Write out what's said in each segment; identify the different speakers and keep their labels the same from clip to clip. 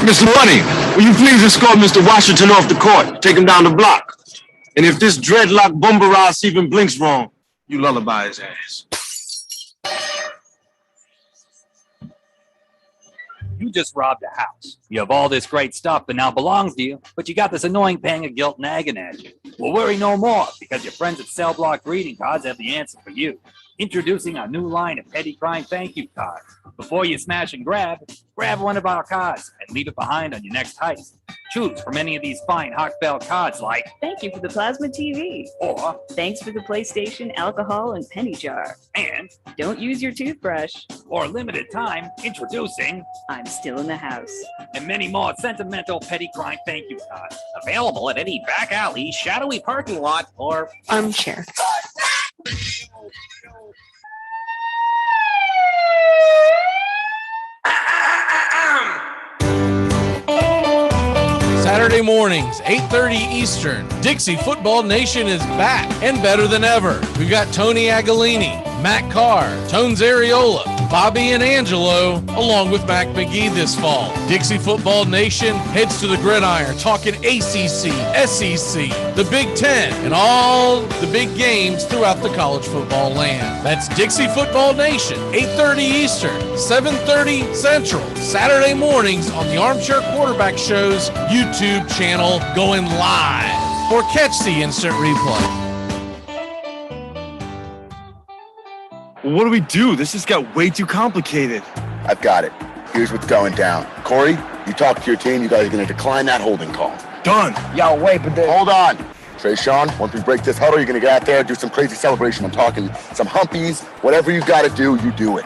Speaker 1: Mr. Money, will you please escort Mr. Washington off the court? Take him down the block. And if this dreadlock bumper ass even blinks wrong, you lullaby his ass.
Speaker 2: You just robbed a house. You have all this great stuff that now belongs to you, but you got this annoying pang of guilt nagging at you. Well, worry no more, because your friends at Cell Block Greeting Cards have the answer for you. Introducing our new line of petty crime thank you cards. Before you smash and grab one of our cards and leave it behind on your next heist. Choose from any of these fine heartfelt cards like,
Speaker 3: thank you for the plasma TV.
Speaker 2: Or,
Speaker 3: thanks for the PlayStation, alcohol, and penny jar.
Speaker 2: And,
Speaker 3: don't use your toothbrush.
Speaker 2: Or limited time, introducing,
Speaker 3: I'm still in the house.
Speaker 2: And many more sentimental petty crime thank you cards. Available at any back alley, shadowy parking lot, or
Speaker 3: armchair.
Speaker 4: Saturday mornings, 8:30 Eastern. Dixie Football Nation is back and better than ever. We've got Tony Agolini, Matt Carr, Tones Ariola, Bobby and Angelo, along with Mac McGee this fall. Dixie Football Nation heads to the gridiron, talking ACC, SEC, the Big Ten, and all the big games throughout the college football land. That's Dixie Football Nation, 8:30 Eastern, 7:30 Central, Saturday mornings on the Armchair Quarterback Show's YouTube channel, going live. Or catch the instant replay.
Speaker 1: What do we do? This just got way too complicated.
Speaker 5: I've got it. Here's what's going down. Corey, you talk to your team. You guys are going to decline that holding call.
Speaker 1: Done.
Speaker 5: Yo, wait, but hold on. Trayshawn, once we break this huddle, you're going to get out there and do some crazy celebration. I'm talking some humpies. Whatever you got to do, you do it.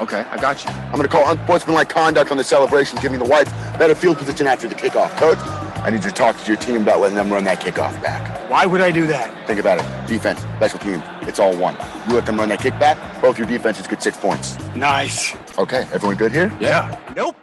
Speaker 1: Okay, I got you.
Speaker 5: I'm going to call unsportsmanlike conduct on the celebration, giving the whites better field position after the kickoff. Coach, I need you to talk to your team about letting them run that kickoff back.
Speaker 1: Why would I do that?
Speaker 5: Think about it. Defense, special team, it's all one. You let them run that kickback, both your defenses get 6 points.
Speaker 1: Nice.
Speaker 5: Okay, everyone good here?
Speaker 1: Yeah.
Speaker 6: Nope.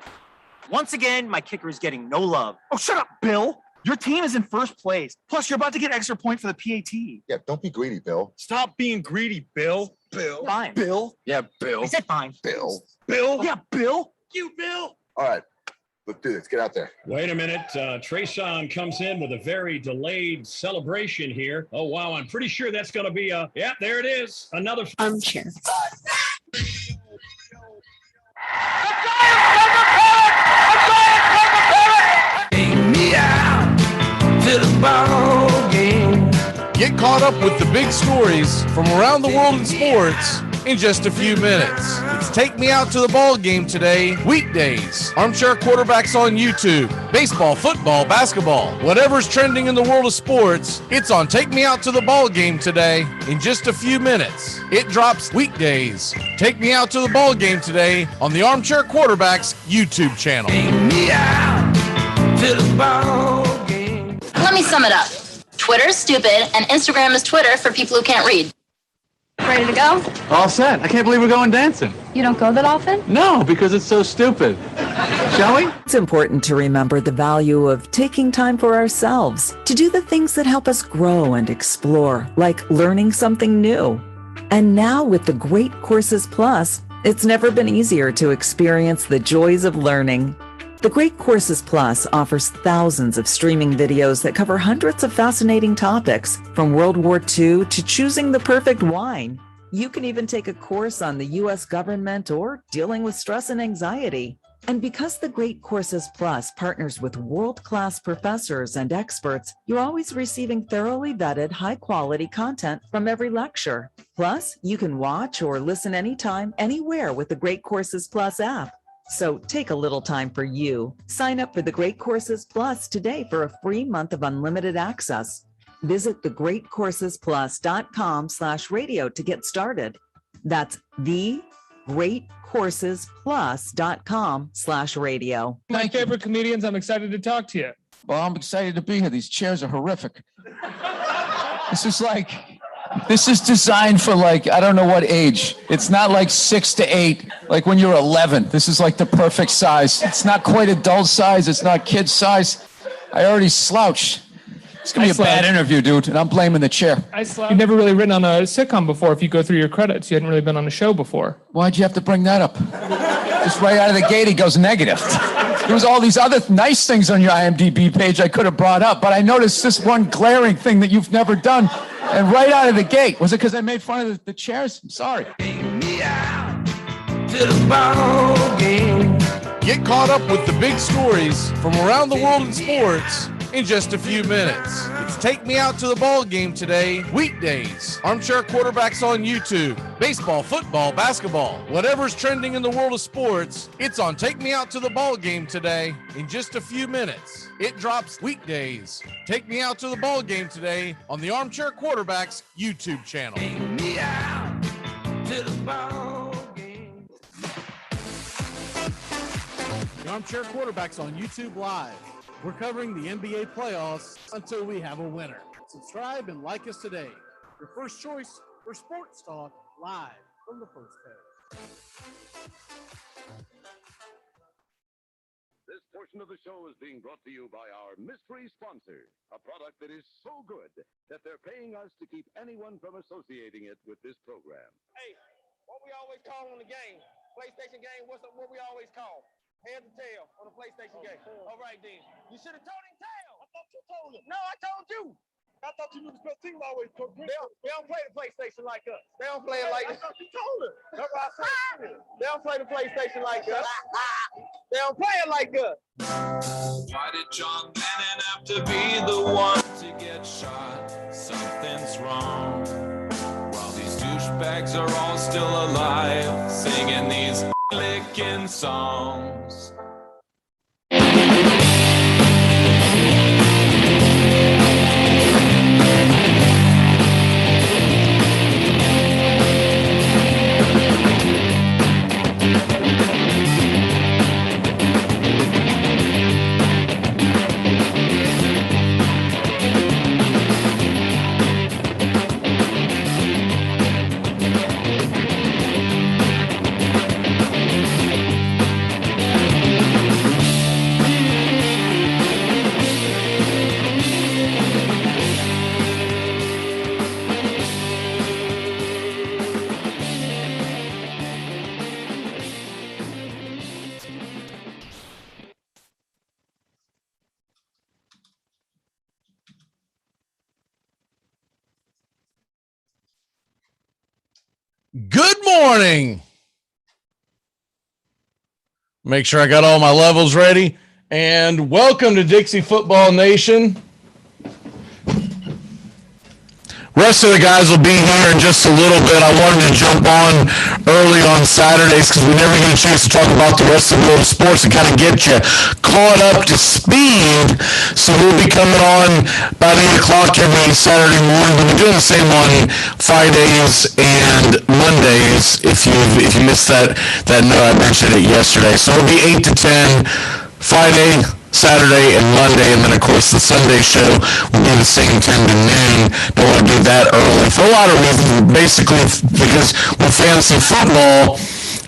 Speaker 6: Once again, my kicker is getting no love.
Speaker 7: Oh, shut up, Bill. Your team is in first place. Plus, you're about to get extra point for the PAT.
Speaker 5: Yeah, don't be greedy, Bill.
Speaker 1: Stop being greedy, Bill. Bill.
Speaker 6: Fine.
Speaker 7: Bill.
Speaker 1: Yeah, Bill.
Speaker 6: I said fine.
Speaker 5: Bill.
Speaker 1: Bill.
Speaker 7: Yeah, Bill.
Speaker 1: You, Bill.
Speaker 5: All right, let's do this. Get out there.
Speaker 8: Wait a minute. Trayshawn comes in with a very delayed celebration here. Oh, wow. I'm pretty sure that's going to be yeah, there it is. Another
Speaker 3: Armchair.
Speaker 4: Get caught up with the big stories from around the world in sports in just a few minutes. It's Take Me Out to the Ball Game today, weekdays. Armchair Quarterbacks on YouTube. Baseball, football, basketball, whatever's trending in the world of sports, it's on Take Me Out to the Ball Game today in just a few minutes. It drops weekdays. Take Me Out to the Ball Game today on the Armchair Quarterbacks YouTube channel. Take me out
Speaker 9: to the ball game. Let me sum it up. Twitter is stupid, and Instagram is Twitter for people who can't read.
Speaker 10: Ready to go?
Speaker 11: All set. I can't believe we're going dancing.
Speaker 10: You don't go that often?
Speaker 11: No, because it's so stupid. Shall we?
Speaker 12: It's important to remember the value of taking time for ourselves to do the things that help us grow and explore, like learning something new. And now with the Great Courses Plus, it's never been easier to experience the joys of learning. The Great Courses Plus offers thousands of streaming videos that cover hundreds of fascinating topics, from World War II to choosing the perfect wine. You can even take a course on the U.S. government or dealing with stress and anxiety. And because the Great Courses Plus partners with world-class professors and experts, you're always receiving thoroughly vetted, high-quality content from every lecture. Plus, you can watch or listen anytime, anywhere with the Great Courses Plus app. So take a little time for you. Sign up for the Great Courses Plus today for a free month of unlimited access. Visit thegreatcoursesplus.com/radio to get started. That's thegreatcoursesplus.com/radio.
Speaker 13: My favorite comedians, I'm excited to talk to you.
Speaker 11: Well, I'm excited to be here. These chairs are horrific. This is designed for I don't know what age. It's not like 6 to 8, like when you're 11. This is like the perfect size. It's not quite adult size. It's not kid size. I already slouched. It's going to be a bad interview, dude, and I'm blaming the chair.
Speaker 13: You've never really written on a sitcom before. If you go through your credits, you hadn't really been on a show before.
Speaker 11: Why'd you have to bring that up? Just right out of the gate, he goes negative. There was all these other nice things on your IMDb page I could have brought up, but I noticed this one glaring thing that you've never done. And right out of the gate, was it because I made fun of the chairs? I'm sorry.
Speaker 4: Get caught up with the big stories from around the world in sports in just a few minutes. It's Take Me Out to the Ball Game today, weekdays. Armchair Quarterbacks on YouTube. Baseball, football, basketball, whatever's trending in the world of sports, it's on Take Me Out to the Ball Game today in just a few minutes. It drops weekdays. Take Me Out to the Ball Game today on the Armchair Quarterbacks YouTube channel. Take me out to the ball game. The Armchair Quarterbacks on YouTube Live. We're covering the NBA playoffs until we have a winner. Subscribe and like us today. Your first choice for sports talk live from the first page.
Speaker 14: This portion of the show is being brought to you by our mystery sponsor, a product that is so good that they're paying us to keep anyone from associating it with this program.
Speaker 15: Hey, what we always call on the game, PlayStation game, what we always call? Heads or tail on the PlayStation game. All right, then. You should have told him tail. I thought you told him. No, I told you. I thought you knew the special team always told you. They don't play the PlayStation like us. They don't play it like us. I thought you told him. That's what I said. They don't play the PlayStation like us. They don't play it like us.
Speaker 16: Why did John Lennon have to be the one to get shot? Something's wrong. While these douchebags are all still alive, singing these licking songs.
Speaker 4: Good morning. Make sure I got all my levels ready. And welcome to Dixie Football Nation.
Speaker 17: Rest of the guys will be here in just a little bit. I wanted to jump on early on Saturdays because we never get a chance to talk about the rest of the world of sports and kind of get you caught up to speed. So we'll be coming on about 8 o'clock every Saturday morning. We'll be doing the same on Fridays and Mondays. If you missed that note, I mentioned it yesterday. So it'll be 8 to 10 Friday, Saturday, and Monday, and then of course the Sunday show will be the same 10 to noon. Don't want to do that early for a lot of reasons. Basically, because when fantasy football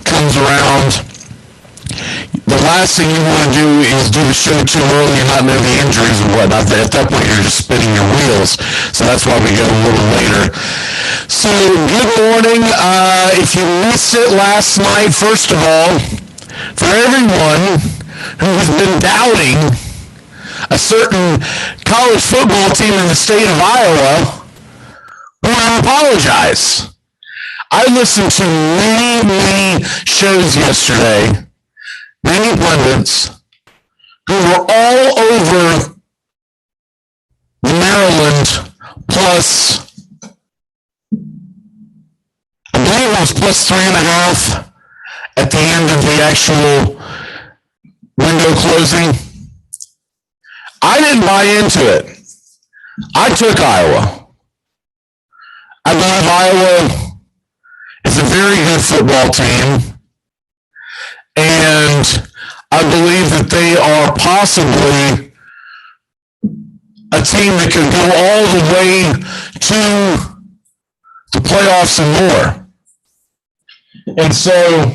Speaker 17: comes around, the last thing you want to do is do the show too early and not know the injuries and whatnot. At that point, you're just spinning your wheels. So that's why we go a little later. So good morning. If you missed it last night, first of all, for everyone who has been doubting a certain college football team in the state of Iowa, we want to apologize. I listened to many shows yesterday, many pundits, who were all over Maryland plus, I believe it was plus 3.5 at the end of the actual window closing. I didn't buy into it. I took Iowa. I believe Iowa is a very good football team, and I believe that they are possibly a team that could go all the way to the playoffs and more. And so,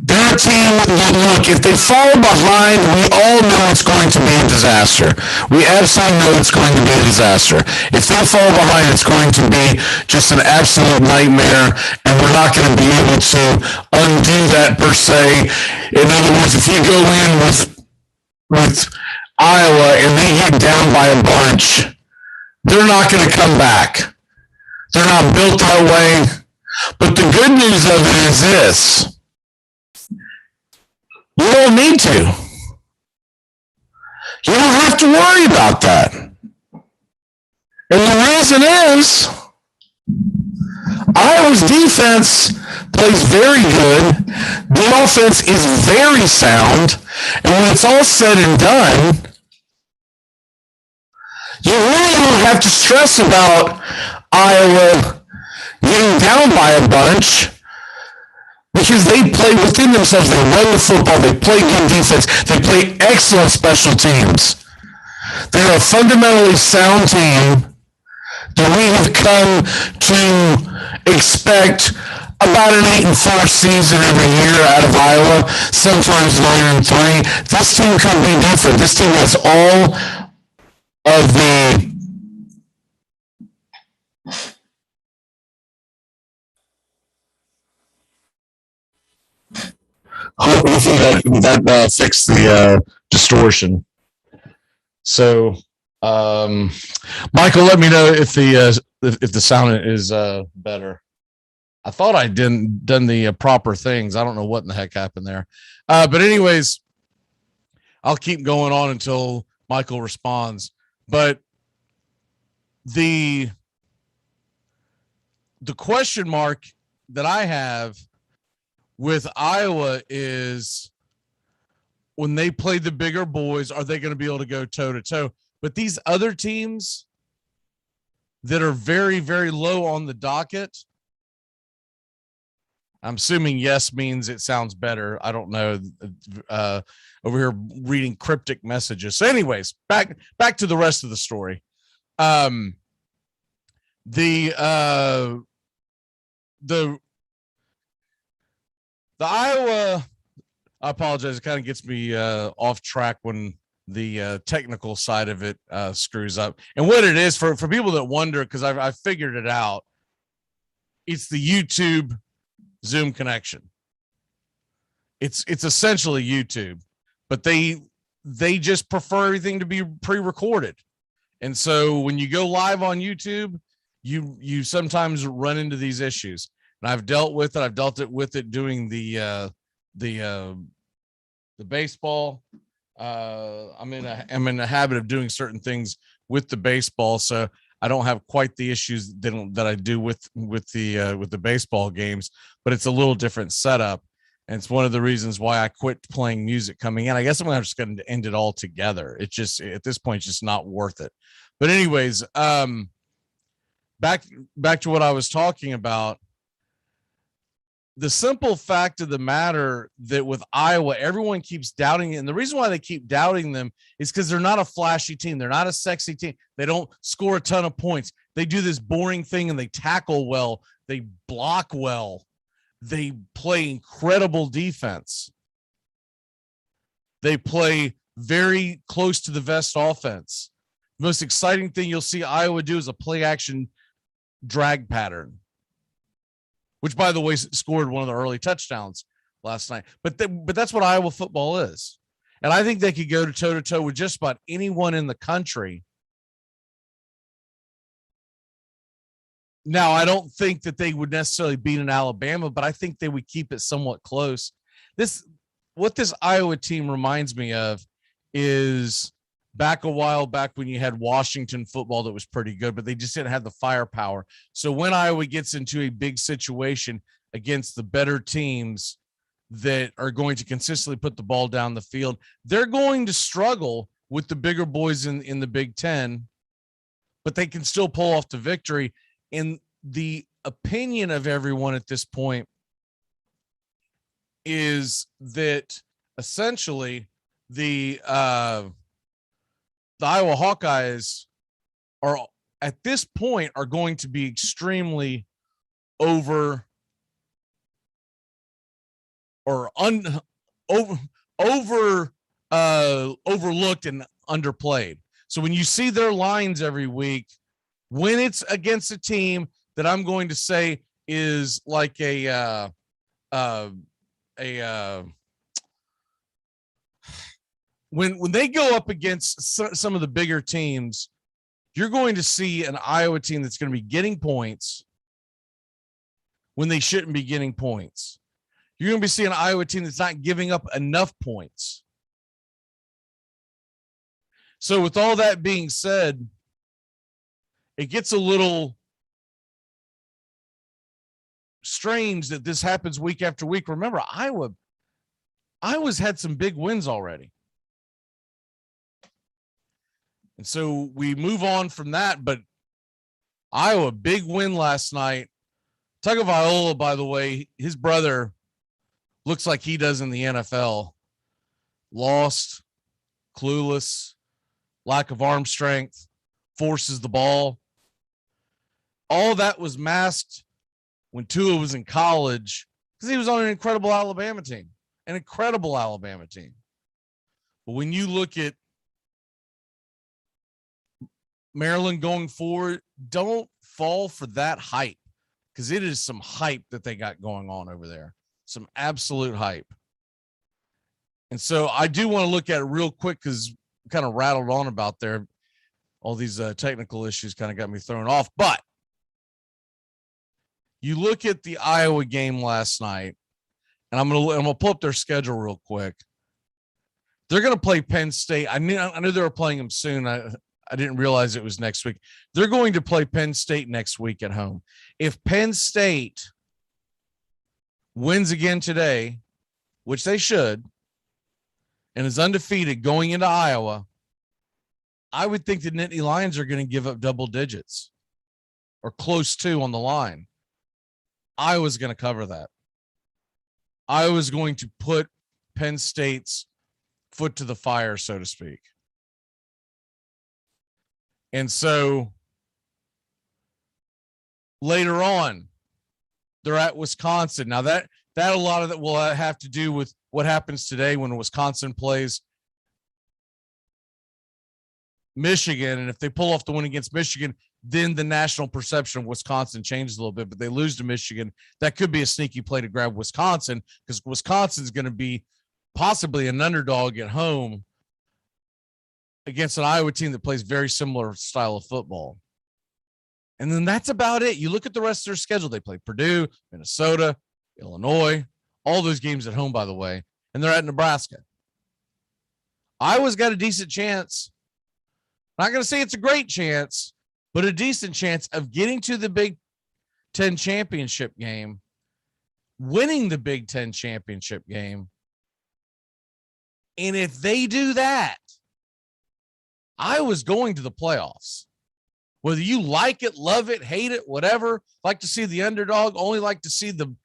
Speaker 17: Derek a team, look, if they fall behind, we all know it's going to be a disaster. We absolutely know it's going to be a disaster. If they fall behind, it's going to be just an absolute nightmare, and we're not going to be able to undo that per se. In other words, if you go in with Iowa and they get down by a bunch, they're not going to come back. They're not built that way. But the good news of it is this. You don't need to. You don't have to worry about that. And the reason is Iowa's defense plays very good. The offense is very sound. And when it's all said and done, you really don't have to stress about Iowa getting down by a bunch because they play within themselves. They run the football. They play good defense. They play excellent special teams. They're a fundamentally sound team that we have come to expect about an 8-4 season every year out of Iowa, sometimes 9-3. This team could be different. This team has all of the hopefully that fixed the distortion. So, Michael, let me know if the sound is better. I thought I done the proper things. I don't know what in the heck happened there. But anyways, I'll keep going on until Michael responds. But the question mark that I have with Iowa is when they play the bigger boys, are they going to be able to go toe to toe? But these other teams that are very, very low on the docket, I'm assuming yes means it sounds better. I don't know. Over here reading cryptic messages. So anyways, back to the rest of the story. The Iowa, I apologize. It kind of gets me off track when the technical side of it screws up. And what it is for people that wonder, because I've figured it out, it's the YouTube Zoom connection. It's essentially YouTube, but they just prefer everything to be pre-recorded. And so when you go live on YouTube, you sometimes run into these issues. And I've dealt with it. I've dealt with it doing the baseball. I'm in a habit of doing certain things with the baseball, so I don't have quite the issues that I do with the baseball games, but it's a little different setup. And it's one of the reasons why I quit playing music coming in. I guess I'm just going to end it all together. It's just, at this point, it's just not worth it. But anyways, back to what I was talking about. The simple fact of the matter that with Iowa, everyone keeps doubting it. And the reason why they keep doubting them is because they're not a flashy team. They're not a sexy team. They don't score a ton of points. They do this boring thing and they tackle well. They block well. They play incredible defense. They play very close to the vest offense. The most exciting thing you'll see Iowa do is a play action drag pattern, which, by the way, scored one of the early touchdowns last night. But that's what Iowa football is. And I think they could go toe-to-toe with just about anyone in the country. Now, I don't think that they would necessarily beat an Alabama, but I think they would keep it somewhat close. What this Iowa team reminds me of is a while back when you had Washington football that was pretty good, but they just didn't have the firepower. So when Iowa gets into a big situation against the better teams that are going to consistently put the ball down the field, they're going to struggle with the bigger boys in the Big Ten, but they can still pull off the victory. And the opinion of everyone at this point is that essentially the Iowa Hawkeyes are at this point are going to be extremely or overlooked and underplayed. So when you see their lines every week, when it's against a team that I'm going to say is like when they go up against some of the bigger teams, you're going to see an Iowa team that's going to be getting points when they shouldn't be getting points. You're going to be seeing an Iowa team that's not giving up enough points. So with all that being said, it gets a little strange that this happens week after week. Remember, Iowa's had some big wins already. And so we move on from that, but Iowa, big win last night. Tagovailoa, by the way, his brother looks like he does in the NFL. Lost, clueless, lack of arm strength, forces the ball. All that was masked when Tua was in college because he was on an incredible Alabama team. But when you look at Maryland going forward, don't fall for that hype because it is some hype that they got going on over there. Some absolute hype. And so I do want to look at it real quick because kind of rattled on about there. All these technical issues kind of got me thrown off. But you look at the Iowa game last night, and I'm gonna pull up their schedule real quick. They're gonna play Penn State. I knew they were playing them soon. I didn't realize it was next week. They're going to play Penn State next week at home. If Penn State wins again today, which they should, and is undefeated going into Iowa, I would think the Nittany Lions are going to give up double digits or close to on the line. Iowa's going to cover that. Iowa's going to put Penn State's foot to the fire, so to speak. And so later on, they're at Wisconsin. Now that a lot of that will have to do with what happens today when Wisconsin plays Michigan. And if they pull off the win against Michigan, then the national perception of Wisconsin changes a little bit, but they lose to Michigan. That could be a sneaky play to grab Wisconsin because Wisconsin's going to be possibly an underdog at home against an Iowa team that plays very similar style of football. And then that's about it. You look at the rest of their schedule. They play Purdue, Minnesota, Illinois, all those games at home, by the way, and they're at Nebraska. Iowa's got a decent chance. Not going to say it's a great chance, but a decent chance of getting to the Big Ten championship game, winning the Big Ten championship game. And if they do that, Iowa's going to the playoffs. Whether you like it, love it, hate it, whatever, like to see the underdog, only like to see the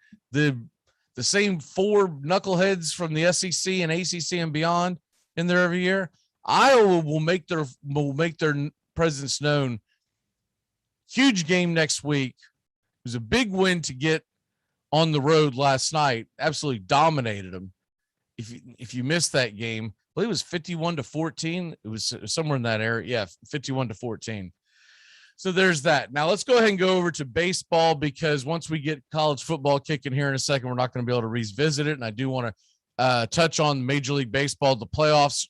Speaker 17: same four knuckleheads from the SEC and ACC and beyond in there every year. Iowa will make their presence known. Huge game next week. It was a big win to get on the road last night. Absolutely dominated them. If you missed that game, I believe it was 51-14. It was somewhere in that area. Yeah, 51-14. So there's that. Now let's go ahead and go over to baseball because once we get college football kicking here in a second, we're not going to be able to revisit it. And I do want to touch on Major League Baseball, the playoffs.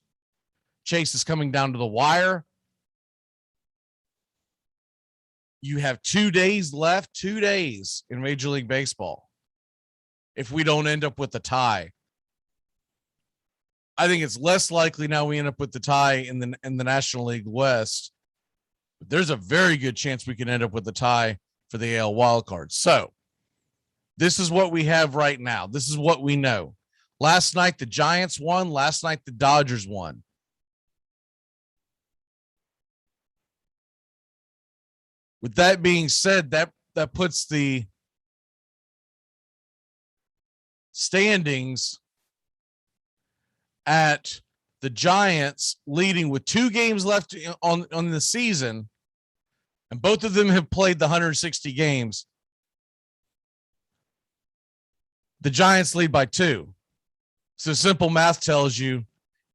Speaker 17: Chase is coming down to the wire. You have 2 days left, 2 days in Major League Baseball. If we don't end up with a tie, I think it's less likely now we end up with the tie in the National League West. But there's a very good chance we can end up with the tie for the AL wildcard. So this is what we have right now. This is what we know. Last night, the Giants won. Last night, the Dodgers won. With that being said, that puts the standings at the Giants leading with 2 games left on the season, and both of them have played the 160 games. The Giants lead by 2.
Speaker 4: So simple math tells you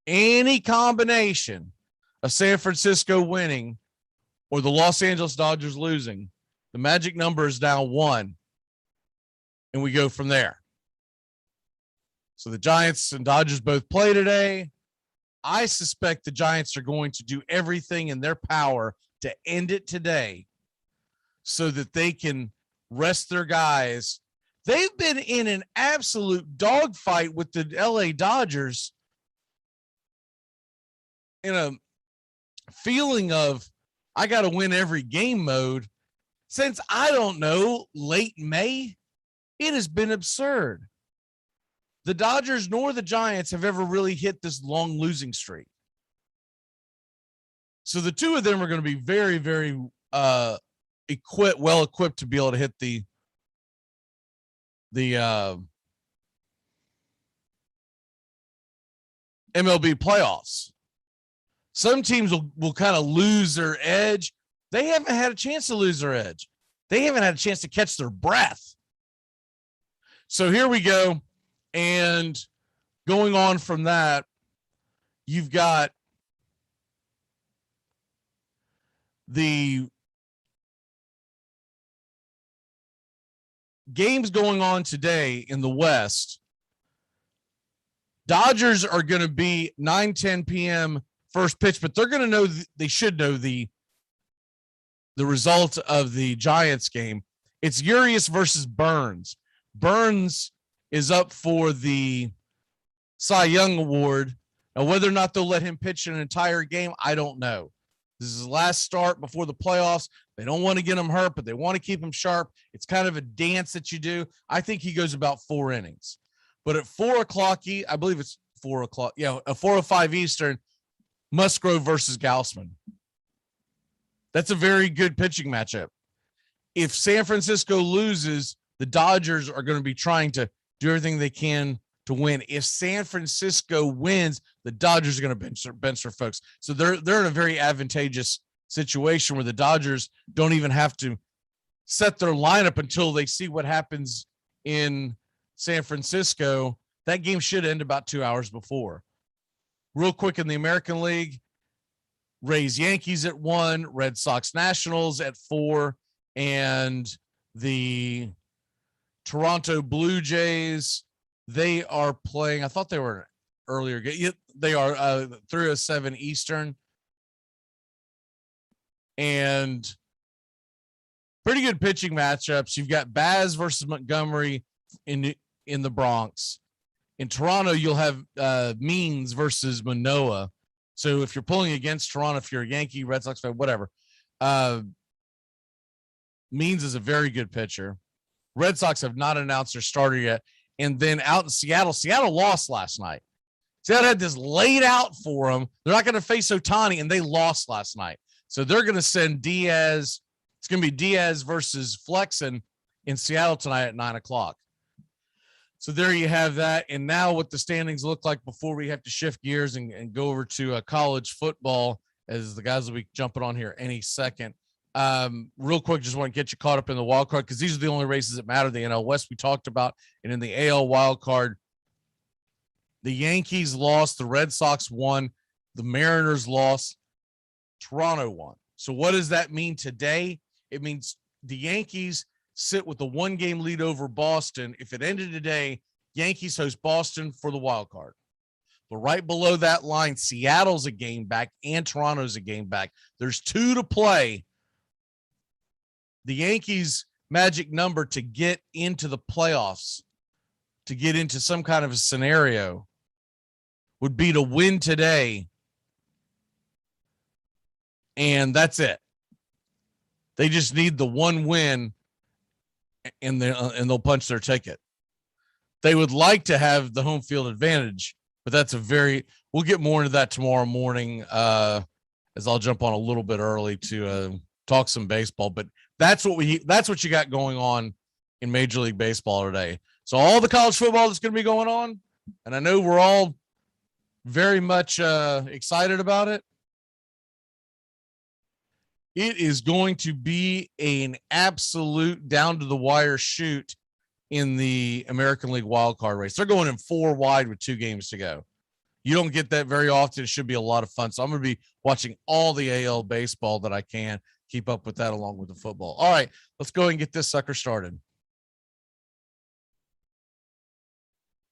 Speaker 4: any combination of San Francisco winning or the Los Angeles Dodgers losing, the magic number is now 1, and we go from there. So the Giants and Dodgers both play today. I suspect the Giants are going to do everything in their power to end it today so that they can rest their guys. They've been in an absolute dogfight with the LA Dodgers in a feeling of, I got to win every game mode since, I don't know, late May. It has been absurd. The Dodgers nor the Giants have ever really hit this long losing streak. So the two of them are going to be very, very well equipped to be able to hit the MLB playoffs. Some teams will kind of lose their edge. They haven't had a chance to lose their edge. They haven't had a chance to catch their breath. So here we go. And going on from that, you've got the games going on today in the West. Dodgers are going to be 9:10 p.m. first pitch, but they're going to know, they should know the result of the Giants game. It's Urias versus Burns. Burns is up for the Cy Young Award. Now, whether or not they'll let him pitch an entire game, I don't know. This is his last start before the playoffs. They don't want to get him hurt, but they want to keep him sharp. It's kind of a dance that you do. I think he goes about 4 innings. But at 4 o'clock, I believe it's 4 o'clock. Yeah, at 4:05 Eastern, Musgrove versus Gaussman. That's a very good pitching matchup. If San Francisco loses, the Dodgers are going to be trying to do everything they can to win. If San Francisco wins, the Dodgers are going to bench their folks. So they're in a very advantageous situation where the Dodgers don't even have to set their lineup until they see what happens in San Francisco. That game should end about 2 hours before. Real quick in the American League, Rays Yankees at 1, Red Sox Nationals at 4, and the Toronto Blue Jays, they are playing, I thought they were earlier. They are 3:07 Eastern. And pretty good pitching matchups. You've got Baz versus Montgomery in the Bronx. In Toronto, you'll have Means versus Manoah. So if you're pulling against Toronto, if you're a Yankee, Red Sox fan, whatever, Means is a very good pitcher. Red Sox have not announced their starter yet. And then out in Seattle lost last night. Seattle had this laid out for them. They're not going to face Ohtani, and they lost last night. So they're going to send Diaz. It's going to be Diaz versus Flexen in Seattle tonight at 9 o'clock. So there you have that. And now what the standings look like before we have to shift gears and go over to college football, as the guys will be jumping on here any second. Real quick, just want to get you caught up in the wild card because these are the only races that matter. The NL West we talked about, and in the AL wild card, the Yankees lost, the Red Sox won, the Mariners lost, Toronto won. So what does that mean today? It means the Yankees sit with a 1-game lead over Boston. If it ended today, Yankees host Boston for the wild card. But right below that line, Seattle's a game back and Toronto's a game back. There's 2 to play. The Yankees' magic number to get into the playoffs, to get into some kind of a scenario, would be to win today. And that's it. They just need the 1 win, and they'll punch their ticket. They would like to have the home field advantage, but we'll get more into that tomorrow morning as I'll jump on a little bit early to talk some baseball. But that's what you got going on in Major League Baseball today. So all the college football that's going to be going on, and I know we're all very much excited about it. It is going to be an absolute down to the wire shoot in the American League wildcard race. They're going in 4 wide with 2 games to go. You don't get that very often. It should be a lot of fun. So I'm going to be watching all the AL baseball that I can, keep up with that along with the football. All right, let's go and get this sucker started.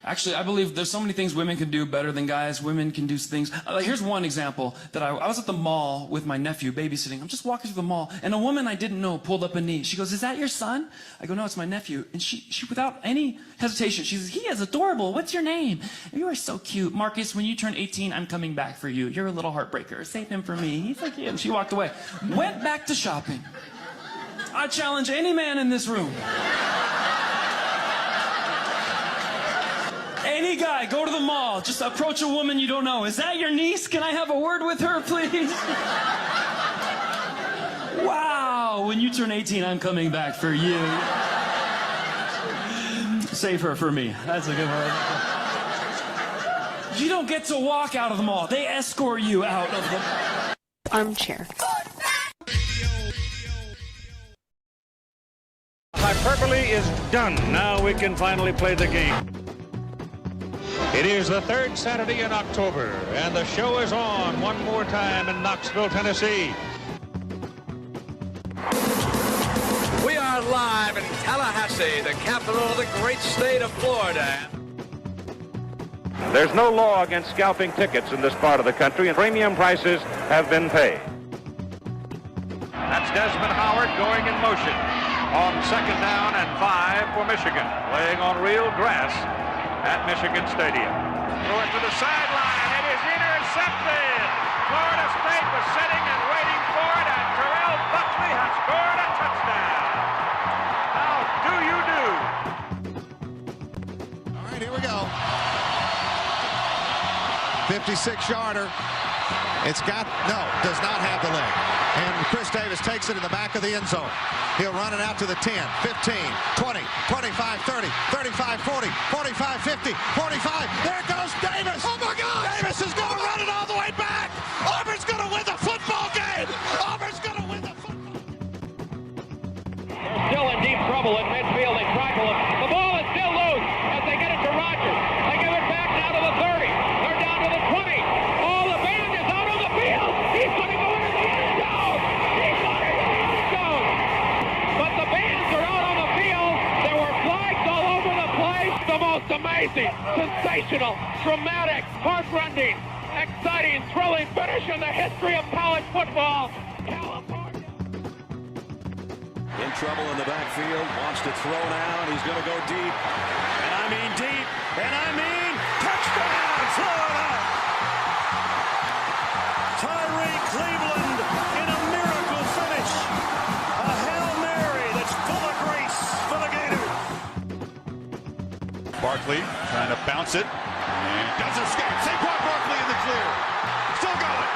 Speaker 18: Actually, I believe there's so many things women can do better than guys. Women can do things. Here's one example that I was at the mall with my nephew babysitting. I'm just walking through the mall, and a woman I didn't know pulled up a knee. She goes, "Is that your son?" I go, "No, it's my nephew." And she without any hesitation, she says, "He is adorable. What's your name?" "You are so cute. Marcus, when you turn 18, I'm coming back for you. You're a little heartbreaker. Save him for me. He's so cute." And she walked away. Went back to shopping. I challenge any man in this room. Any guy, go to the mall, just approach a woman you don't know. "Is that your niece? Can I have a word with her, please?" "Wow, when you turn 18, I'm coming back for you. Save her for me." That's a good one. You don't get to walk out of the mall. They escort you out of the
Speaker 19: armchair.
Speaker 20: Hyperbole is done. Now we can finally play the game. It is the 3rd Saturday in October, and the show is on one more time in Knoxville, Tennessee.
Speaker 21: We are live in Tallahassee, the capital of the great state of Florida.
Speaker 20: There's no law against scalping tickets in this part of the country, and premium prices have been paid. That's Desmond Howard going in motion on 2nd down and 5 for Michigan, playing on real grass at Michigan Stadium. Throw it to the sideline. It is intercepted. Florida State was sitting and waiting for it, and Terrell Buckley has scored a touchdown. How do you do?
Speaker 22: All right, here we go. 56-yarder. Does not have the leg. And Chris Davis takes it in the back of the end zone. He'll run it out to the 10, 15, 20, 25, 30, 35, 40, 45, 50, 45. There goes Davis. Oh, my God. Davis is going to run it all the way back. Auburn's going to win the football game. Auburn's going to win the football game.
Speaker 15: They're still in deep trouble in midfield. They tackle him. The ball is still loose as they get it to Rogers. They give it back now to the 30. They're down to the 20. Oh, the band is out on the field. He's going to go into the end zone. He's going to the end zone. But the bands are out on the field. There were flags all over the place. The most amazing, sensational, dramatic, heart-rending, exciting, thrilling finish in the history of college football. California.
Speaker 21: In trouble in the backfield, wants to throw now, and he's going to go deep. And I mean deep, and I mean touchdown, Florida! Tyree Cleveland in a miracle finish. A Hail Mary that's full of grace for the Gators.
Speaker 20: Barkley trying to bounce it. And does escape. Saquon Barkley in the clear. Still got it.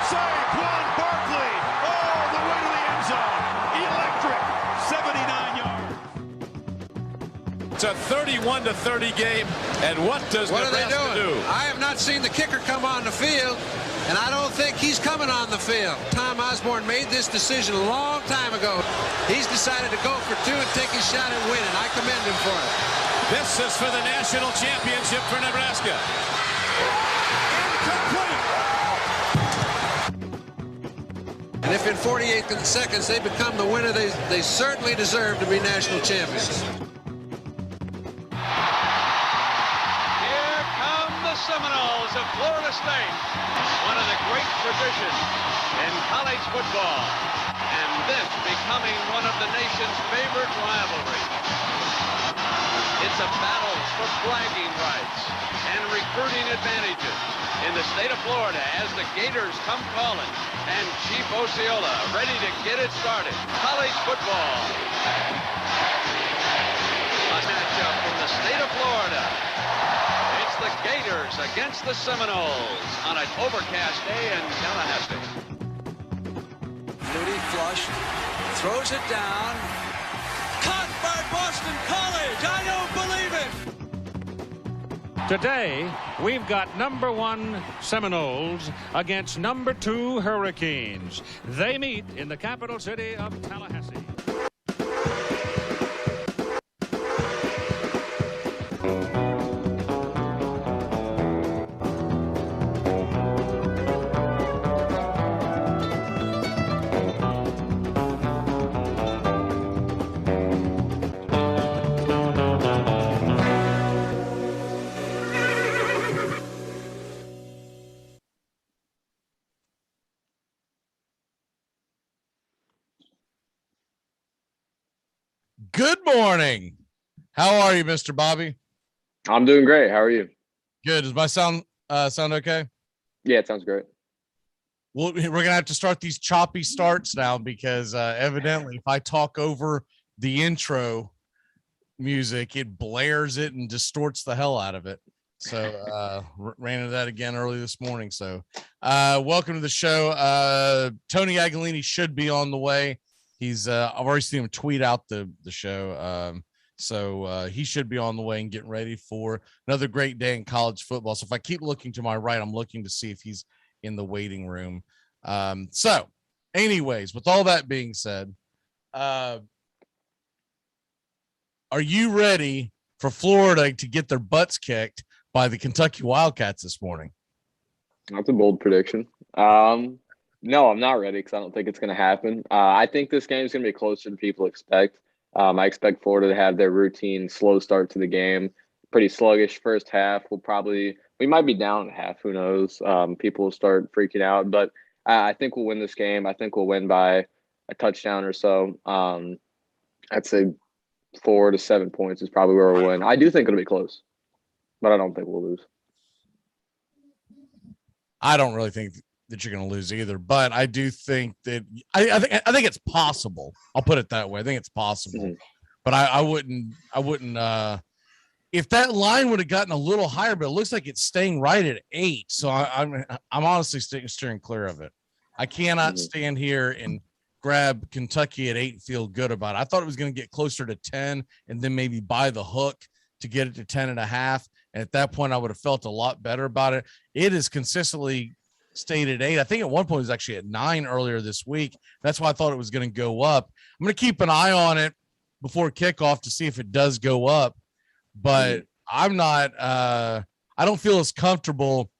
Speaker 20: Saquon Barkley all the way to the end zone. Electric. 79 yards.
Speaker 23: It's a 31-30 game. And what does Nebraska do?
Speaker 24: I have not seen the kicker come on the field, and I don't think he's coming on the field. Tom Osborne made this decision a long time ago. He's decided to go for 2 and take his shot at winning. I commend him for it.
Speaker 23: This is for the national championship for Nebraska.
Speaker 24: And if in 48 seconds they become the winner, they certainly deserve to be national champions.
Speaker 21: Here come the Seminoles of Florida State. One of the great traditions in college football. And this becoming one of the nation's favorite rivalries. It's a battle for flagging rights and recruiting advantages in the state of Florida as the Gators come calling and Chief Osceola ready to get it started. College football. A matchup from the state of Florida. It's the Gators against the Seminoles on an overcast day in Tallahassee.
Speaker 24: Moody flush, throws it down. Caught by Boston College. I don't believe it.
Speaker 20: Today, we've got #1 Seminoles against #2 Hurricanes. They meet in the capital city of Tallahassee.
Speaker 4: morning. How are you, Mr. Bobby?
Speaker 2: I'm doing great. How are you?
Speaker 4: Good. Does my sound okay?
Speaker 2: Yeah, it sounds great.
Speaker 4: Well, we're gonna have to start these choppy starts now because evidently, if I talk over the intro music, it blares it and distorts the hell out of it. So ran into that again early this morning. So welcome to the show. Tony Agolini should be on the way. He's I've already seen him tweet out the show. So he should be on the way and getting ready for another great day in college football. So if I keep looking to my right, I'm looking to see if he's in the waiting room. So anyways, with all that being said, are you ready for Florida to get their butts kicked by the Kentucky Wildcats this morning?
Speaker 2: That's a bold prediction. No, I'm not ready because I don't think it's going to happen. I think this game is going to be closer than people expect. I expect Florida to have their routine slow start to the game, pretty sluggish first half. We might be down at half. Who knows? People will start freaking out, but I think we'll win this game. I think we'll win by a touchdown or so. I'd say 4 to 7 points is probably where we'll win. I do think it'll be close, but I don't think we'll lose.
Speaker 4: I don't really think that you're going to lose either, but I do think that I think it's possible. I'll put it that way. I think it's possible, but I wouldn't. If that line would have gotten a little higher, but it looks like it's staying right at 8. So I'm honestly steering clear of it. I cannot stand here and grab Kentucky at 8 and feel good about it. I thought it was going to get closer to 10 and then maybe buy the hook to get it to 10.5. And at that point, I would have felt a lot better about it. It is consistently stayed at 8. I think at one point it was actually at 9 earlier this week. That's why I thought it was going to go up. I'm going to keep an eye on it before kickoff to see if it does go up. But I'm not I don't feel as comfortable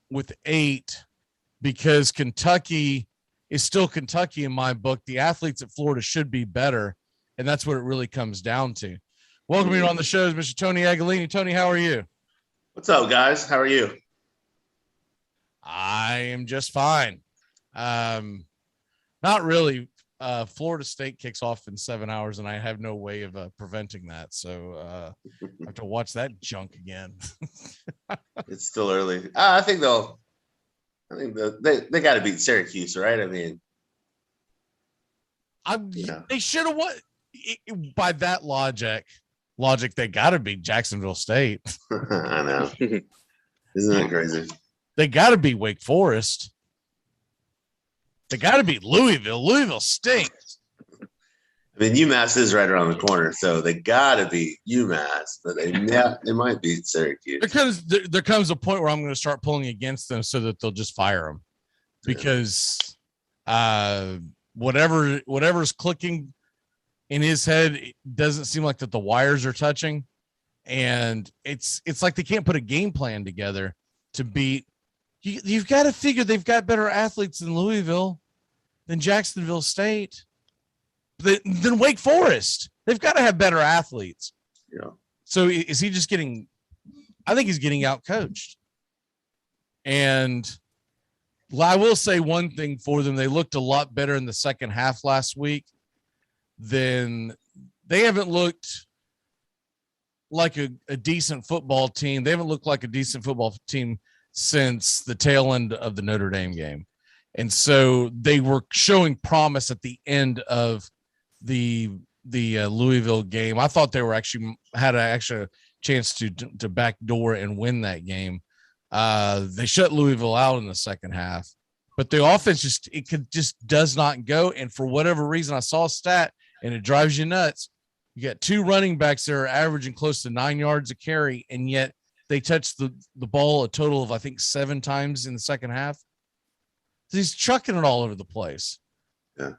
Speaker 4: with 8 because Kentucky is still Kentucky in my book. The athletes at Florida should be better, and that's what it really comes down to. Welcome on the show is Mr. Tony Agolini. Tony, how are you?
Speaker 6: What's up, guys? How are you?
Speaker 4: I am just fine. Not really. Florida State kicks off in 7 hours, and I have no way of preventing that. So I have to watch that junk again.
Speaker 6: It's still early. I think they got to beat Syracuse, right? I mean,
Speaker 4: they should have won. By that logic, they got to beat Jacksonville State.
Speaker 6: I know. Isn't that crazy?
Speaker 4: They got to beat Wake Forest. They got to beat Louisville. Louisville stinks.
Speaker 6: I mean, UMass is right around the corner, so they got to beat UMass, but they might beat Syracuse.
Speaker 4: There comes a point where I'm going to start pulling against them so that they'll just fire them because whatever's clicking in his head, it doesn't seem like that the wires are touching, and it's like they can't put a game plan together to beat. You've got to figure they've got better athletes than Louisville, than Jacksonville State, than Wake Forest. They've got to have better athletes.
Speaker 6: Yeah.
Speaker 4: So is he just getting? I think he's getting out coached. And I will say one thing for them: they looked a lot better in the second half last week. Then they haven't looked like a decent football team. They haven't looked like a decent football team since the tail end of the Notre Dame game. And so they were showing promise at the end of the Louisville game. I thought they were had a chance to backdoor and win that game. They shut Louisville out in the second half, but the offense just does not go. And for whatever reason, I saw a stat and it drives you nuts. You got 2 running backs that are averaging close to 9 yards a carry, and yet they touched the ball a total of, I think, 7 times in the second half. So he's chucking it all over the place.
Speaker 6: Yeah.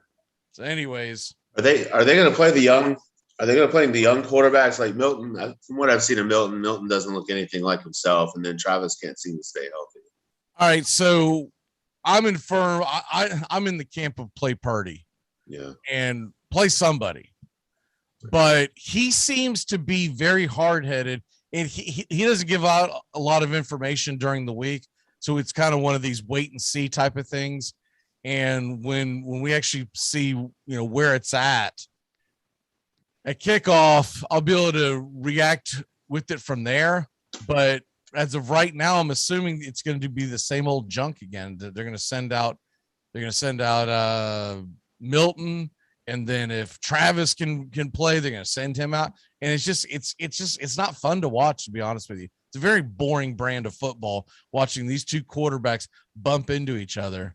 Speaker 4: So anyways.
Speaker 6: Are they going to play the young? Are they going to play the young quarterbacks like Milton? From what I've seen of Milton doesn't look anything like himself, and then Travis can't seem to stay healthy.
Speaker 4: All right, so I'm in the camp of play Purdy.
Speaker 6: Yeah.
Speaker 4: And play somebody. But he seems to be very hard-headed, and he doesn't give out a lot of information during the week. So it's kind of one of these wait and see type of things. And when we actually see, where it's at, at kickoff, I'll be able to react with it from there. But as of right now, I'm assuming it's going to be the same old junk again. They're going to send out Milton, and then if Travis can play, they're going to send him out. And it's not fun to watch, to be honest with you. It's a very boring brand of football, watching these two quarterbacks bump into each other.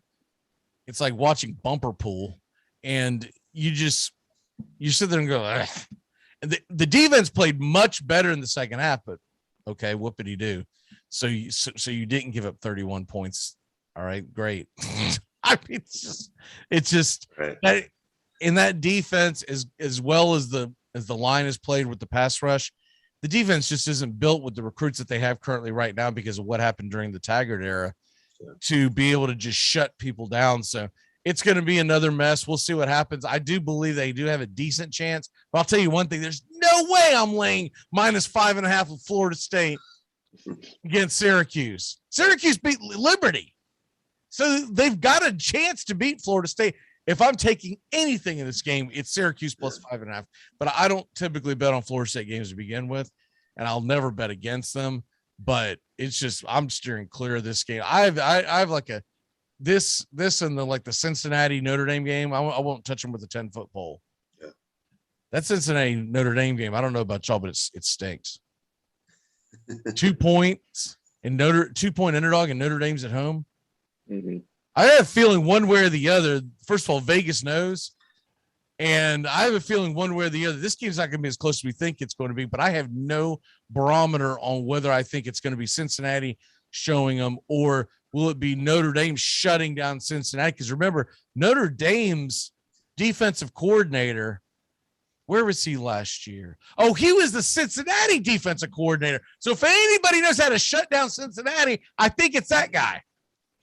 Speaker 4: It's like watching bumper pool, and you sit there and go, ugh. And the defense played much better in the second half, but okay, whoopity do. So you didn't give up 31 points. All right, great. I mean, it's just
Speaker 6: right.
Speaker 4: That in that defense, as well as the line is played with the pass rush, the defense just isn't built with the recruits that they have currently right now because of what happened during the Taggart era to be able to just shut people down. So it's going to be another mess. We'll see what happens. I do believe they do have a decent chance, but I'll tell you one thing, there's no way I'm laying -5.5 with Florida State against Syracuse. Syracuse beat Liberty. So they've got a chance to beat Florida State. If I'm taking anything in this game, it's Syracuse plus 5.5. But I don't typically bet on Florida State games to begin with, and I'll never bet against them. But it's just I'm steering clear of this game. I have like a this and the Cincinnati Notre Dame game. I won't touch them with a 10-foot pole.
Speaker 6: Yeah.
Speaker 4: That Cincinnati Notre Dame game, I don't know about y'all, but it stinks. 2 points and 2-point underdog, and Notre Dame's at home.
Speaker 2: Mm-hmm.
Speaker 4: I have a feeling one way or the other. First of all, Vegas knows, and I have a feeling one way or the other. This game's not going to be as close as we think it's going to be, but I have no barometer on whether I think it's going to be Cincinnati showing them or will it be Notre Dame shutting down Cincinnati. Because remember, Notre Dame's defensive coordinator, where was he last year? Oh, he was the Cincinnati defensive coordinator. So if anybody knows how to shut down Cincinnati, I think it's that guy.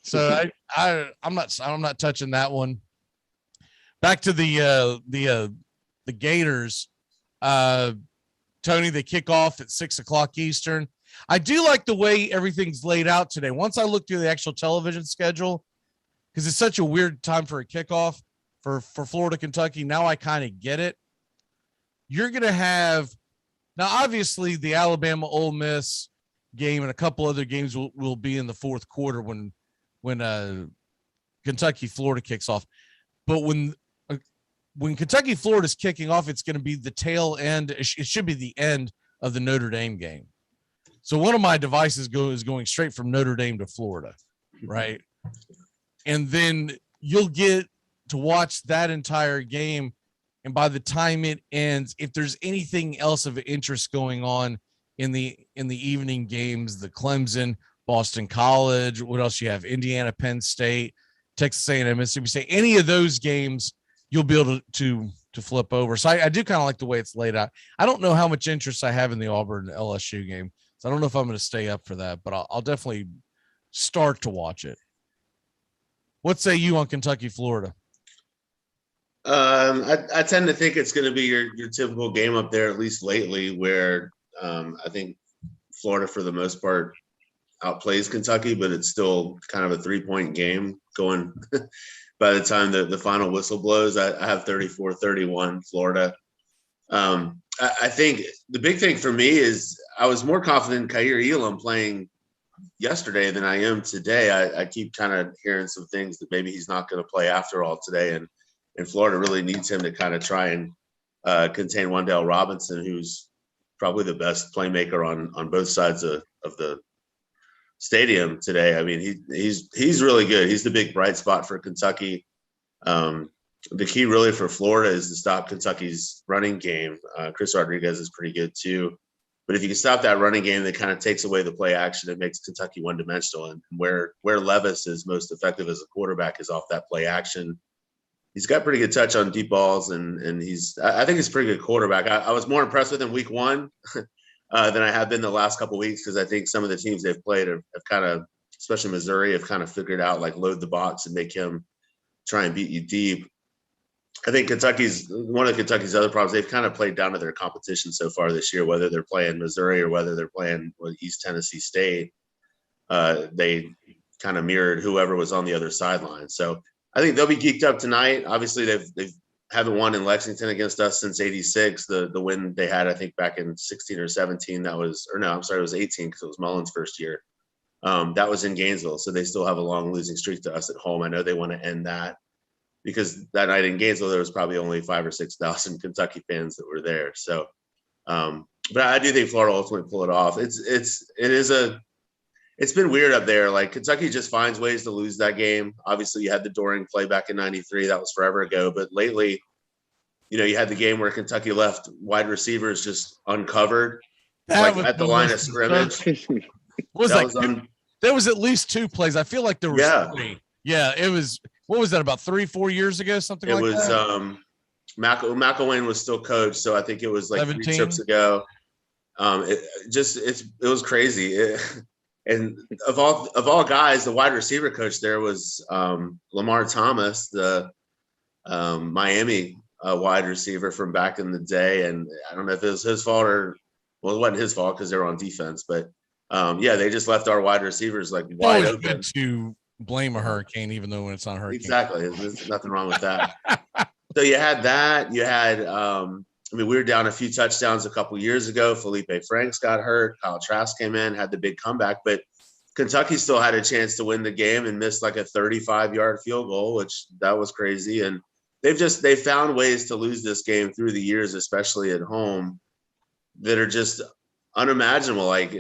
Speaker 4: So I'm not touching that one. Back to the Gators. Tony, they kick off at 6:00 Eastern. I do like the way everything's laid out today. Once I look through the actual television schedule, because it's such a weird time for a kickoff for Florida, Kentucky. Now I kind of get it. You're going to have now, obviously, the Alabama Ole Miss game and a couple other games will be in the fourth quarter when Kentucky Florida kicks off. But when Kentucky Florida is kicking off, it's going to be the tail end. It should be the end of the Notre Dame game. So one of my devices is going straight from Notre Dame to Florida, right? And then you'll get to watch that entire game. And by the time it ends, if there's anything else of interest going on in the evening games, the Clemson, Boston College, what else you have? Indiana, Penn State, Texas A&M, Mississippi State, any of those games, you'll be able to flip over. So I do kind of like the way it's laid out. I don't know how much interest I have in the Auburn LSU game. So I don't know if I'm going to stay up for that, but I'll definitely start to watch it. What say you on Kentucky, Florida?
Speaker 6: I tend to think it's going to be your typical game up there, at least lately, where I think Florida, for the most part, outplays Kentucky, but it's still kind of a 3-point game going by the time the final whistle blows. I have 34-31 Florida. I think the big thing for me is I was more confident in Kaiir Elam playing yesterday than I am today. I keep kind of hearing some things that maybe he's not going to play after all today, and Florida really needs him to kind of try and contain Wan'Dale Robinson, who's probably the best playmaker on both sides of the stadium today. I mean, he's really good. He's the big bright spot for Kentucky. The key really for Florida is to stop Kentucky's running game. Chris Rodriguez is pretty good too. But if you can stop that running game, that kind of takes away the play action. It makes Kentucky one-dimensional. And where Levis is most effective as a quarterback is off that play action. He's got pretty good touch on deep balls, and I think he's a pretty good quarterback. I was more impressed with him week one than I have been the last couple of weeks, because I think some of the teams they've played have kind of, especially Missouri, have kind of figured out, like, load the box and make him try and beat you deep. I think one of Kentucky's other problems, they've kind of played down to their competition so far this year, whether they're playing Missouri or whether they're playing East Tennessee State. They kind of mirrored whoever was on the other sideline. So I think they'll be geeked up tonight. Obviously, they've haven't won in Lexington against us since '86. The win they had, I think, back in 16 or 17. It was 18 because it was Mullen's first year. That was in Gainesville, so they still have a long losing streak to us at home. I know they want to end that because that night in Gainesville there was probably only 5,000 or 6,000 Kentucky fans that were there. So, but I do think Florida ultimately pull it off. It's been weird up there. Like Kentucky just finds ways to lose that game. Obviously, you had the Doring play back in '93. That was forever ago. But lately, you had the game where Kentucky left wide receivers just uncovered, at the line of scrimmage.
Speaker 4: There was at least 2 plays. I feel like there was 3. Yeah, it was. What was that, about 3-4 years ago? Something like that?
Speaker 6: It was McElwain was still coach, so I think it was like 17? 3 trips ago. It was crazy. And of all guys, the wide receiver coach there was Lamar Thomas, the Miami wide receiver from back in the day. And I don't know if it was his fault it wasn't his fault because they were on defense. But they just left our wide receivers like wide open.
Speaker 4: Good to blame a hurricane, even though when it's not a hurricane.
Speaker 6: Exactly, there's nothing wrong with that. So you had that. You had. We were down a few touchdowns a couple years ago. Felipe Franks got hurt. Kyle Trask came in, had the big comeback, but Kentucky still had a chance to win the game and missed like a 35-yard field goal, which that was crazy. And they found ways to lose this game through the years, especially at home, that are just unimaginable. Like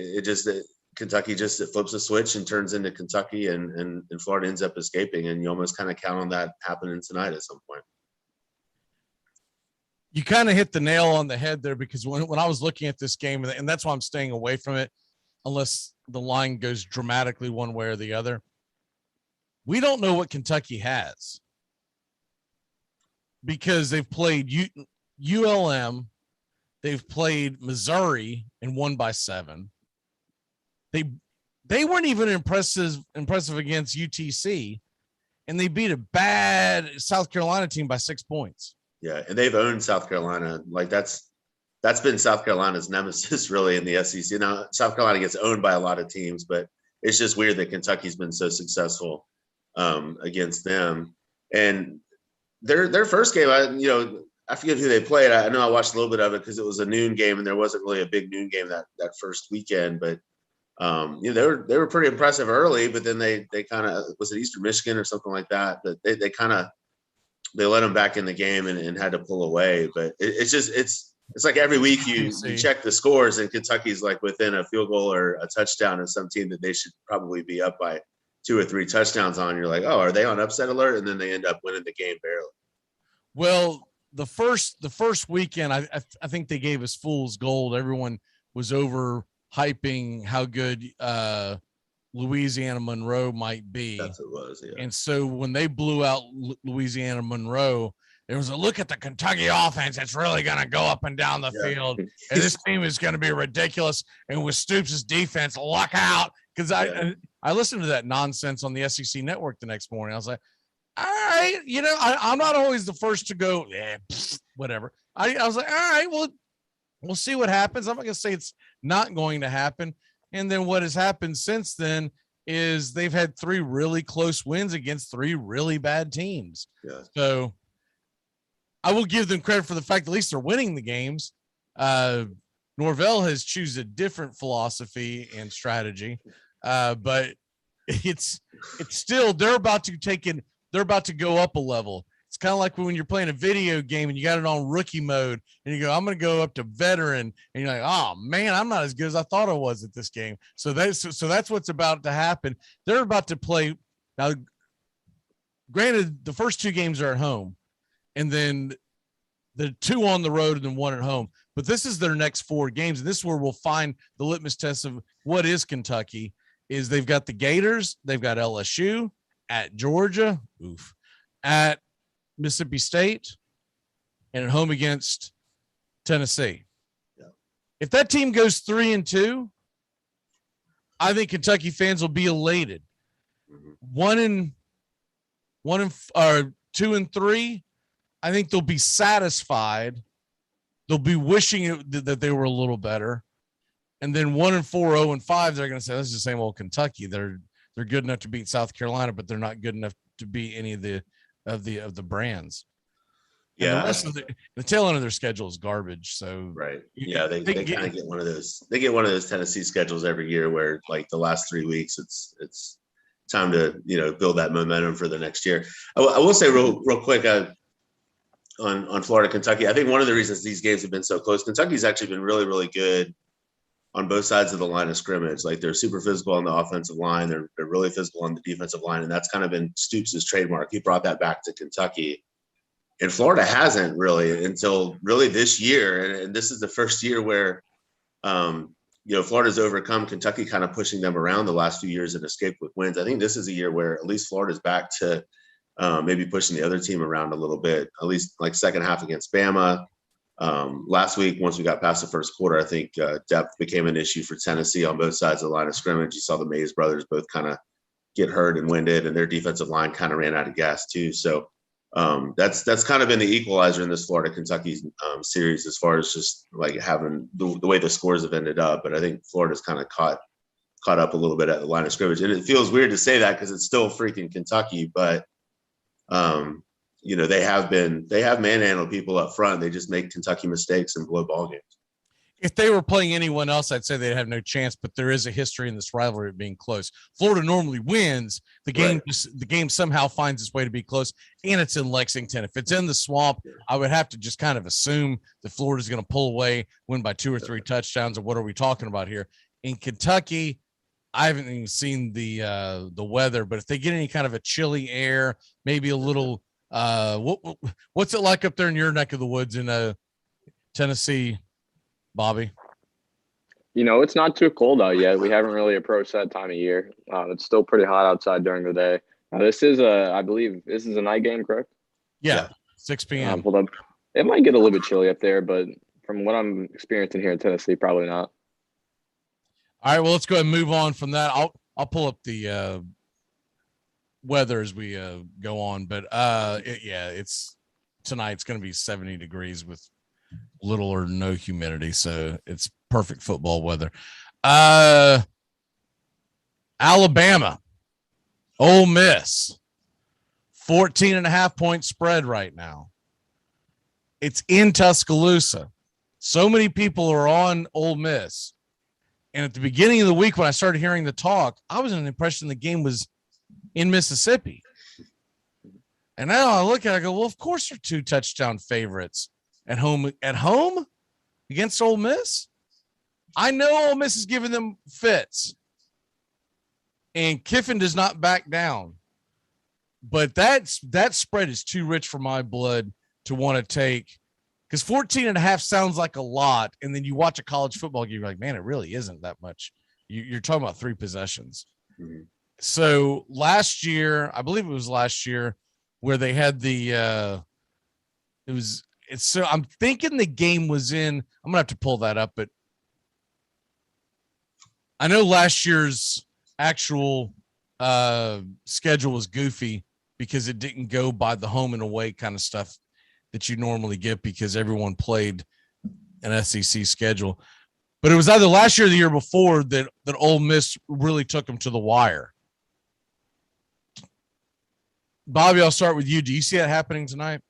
Speaker 6: Kentucky just flips a switch and turns into Kentucky, and Florida ends up escaping. And you almost kind of count on that happening tonight at some point.
Speaker 4: You kind of hit the nail on the head there, because when I was looking at this game, and that's why I'm staying away from it unless the line goes dramatically one way or the other. We don't know what Kentucky has because they've played ULM, they've played Missouri and won by 7. They weren't even impressive against UTC, and they beat a bad South Carolina team by 6 points.
Speaker 6: Yeah, and they've owned South Carolina. Like that's been South Carolina's nemesis really in the SEC. Now, South Carolina gets owned by a lot of teams, but it's just weird that Kentucky's been so successful against them. And their first game, I forget who they played. I know I watched a little bit of it because it was a noon game, and there wasn't really a big noon game that first weekend. But they were pretty impressive early, but then they kind of, was it Eastern Michigan or something like that? But they let them back in the game and had to pull away. But it's like every week you check the scores and Kentucky's like within a field goal or a touchdown of some team that they should probably be up by 2 or 3 touchdowns on. You're like, oh, are they on upset alert? And then they end up winning the game barely.
Speaker 4: Well, the first weekend, I think they gave us fool's gold. Everyone was over hyping how good Louisiana Monroe might be.
Speaker 6: That's what it was, yeah.
Speaker 4: And so when they blew out Louisiana Monroe, there was a look at the Kentucky offense that's really going to go up and down the field. And this team is going to be ridiculous. And with Stoops' defense, luck out. Because I listened to that nonsense on the SEC network the next morning. I was like, all right, I'm not always the first to go, whatever. I was like, all right, well, we'll see what happens. I'm not going to say it's not going to happen. And then what has happened since then is they've had 3 really close wins against 3 really bad teams.
Speaker 6: Yeah.
Speaker 4: So I will give them credit for the fact that at least they're winning the games. Norvell has chosen a different philosophy and strategy, but it's still they're about to go up a level. It's kind of like when you're playing a video game and you got it on rookie mode and you go, I'm going to go up to veteran, and you're like, oh man, I'm not as good as I thought I was at this game. So that's what's about to happen. They're about to play now. Granted, the first 2 games are at home, and then the 2 on the road and then 1 at home. But this is their next 4 games, and this is where we'll find the litmus test of what is Kentucky. Is they've got the Gators, they've got LSU, at Georgia, at Mississippi State, and at home against Tennessee.
Speaker 6: Yeah.
Speaker 4: If that team goes 3-2, I think Kentucky fans will be elated. 2-3, I think they'll be satisfied. They'll be wishing that they were a little better. And then 1-4, 0-5, they're going to say, this is the same old Kentucky. They're good enough to beat South Carolina, but they're not good enough to beat any of the brands. And the rest of the tail end of their schedule is garbage. So
Speaker 6: right, yeah, they kind of get one of those. They get one of those Tennessee schedules every year where like the last 3 weeks, it's time to build that momentum for the next year. I will say real quick on Florida Kentucky. I think one of the reasons these games have been so close, Kentucky's actually been really really good on both sides of the line of scrimmage. Like they're super physical on the offensive line, they're really physical on the defensive line, and that's kind of been Stoops' trademark. He brought that back to Kentucky. And Florida hasn't really until really this year. And this is the first year where, Florida's overcome Kentucky kind of pushing them around the last few years and escaped with wins. I think this is a year where at least Florida's back to maybe pushing the other team around a little bit, at least like second half against Bama. Last week, once we got past the first quarter, I think depth became an issue for Tennessee on both sides of the line of scrimmage. You saw the Mays brothers both kind of get hurt and winded, and their defensive line kind of ran out of gas too. So, that's kind of been the equalizer in this Florida Kentucky series as far as just like having the way the scores have ended up. But I think Florida's kind of caught up a little bit at the line of scrimmage, and it feels weird to say that because it's still freaking Kentucky. But they have manhandled people up front. They just make Kentucky mistakes and blow ball games.
Speaker 4: If they were playing anyone else, I'd say they'd have no chance, but there is a history in this rivalry of being close. Florida normally wins. The game somehow finds its way to be close, and it's in Lexington. If it's in the Swamp, I would have to just kind of assume that Florida's going to pull away, win by 2 or 3 touchdowns, or what are we talking about here? In Kentucky, I haven't even seen the weather, but if they get any kind of a chilly air, maybe a little what's it like up there in your neck of the woods in Tennessee, Bobby?
Speaker 2: It's not too cold out yet. We haven't really approached that time of year. It's still pretty hot outside during the day. I believe this is a night game, correct?
Speaker 4: Yeah. 6 p.m.
Speaker 2: Hold up. It might get a little bit chilly up there, but from what I'm experiencing here in Tennessee, probably not.
Speaker 4: All right, well, let's go ahead and move on from that. I'll pull up the weather as we go on, but it's tonight. It's going to be 70 degrees with little or no humidity, so it's perfect football weather. Alabama, Ole Miss, 14.5-point spread right now. It's in Tuscaloosa. So many people are on Ole Miss. And at the beginning of the week, when I started hearing the talk, I was under the impression the game was in Mississippi. And now I look at it, I go, well, of course they're 2 touchdown favorites at home against Ole Miss. I know Ole Miss is giving them fits, and Kiffin does not back down. But that spread is too rich for my blood to want to take, because 14.5 sounds like a lot, and then you watch a college football game, you're like, man, it really isn't that much. You're talking about 3 possessions. Mm-hmm. So last year, I believe it was last year, where they had so I'm thinking the game was in, I'm gonna have to pull that up, but I know last year's actual schedule was goofy because it didn't go by the home and away kind of stuff that you normally get because everyone played an SEC schedule. But it was either last year or the year before that Ole Miss really took them to the wire. Bobby, I'll start with you. Do you see that happening tonight?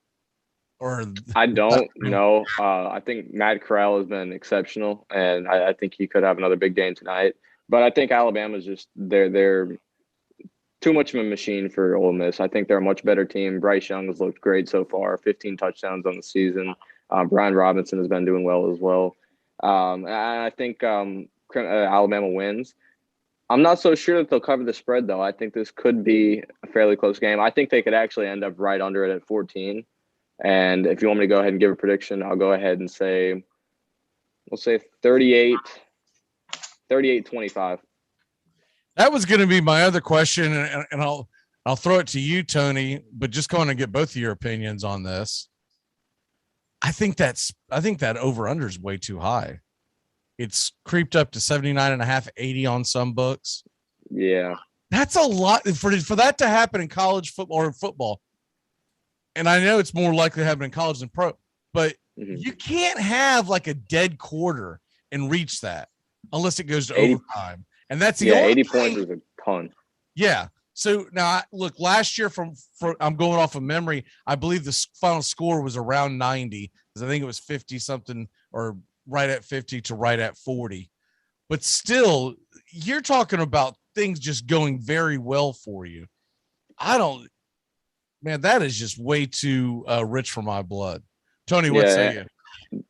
Speaker 4: Or
Speaker 2: I don't know. I think Matt Corral has been exceptional, and I think he could have another big game tonight. But I think Alabama's just they're too much of a machine for Ole Miss. I think they're a much better team. Bryce Young has looked great so far, 15 touchdowns on the season. Brian Robinson has been doing well as well. And I think Alabama wins. I'm not so sure that they'll cover the spread, though. I think this could be a fairly close game. I think they could actually end up right under it at 14. And if you want me to go ahead and give a prediction, I'll go ahead and say, we'll say 38-25.
Speaker 4: That was going to be my other question, and I'll throw it to you, Tony, but just going to get both of your opinions on this. I think that over-under is way too high. It's creeped up to 79.5, 80 on some books.
Speaker 2: Yeah.
Speaker 4: That's a lot for that to happen in college football or football. And I know it's more likely to happen in college than pro, but you can't have like a dead quarter and reach that unless it goes to overtime. And that's the only
Speaker 2: 80 points is a ton.
Speaker 4: Yeah. So now, look, last year I'm going off of memory. I believe the final score was around 90, because I think it was 50 something, or right at 50 to right at 40. But still, you're talking about things just going very well for you. Man, that is just way too rich for my blood. Tony, what say you?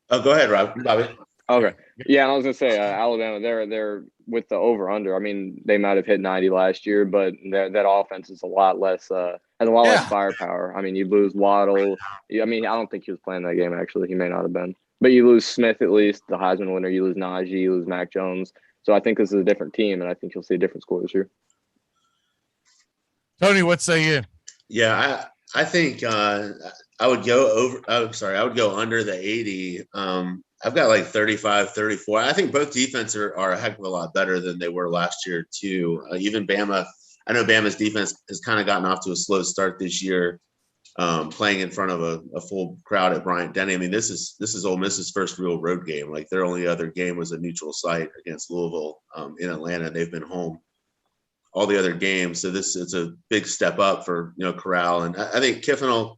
Speaker 6: Oh, go ahead, Bobby.
Speaker 2: Okay. Yeah, and I was gonna say Alabama. They're with the over under. I mean, they might have hit 90 last year, but that offense is a lot less. Has a lot less firepower. I mean, you lose Waddle. I mean, I don't think he was playing that game. Actually, he may not have been. But you lose Smith, at least the Heisman winner. You lose Najee. You lose Mac Jones. So I think this is a different team, and I think you'll see a different score this year.
Speaker 4: Tony, what say you?
Speaker 6: Yeah, I think I would go over. Oh, sorry, I would go under the 80. I've got like 35, 34. I think both defenses are a heck of a lot better than they were last year too. Even Bama. I know Bama's defense has kind of gotten off to a slow start this year, playing in front of a full crowd at Bryant-Denny. I mean, this is Ole Miss's first real road game. Like, their only other game was a neutral site against Louisville in Atlanta. They've been home all the other games, so this is a big step up for Corral. And I think Kiffin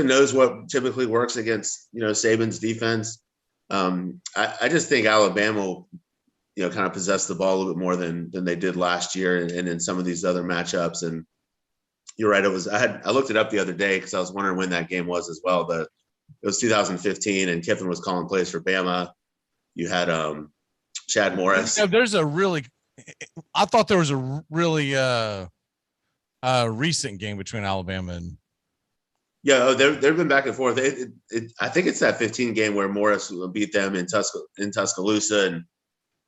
Speaker 6: knows what typically works against Saban's defense. I just think Alabama will kind of possess the ball a little bit more than they did last year and in some of these other matchups. And you're right. I looked it up the other day because I was wondering when that game was as well. But it was 2015, and Kiffin was calling plays for Bama. You had Chad Morris.
Speaker 4: I thought there was a really recent game between Alabama and.
Speaker 6: Yeah, they've been back and forth. I think it's that 15 game where Morris beat them in Tuscaloosa, and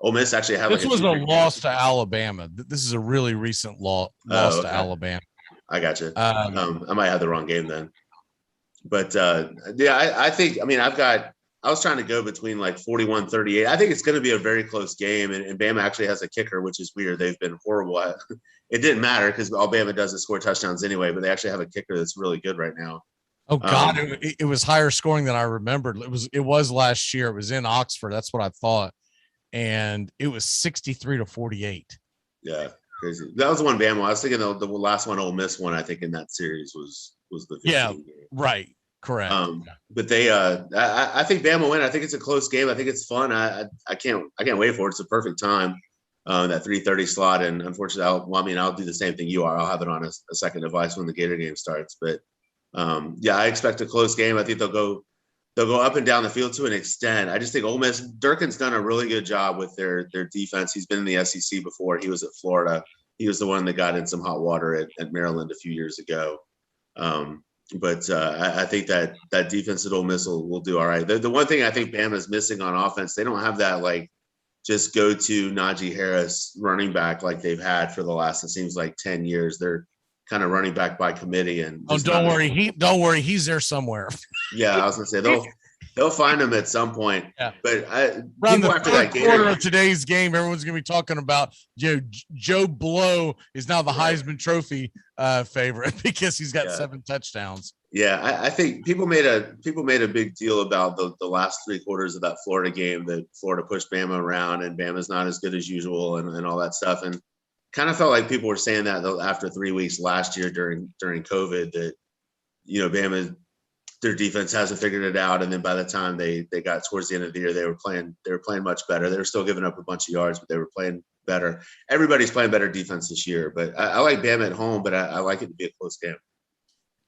Speaker 6: Ole Miss actually had.
Speaker 4: This was a loss to Alabama. This is a really recent loss to Alabama.
Speaker 6: I got you. I might have the wrong game then, but I think. I mean, I was trying to go between like 41-38. I think it's going to be a very close game, and Bama actually has a kicker, which is weird. They've been horrible at. It didn't matter because all Bama does is score touchdowns anyway, but they actually have a kicker that's really good right now.
Speaker 4: Oh God, it was higher scoring than I remembered. It was last year. It was in Oxford. That's what I thought, and it was 63-48.
Speaker 6: Yeah, crazy. That was the one Bama. I was thinking the last one Ole Miss won. I think in that series was the 15 game.
Speaker 4: Right. Correct.
Speaker 6: But they, I think Bama win. I think it's a close game. I think it's fun. I can't wait for it. It's a perfect time. That 3:30 slot, and unfortunately, I'll do the same thing you are. I'll have it on a second device when the Gator game starts. But I expect a close game. I think they'll go up and down the field to an extent. I just think Ole Miss, Durkin's done a really good job with their defense. He's been in the SEC before. He was at Florida. He was the one that got in some hot water at Maryland a few years ago. But I think that defense at Ole Miss will do all right. The one thing I think Bama's missing on offense, they don't have that like just go to Najee Harris running back like they've had for the last, it seems like 10 years. They're kind of running back by committee. And
Speaker 4: don't worry, he's there somewhere.
Speaker 6: Yeah, I was gonna say they'll find him at some point.
Speaker 4: Yeah.
Speaker 6: But
Speaker 4: around the third quarter of today's game, everyone's gonna be talking about Joe Blow is now the Heisman Trophy favorite because he's got 7 touchdowns.
Speaker 6: Yeah, I think people made a big deal about the last 3 quarters of that Florida game, that Florida pushed Bama around and Bama's not as good as usual and all that stuff. And kind of felt like people were saying that after 3 weeks last year during COVID that, Bama, their defense hasn't figured it out. And then by the time they got towards the end of the year, they were playing much better. They were still giving up a bunch of yards, but they were playing better. Everybody's playing better defense this year, but I like Bama at home, but I like it to be a close game.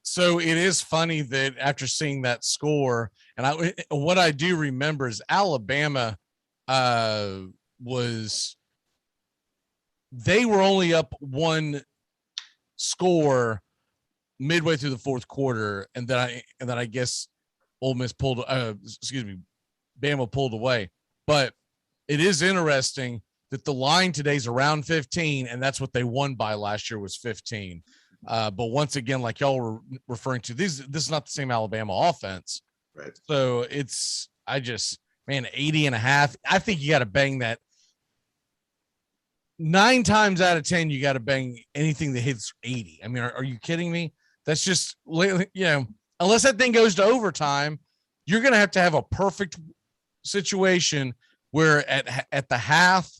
Speaker 4: So it is funny that after seeing that score, and what I do remember is Alabama they were only up 1 score midway through the fourth quarter, and then I guess Ole Miss Bama pulled away. But it is interesting that the line today's around 15, and that's what they won by last year was 15. But once again, like y'all were referring to, this is not the same Alabama offense.
Speaker 6: Right.
Speaker 4: So 80.5. I think you got to bang that 9 times out of 10. You got to bang anything that hits 80. I mean, are you kidding me? That's just, unless that thing goes to overtime, you're going to have a perfect situation where at the half,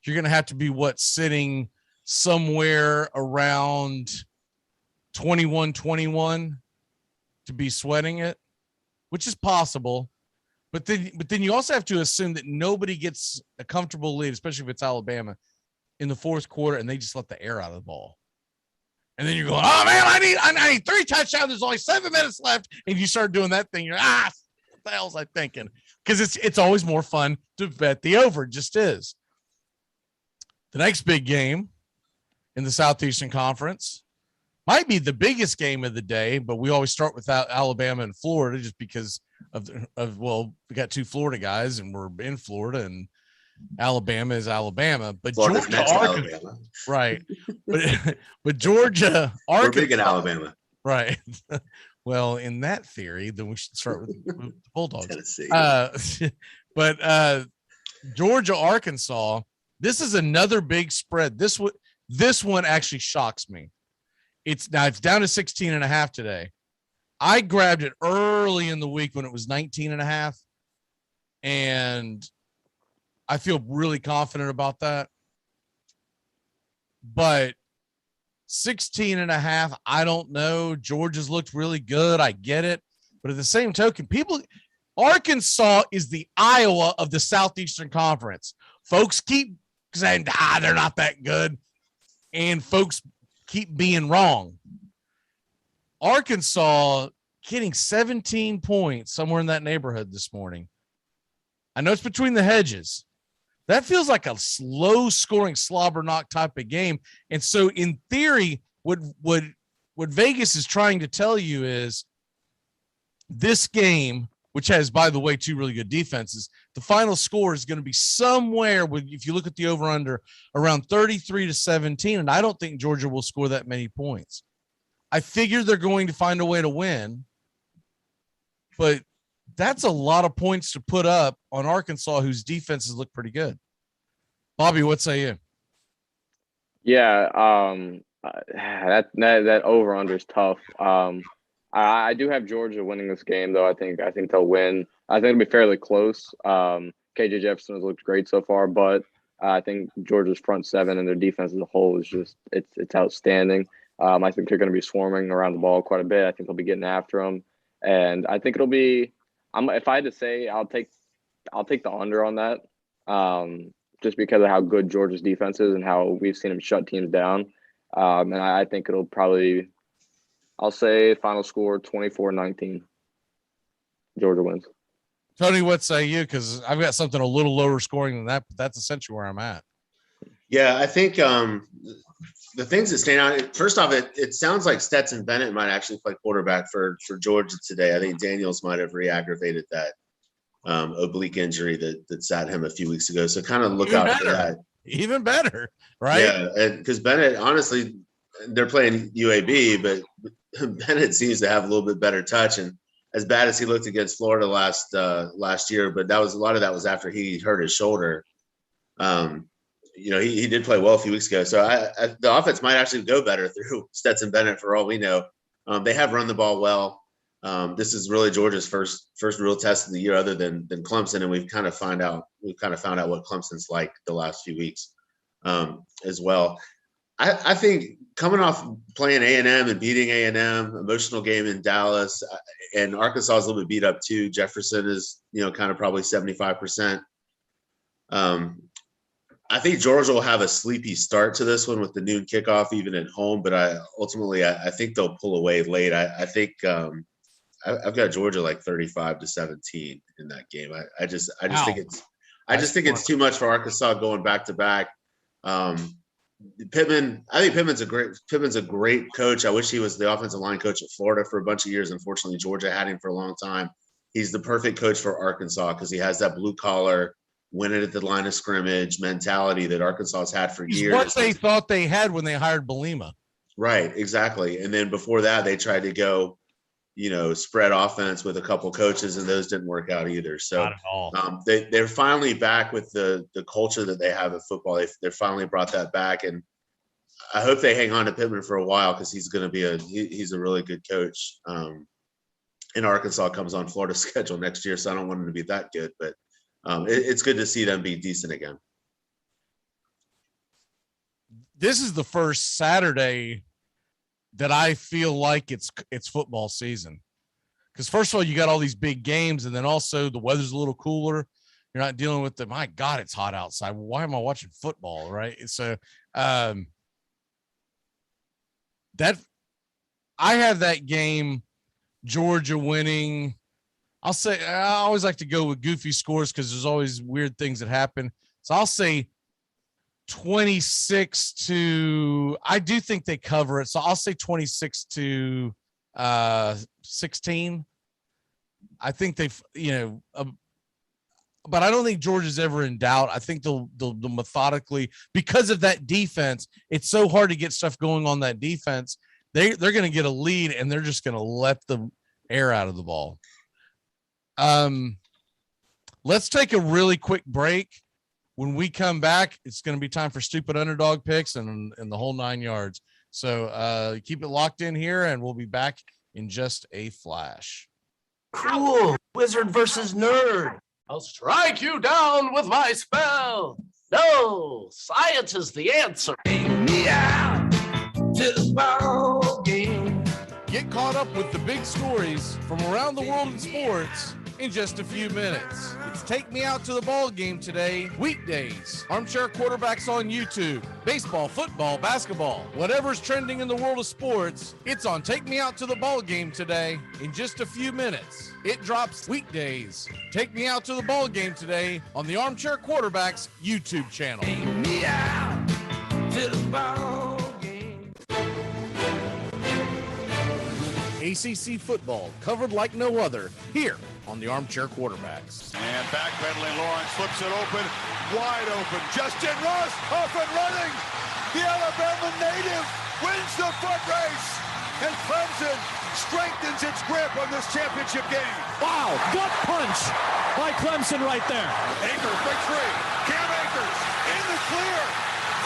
Speaker 4: you're going to have to be sitting somewhere around 21-21 to be sweating it, which is possible. But then you also have to assume that nobody gets a comfortable lead, especially if it's Alabama, in the fourth quarter, and they just let the air out of the ball. And then you're going, oh man, I need 3 touchdowns. There's only 7 minutes left. And you start doing that thing. You're what the hell's I thinking? Because it's always more fun to bet the over. It just is. The next big game in the Southeastern Conference might be the biggest game of the day, but we always start with Alabama and Florida just because of we got 2 Florida guys and we're in Florida, and Alabama is Alabama, but
Speaker 6: Florida's
Speaker 4: Georgia,
Speaker 6: next to
Speaker 4: Arkansas,
Speaker 6: Alabama.
Speaker 4: right? But Georgia, Arkansas,
Speaker 6: we're big in Alabama,
Speaker 4: right? Well, in that theory, then we should start with the Bulldogs.
Speaker 6: Tennessee.
Speaker 4: But Georgia, Arkansas. This is another big spread. This one actually shocks me. It's down to 16.5 today. I grabbed it early in the week when it was 19.5, and I feel really confident about that. But 16.5, I don't know. Georgia's looked really good. I get it. But at the same token, Arkansas is the Iowa of the Southeastern Conference. Folks keep saying, they're not that good. And folks keep being wrong. Arkansas getting 17 points somewhere in that neighborhood this morning. I know it's between the hedges. That feels like a slow scoring slobber knock type of game. And so in theory, what Vegas is trying to tell you is this game, which has, by the way, 2 really good defenses, the final score is going to be somewhere if you look at the over under around 33-17. And I don't think Georgia will score that many points. I figure they're going to find a way to win, but that's a lot of points to put up on Arkansas, whose defenses look pretty good. Bobby, what say you?
Speaker 2: Yeah, that over under is tough. I do have Georgia winning this game, though. I think they'll win. I think it'll be fairly close. KJ Jefferson has looked great so far, but I think Georgia's front 7 and their defense as a whole is just it's outstanding. I think they're going to be swarming around the ball quite a bit. I think they'll be getting after them, and I think it'll be. If I had to say, I'll take the under on that, just because of how good Georgia's defense is and how we've seen them shut teams down. And I think it'll probably. I'll say final score 24-19. Georgia wins.
Speaker 4: Tony, what say you? Because I've got something a little lower scoring than that, but that's essentially where I'm at.
Speaker 6: Yeah, I think the things that stand out, first off, it sounds like Stetson Bennett might actually play quarterback for Georgia today. I think Daniels might have re-aggravated that oblique injury that sat him a few weeks ago. So kind of look out for that.
Speaker 4: Even better, right?
Speaker 6: Yeah, because Bennett, honestly, they're playing UAB, but Bennett seems to have a little bit better touch. And as bad as he looked against Florida last year, but a lot of that was after he hurt his shoulder. He did play well a few weeks ago. So the offense might actually go better through Stetson Bennett for all we know. They have run the ball well. This is really Georgia's first real test of the year, other than Clemson, and we've kind of found out what Clemson's like the last few weeks as well. I think coming off playing A&M and beating A&M, emotional game in Dallas, and Arkansas is a little bit beat up too. Jefferson is kind of probably 75%. I think Georgia will have a sleepy start to this one with the noon kickoff, even at home. But I think they'll pull away late. I think I've got Georgia like 35-17 in that game. I just think it's too much for Arkansas going back to back. Pittman, I think Pittman's a great coach. I wish he was the offensive line coach at Florida for a bunch of years. Unfortunately, Georgia had him for a long time. He's the perfect coach for Arkansas because he has that blue collar, win it at the line of scrimmage mentality that Arkansas has had for years.
Speaker 4: What they thought they had when they hired Belima.
Speaker 6: Right, exactly. And then before that, they tried to go, spread offense with a couple coaches, and those didn't work out either. So
Speaker 4: not at all.
Speaker 6: They're finally back with the culture that they have in football. They're finally brought that back, and I hope they hang on to Pittman for a while because he's going to be he's a really good coach. And Arkansas comes on Florida's schedule next year, so I don't want him to be that good, but it's good to see them be decent again.
Speaker 4: this is the first Saturday that I feel like it's football season. Because first of all, you got all these big games, and then also the weather's a little cooler. You're not dealing with my God, it's hot outside. Why am I watching football? Right. So that I have that game, Georgia winning. I always like to go with goofy scores because there's always weird things that happen. So I'll say 26 to, I do think they cover it. So I'll say 26 to 16. I think they've, but I don't think Georgia's ever in doubt. I think they'll methodically, because of that defense, it's so hard to get stuff going on that defense. They're going to get a lead and they're just going to let the air out of the ball. Let's take a really quick break. When we come back, it's going to be time for stupid underdog picks and the whole 9 yards. So keep it locked in here, and we'll be back in just a flash.
Speaker 1: Cool. Wizard versus nerd. I'll strike you down with my spell. No, science is the answer. Take me out to the ball game.
Speaker 4: Get caught up with the big stories from around the world in sports in just a few minutes. It's Take Me Out to the Ball Game today, weekdays. Armchair Quarterbacks on YouTube. Baseball, football, basketball, whatever's trending in the world of sports, it's on Take Me Out to the Ball Game today in just a few minutes. It drops weekdays. Take Me Out to the Ball Game today on the Armchair Quarterbacks YouTube channel.
Speaker 1: Take me out to the ball game.
Speaker 4: ACC football covered like no other here on the Armchair Quarterbacks.
Speaker 23: And backpedaling, Lawrence flips it open, wide open. Justin Ross off and running. The Alabama native wins the foot race. And Clemson strengthens its grip on this championship game.
Speaker 8: Wow, gut punch by Clemson right there.
Speaker 23: Akers, big three. Cam Akers in the clear.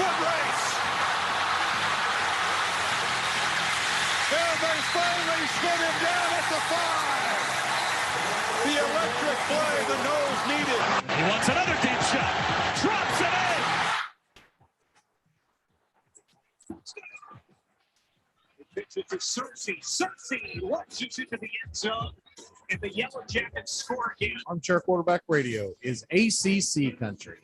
Speaker 23: Foot race. And they finally shut him down at the 5. The electric play the nose needed.
Speaker 8: He wants another deep shot. Drops it in. Pitch it to Cersei. Cersei launches into the end zone. And the Yellow Jackets score again.
Speaker 4: Armchair Quarterback Radio is ACC country.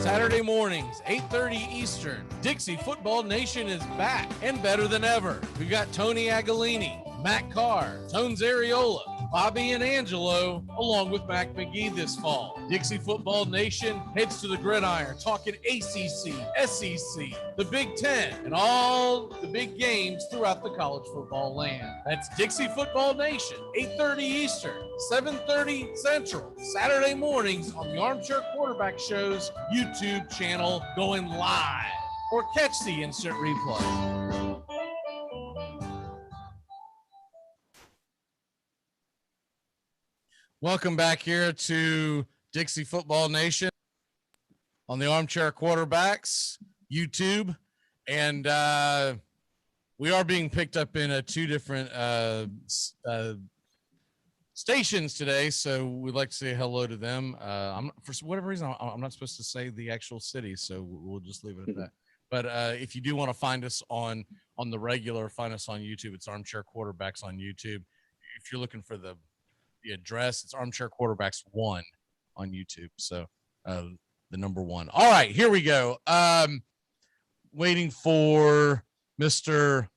Speaker 4: Saturday mornings, 8:30 Eastern. Dixie Football Nation is back and better than ever. We've got Tony Agolini, Matt Carr, Tones Areola, Bobby and Angelo, along with Mac McGee this fall. Dixie Football Nation heads to the gridiron, talking ACC, SEC, the Big Ten, and all the big games throughout the college football land. That's Dixie Football Nation, 8:30 Eastern, 7:30 Central, Saturday mornings on the Armchair Quarterback Show's YouTube channel, going live. Or catch the instant replay. Welcome back here to Dixie Football Nation on the Armchair Quarterbacks YouTube. And we are being picked up in 2 different stations today. So we'd like to say hello to them. For whatever reason, I'm not supposed to say the actual city, so we'll just leave it at that. But if you do want to find us on the regular, find us on YouTube. It's Armchair Quarterbacks on YouTube. If you're looking for the address, it's Armchair Quarterbacks 1 on YouTube. So the number 1. All right, here we go. Waiting for Mr.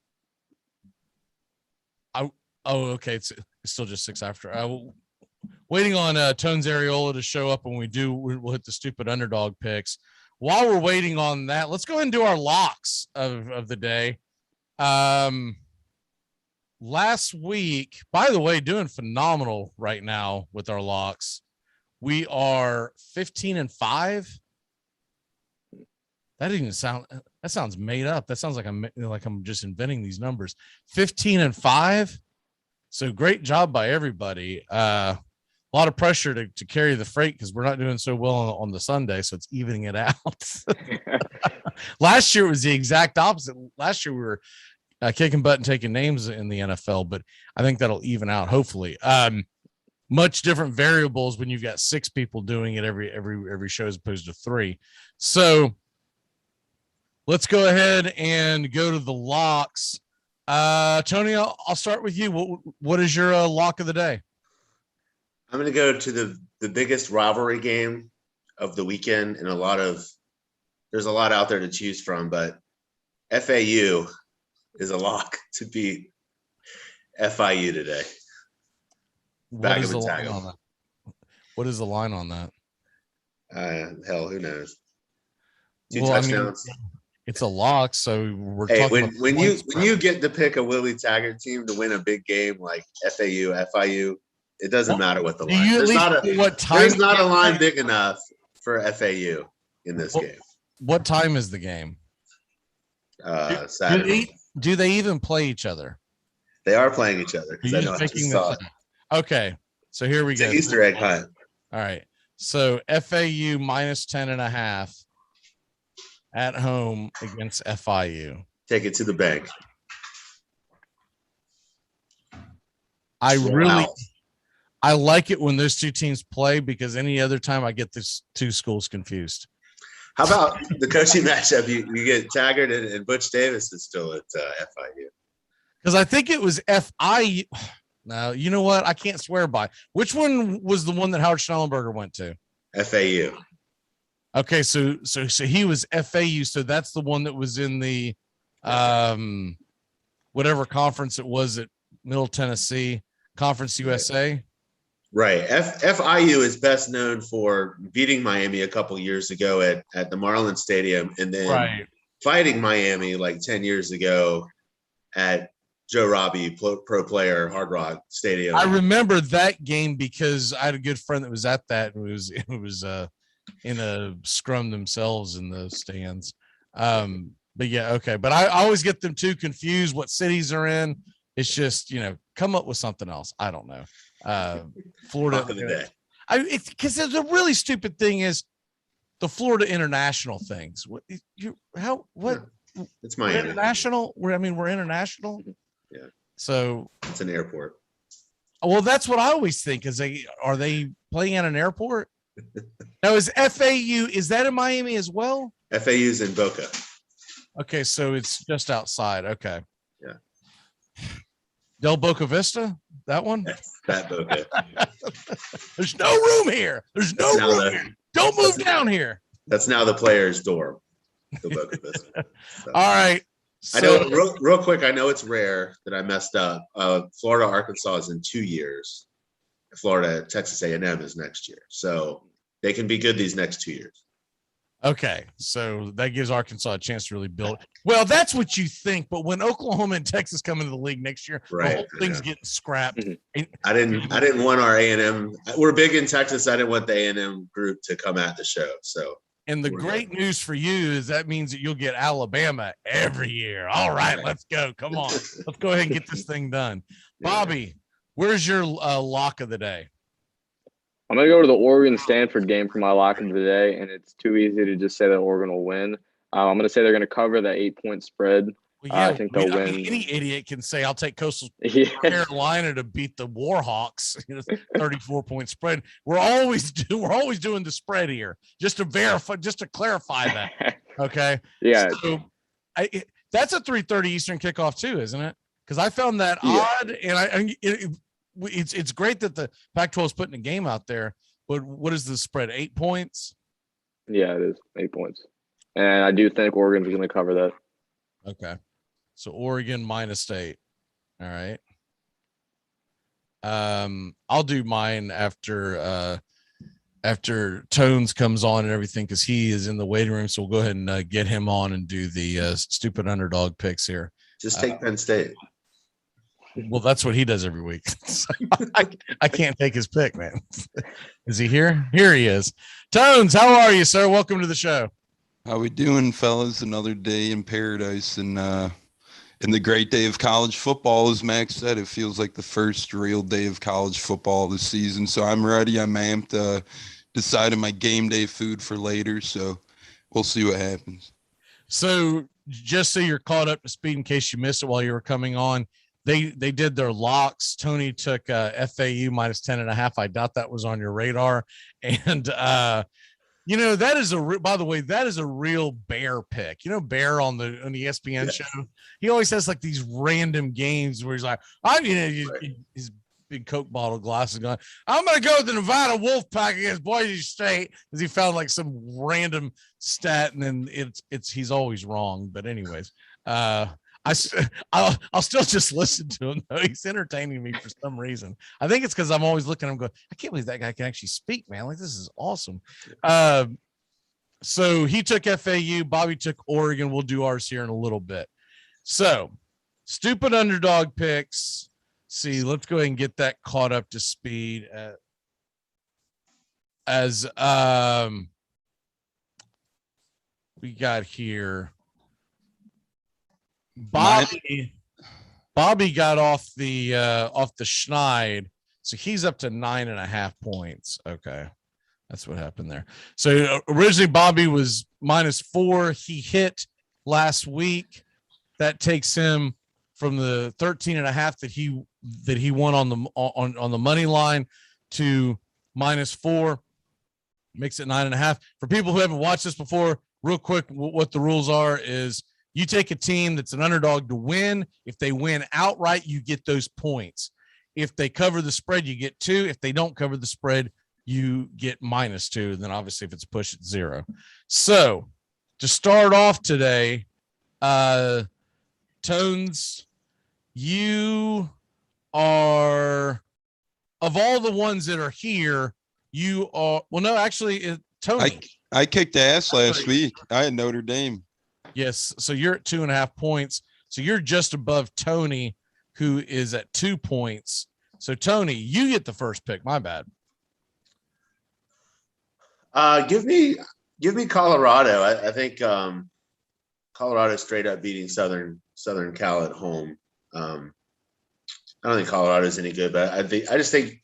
Speaker 4: Okay. It's still just 6 after. Waiting on Tones Areola to show up. When we do, we'll hit the stupid underdog picks. While we're waiting on that, let's go ahead and do our locks of the day. Last week, by the way, doing phenomenal right now with our locks. We are 15-5. That sounds made up. That sounds like I'm just inventing these numbers. 15-5. So great job by everybody. A lot of pressure to carry the freight because we're not doing so well on the Sunday, so it's evening it out. Last year it was the exact opposite. Last year we were kicking butt and taking names in the NFL, but I think that'll even out, hopefully. much different variables when you've got 6 people doing it every show as opposed to 3. So let's go ahead and go to the locks. Tony, I'll start with you. What is your lock of the day?
Speaker 6: I'm going to go to the biggest rivalry game of the weekend, and there's a lot out there to choose from, but FAU is a lock to beat FIU today.
Speaker 4: What is the line on that? What is the line on that?
Speaker 6: Hell, who knows? 2
Speaker 4: Well,
Speaker 6: touchdowns.
Speaker 4: I mean, it's a lock, so we're
Speaker 6: talking.
Speaker 4: about
Speaker 6: When you get to pick a Willie Taggart team to win a big game like FAU, FIU, it doesn't matter what the line. There's not a line big enough for FAU in this game.
Speaker 4: What time is the game?
Speaker 6: Saturday.
Speaker 4: Do they even play each other?
Speaker 6: They are playing each other because I know I just saw it.
Speaker 4: Okay, so here we go.
Speaker 6: It's an Easter egg hunt.
Speaker 4: All right, so FAU minus 10.5 at home against FIU.
Speaker 6: Take it to the bank.
Speaker 4: I like it when those 2 teams play because any other time I get these 2 schools confused.
Speaker 6: How about the coaching matchup? You get Taggart and Butch Davis is still at FIU.
Speaker 4: Because I think it was FIU. Now, you know what? I can't swear by. Which one was the one that Howard Schnellenberger went to?
Speaker 6: FAU.
Speaker 4: Okay, so he was FAU. So that's the one that was in the whatever conference it was at Middle Tennessee, Conference USA.
Speaker 6: Right. FIU is best known for beating Miami a couple years ago at the Marlins Stadium and then fighting Miami like 10 years ago at Joe Robbie Pro Player Hard Rock Stadium.
Speaker 4: I remember that game because I had a good friend that was at that. It was in a scrum themselves in the stands. But yeah, okay. But I always get them 2 confused what cities are in. It's just, come up with something else. I don't know. Florida. Because there's a really stupid thing is the Florida international things. What?
Speaker 6: It's Miami.
Speaker 4: International. We're international.
Speaker 6: Yeah.
Speaker 4: So
Speaker 6: it's an airport.
Speaker 4: Well, that's what I always think. Are they playing at an airport? Now, is FAU, is that in Miami as well?
Speaker 6: FAU's in Boca.
Speaker 4: Okay, so it's just outside. Okay.
Speaker 6: Yeah.
Speaker 4: Del Boca Vista? That one?
Speaker 6: That Boca.
Speaker 4: There's no room here. There's no room here. Don't move down here.
Speaker 6: That's now the player's dorm. The Boca Vista. So.
Speaker 4: All right.
Speaker 6: I know real quick, I know it's rare that I messed up. Florida, Arkansas is in 2 years. Florida, Texas A&M is next year. So they can be good these next 2 years.
Speaker 4: Okay. So that gives Arkansas a chance to really build. Well, that's what you think. But when Oklahoma and Texas come into the league next year, the whole thing's getting scrapped.
Speaker 6: I didn't want our A&M. We're big in Texas. I didn't want the A&M group to come at the show. So.
Speaker 4: And the great news for you is that means that you'll get Alabama every year. All right, let's go. Come on. Let's go ahead and get this thing done. Bobby, where's your lock of the day?
Speaker 2: I'm going to go to the Oregon-Stanford game for my lock of the day, and it's too easy to just say that Oregon will win. I'm going to say they're going to cover that 8-point spread.
Speaker 4: Well, yeah,
Speaker 2: I think they'll win.
Speaker 4: Any idiot can say, I'll take Coastal Carolina to beat the Warhawks, 34-point spread. We're always doing the spread here just to verify, just to clarify that. Okay.
Speaker 2: Yeah.
Speaker 4: So that's a 3:30 Eastern kickoff too, isn't it? Because I found that odd, and it's great that the Pac-12 is putting a game out there. But what is the spread? 8 points?
Speaker 2: Yeah, it is 8 points, and I do think Oregon's going to cover that.
Speaker 4: Okay. So Oregon -8. All right. I'll do mine after Tones comes on and everything because he is in the waiting room. So we'll go ahead and get him on and do the stupid underdog picks here.
Speaker 6: Just take Penn State.
Speaker 4: Well, that's what he does every week. So I can't take his pick, man. Is he here? Here he is. Tones, how are you, sir? Welcome to the show.
Speaker 3: How we doing, fellas? Another day in paradise, and in the great day of college football, as Max said, it feels like the first real day of college football this season. So I'm ready. I'm amped. Decided my game day food for later, so we'll see what happens.
Speaker 4: So just so you're caught up to speed in case you missed it while you were coming on, they did their locks. Tony took FAU minus 10.5. I doubt that was on your radar. And that is by the way, that is a real Bear pick. Bear on the ESPN show. He always has like these random games where he's like, his big Coke bottle glasses going, I'm going to go with the Nevada Wolfpack against Boise State, because he found like some random stat, and then he's always wrong. But anyways, I'll still just listen to him, though. He's entertaining me for some reason. I think it's because I'm always looking at him going, I can't believe that guy can actually speak, man. Like, this is awesome. So he took FAU. Bobby took Oregon. We'll do ours here in a little bit. So stupid underdog picks. See, let's go ahead and get that caught up to speed. As we got here. Bobby got off the schneid, so he's up to 9.5 points. Okay, that's what happened there. So originally Bobby was -4. He hit last week. That takes him from the 13.5 that he won on the money line to -4. Makes it 9.5. For people who haven't watched this before, real quick, what the rules are is, you take a team that's an underdog to win. If they win outright, you get those points. If they cover the spread, you get 2. If they don't cover the spread, you get -2. And then obviously if it's pushed, it's 0. So to start off today, Tones, you are, of all the ones that are here, you are, well, no, actually, Tony.
Speaker 3: I kicked ass last week. I had Notre Dame.
Speaker 4: Yes. So you're at 2.5 points. So you're just above Tony, who is at 2 points. So Tony, you get the first pick. My bad.
Speaker 6: Give me Colorado. I think Colorado straight up beating Southern Cal at home. I don't think Colorado's any good, but I just think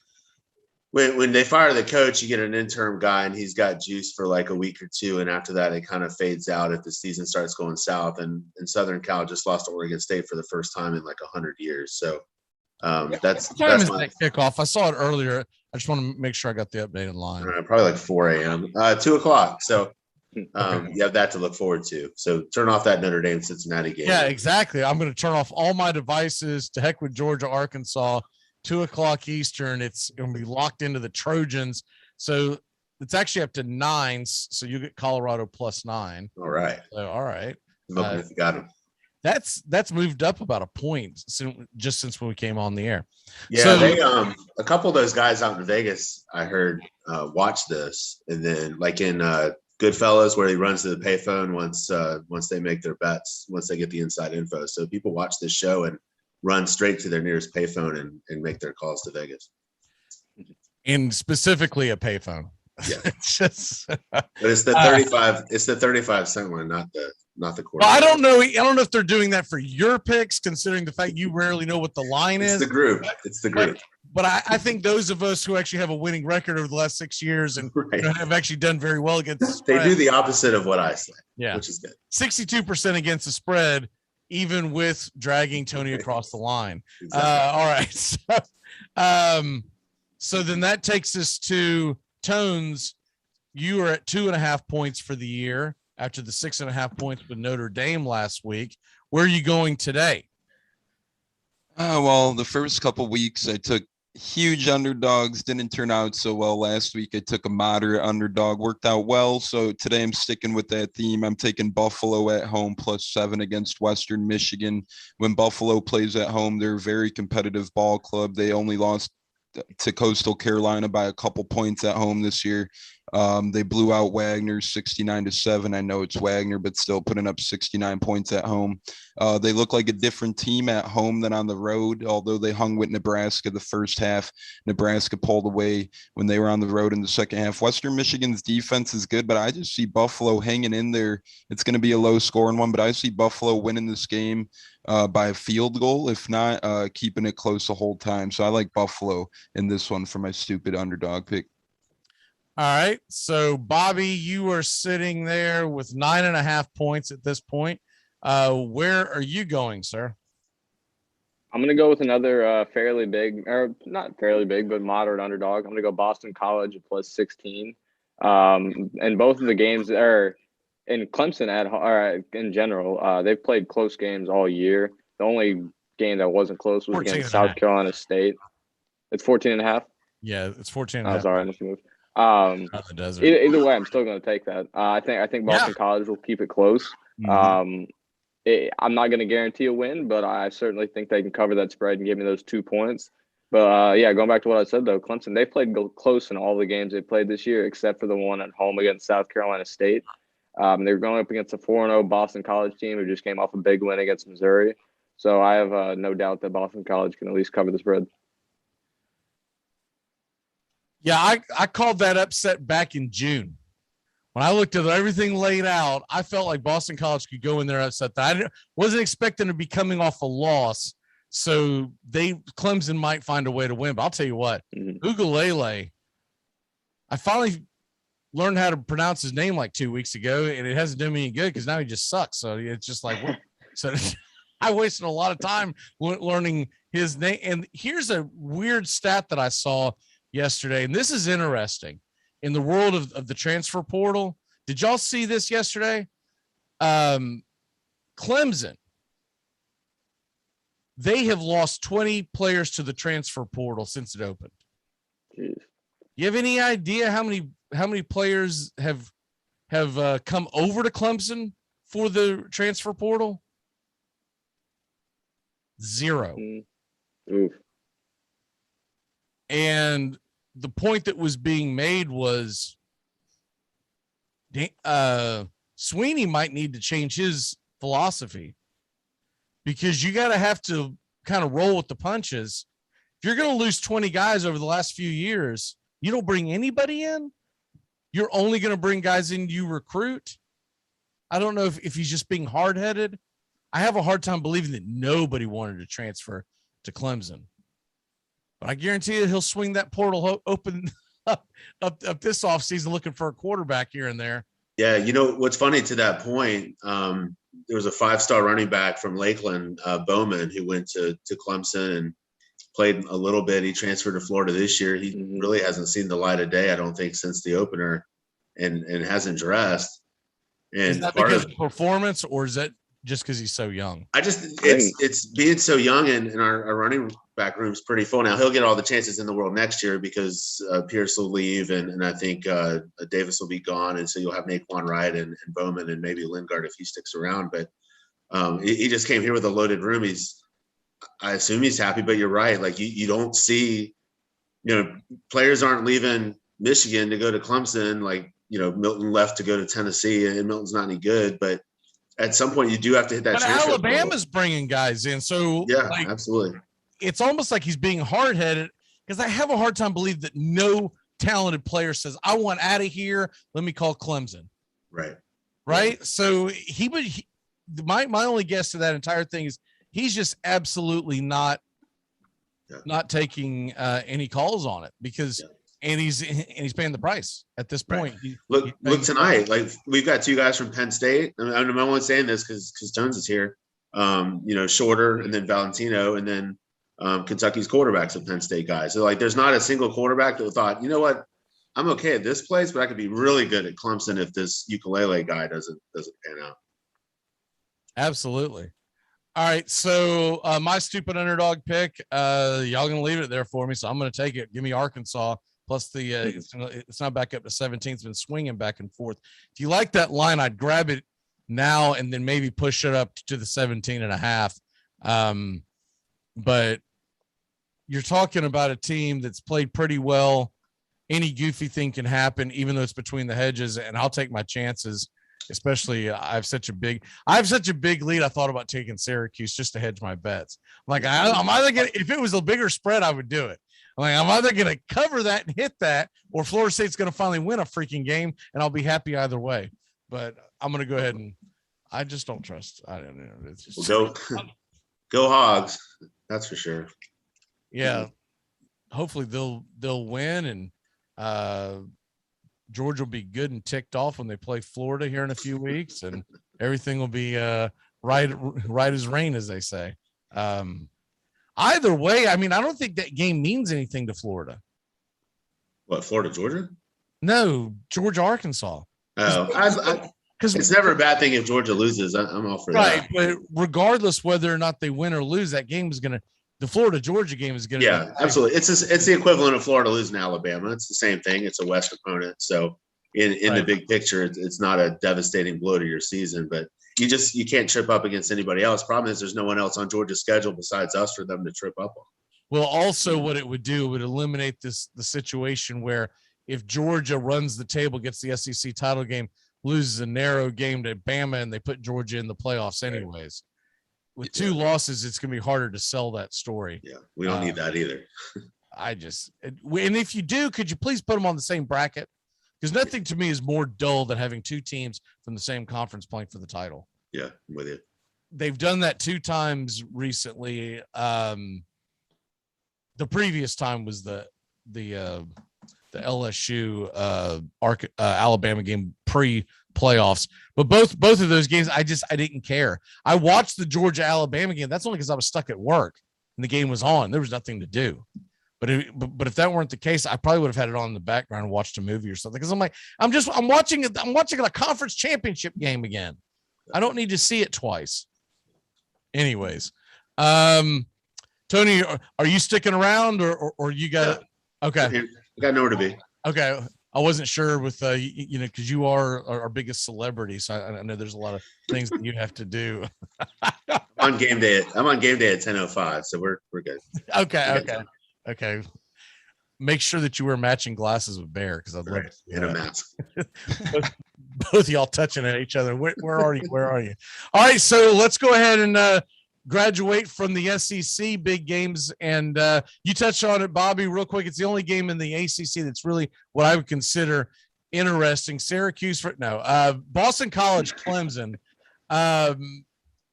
Speaker 6: when they fire the coach, you get an interim guy and he's got juice for like a week or two, and after that it kind of fades out if the season starts going south. And Southern Cal just lost to Oregon State for the first time in like 100 years. So that's
Speaker 4: my kickoff. I saw it earlier. I just want to make sure I got the updated line.
Speaker 6: Probably like 4 a.m. 2 o'clock. So you have that to look forward to. So turn off that Notre Dame Cincinnati game.
Speaker 4: Yeah, exactly. I'm going to turn off all my devices. To heck with Georgia, Arkansas. 2 o'clock Eastern. It's going to be locked into the Trojans. So it's actually up to 9. So you get Colorado +9.
Speaker 6: All right.
Speaker 4: So, all right.
Speaker 6: If you got him.
Speaker 4: That's moved up about a point just since we came on the air.
Speaker 6: Yeah,
Speaker 4: so,
Speaker 6: they a couple of those guys out in Vegas, I heard, watch this, and then like in Goodfellas, where he runs to the payphone once they make their bets, once they get the inside info. So people watch this show and run straight to their nearest payphone and make their calls to Vegas.
Speaker 4: And specifically a payphone.
Speaker 6: Yeah.
Speaker 4: But
Speaker 6: it's the 35. It's the 35-cent one, not the quarter.
Speaker 4: Well, I don't know if they're doing that for your picks, considering the fact you rarely know what the line is.
Speaker 6: It's the group.
Speaker 4: But I think those of us who actually have a winning record over the last 6 years and have actually done very well against the spread.
Speaker 6: They do the opposite of what I say.
Speaker 4: Yeah,
Speaker 6: which is good.
Speaker 4: 62% against the spread, even with dragging Tony across the line.
Speaker 6: Exactly.
Speaker 4: All right. So then that takes us to Tones. You are at 2.5 points for the year after the 6.5 points with Notre Dame last week. Where are you going today?
Speaker 3: Well, the first couple weeks I took huge underdogs, didn't turn out so well. Last week I took a moderate underdog, worked out well. So today I'm sticking with that theme. I'm taking Buffalo at home +7 against Western Michigan. When Buffalo plays at home, they're a very competitive ball club. They only lost to Coastal Carolina by a couple points at home this year. They blew out Wagner 69-7. I know it's Wagner, but still putting up 69 points at home. They look like a different team at home than on the road, although they hung with Nebraska the first half. Nebraska pulled away when they were on the road in the second half. Western Michigan's defense is good, but I just see Buffalo hanging in there. It's going to be a low-scoring one, but I see Buffalo winning this game by a field goal, if not keeping it close the whole time. So I like Buffalo in this one for my stupid underdog pick.
Speaker 4: All right. So, Bobby, you are sitting there with 9.5 points at this point. Where are you going, sir?
Speaker 2: I'm going to go with another fairly big, or not fairly big, but moderate underdog. I'm going to go Boston College at plus 16. And both of the games are in Clemson in general. They've played close games all year. The only game that wasn't close was against South Carolina State. It's 14 and a half.
Speaker 4: Yeah, it's 14 and a
Speaker 2: half. Sorry, I must move.
Speaker 4: Out the desert.
Speaker 2: Either way, I'm still going to take that. I think Boston College will keep it close.
Speaker 4: Mhm.
Speaker 2: I'm not going to guarantee a win, but I certainly think they can cover that spread and give me those 2 points. But going back to what I said though, Clemson, they played close in all the games they played this year, except for the one at home against South Carolina State. They're going up against a 4-0 Boston College team who just came off a big win against Missouri. So I have no doubt that Boston College can at least cover the spread.
Speaker 4: Yeah, I called that upset back in June. When I looked at everything laid out, I felt like Boston College could go in there upset that. I wasn't expecting to be coming off a loss, so Clemson might find a way to win. But I'll tell you what, Ugalele, I finally learned how to pronounce his name like 2 weeks ago, and it hasn't done me any good because now he just sucks. So it's just like, so I wasted a lot of time learning his name. And here's a weird stat that I saw yesterday, and this is interesting. In the world of the transfer portal, did y'all see this yesterday? Clemson, they have lost 20 players to the transfer portal since it opened.
Speaker 2: Jeez.
Speaker 4: You have any idea how many players have come over to Clemson for the transfer portal? 0.
Speaker 2: Oof.
Speaker 4: And the point that was being made was Sweeney might need to change his philosophy, because you got to have to kind of roll with the punches. If you're going to lose 20 guys over the last few years, you don't bring anybody in. You're only going to bring guys in you recruit. I don't know if he's just being hard-headed. I have a hard time believing that nobody wanted to transfer to Clemson. But I guarantee you he'll swing that portal open up this offseason looking for a quarterback here and there.
Speaker 6: Yeah, you know, what's funny to that point, there was a 5-star running back from Lakeland, Bowman, who went to Clemson and played a little bit. He transferred to Florida this year. He really hasn't seen the light of day, I don't think, since the opener, and hasn't dressed. And
Speaker 4: is that because of performance, or is that just because he's so young?
Speaker 6: It's being so young, and our running back room's pretty full now. He'll get all the chances in the world next year because Pierce will leave, and I think Davis will be gone, and so you'll have Naquan Wright and Bowman and maybe Lingard if he sticks around. But he just came here with a loaded room. I assume he's happy, but you're right. Like you don't see, players aren't leaving Michigan to go to Clemson. Like, Milton left to go to Tennessee, and Milton's not any good, but at some point you do have to hit that.
Speaker 4: But Alabama's bringing guys in. So
Speaker 6: yeah, absolutely.
Speaker 4: It's almost like he's being hard-headed, because I have a hard time believing that no talented player says, I want out of here. Let me call Clemson.
Speaker 6: Right.
Speaker 4: Right. So my only guess to that entire thing is he's just absolutely not taking any calls on it, because and he's paying the price at this point.
Speaker 6: Right. Look tonight, like we've got 2 guys from Penn State. I'm only saying this because Jones is here. Shorter, and then Valentino, and then Kentucky's quarterbacks of Penn State guys. So like, there's not a single quarterback that thought, you know what, I'm okay at this place, but I could be really good at Clemson if this Ukulele guy doesn't pan out.
Speaker 4: Absolutely. All right, so my stupid underdog pick, y'all gonna leave it there for me, so I'm gonna take it. Give me Arkansas plus the it's not back up to 17. It's been swinging back and forth. If you like that line, I'd grab it now and then maybe push it up to the 17.5. But you're talking about a team that's played pretty well. Any goofy thing can happen, even though it's between the hedges, and I'll take my chances. Especially, I have such a big lead. I thought about taking Syracuse just to hedge my bets. I'm like, I'm either gonna, if it was a bigger spread, I would do it. I'm either gonna cover that and hit that, or Florida State's gonna finally win a freaking game, and I'll be happy either way. But I'm gonna go ahead and I just don't trust. I don't know. It's just,
Speaker 6: go Hogs. That's for sure.
Speaker 4: Yeah. Hopefully they'll win, and Georgia will be good and ticked off when they play Florida here in a few weeks, and everything will be right as rain, as they say. All Either way, I mean, I don't think that game means anything to Florida.
Speaker 6: What, Florida, Georgia?
Speaker 4: No, Georgia, Arkansas.
Speaker 6: Oh, because it's never a bad thing if Georgia loses. I'm all for that.
Speaker 4: But regardless whether or not they win or lose, that game is going to – the Florida-Georgia game is going to –
Speaker 6: Yeah, absolutely. It's the equivalent of Florida losing to Alabama. It's the same thing. It's a West opponent. So in the big picture, it's not a devastating blow to your season, but you can't trip up against anybody else. Problem is there's no one else on Georgia's schedule besides us for them to trip up on.
Speaker 4: Well, also what it would do, it would eliminate the situation where if Georgia runs the table, gets the SEC title game, loses a narrow game to Bama, and they put Georgia in the playoffs anyways. With 2 losses, it's going to be harder to sell that story.
Speaker 6: Yeah, we don't need that either.
Speaker 4: And if you do, could you please put them on the same bracket? Because nothing to me is more dull than having 2 teams from the same conference playing for the title.
Speaker 6: Yeah, I'm with you.
Speaker 4: They've done that 2 times recently. The previous time was the LSU Alabama game pre-playoffs, but both of those games I didn't care. I watched the Georgia Alabama game. That's only because I was stuck at work and the game was on. There was nothing to do. But if that weren't the case, I probably would have had it on in the background and watched a movie or something. Because I'm watching a conference championship game again. I don't need to see it twice. Anyways, Tony, are you sticking around or you got okay?
Speaker 6: I got nowhere to be.
Speaker 4: Okay, I wasn't sure with because you are our biggest celebrity, so I know there's a lot of things that you have to do.
Speaker 6: I'm on game day at 10:05, so we're good.
Speaker 4: Okay. Make sure that you wear matching glasses with Bear because I'd love to see
Speaker 6: in a mask.
Speaker 4: both of y'all touching at each other. Where are you? Where are you? All right, so let's go ahead and graduate from the SEC big games. And you touched on it, Bobby, real quick. It's the only game in the ACC that's really what I would consider interesting. Boston College, Clemson.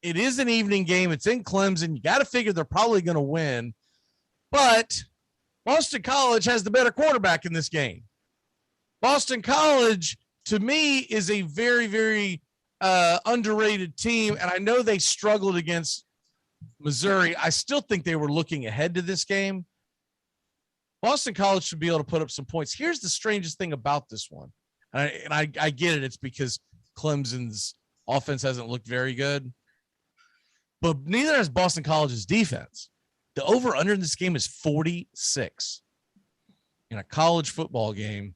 Speaker 4: It is an evening game. It's in Clemson. You got to figure they're probably going to win. But Boston College has the better quarterback in this game. Boston College, to me, is a very, very underrated team. And I know they struggled against Missouri. I still think they were looking ahead to this game. Boston College should be able to put up some points. Here's the strangest thing about this one. And I get it. It's because Clemson's offense hasn't looked very good. But neither has Boston College's defense. The over-under in this game is 46 in a college football game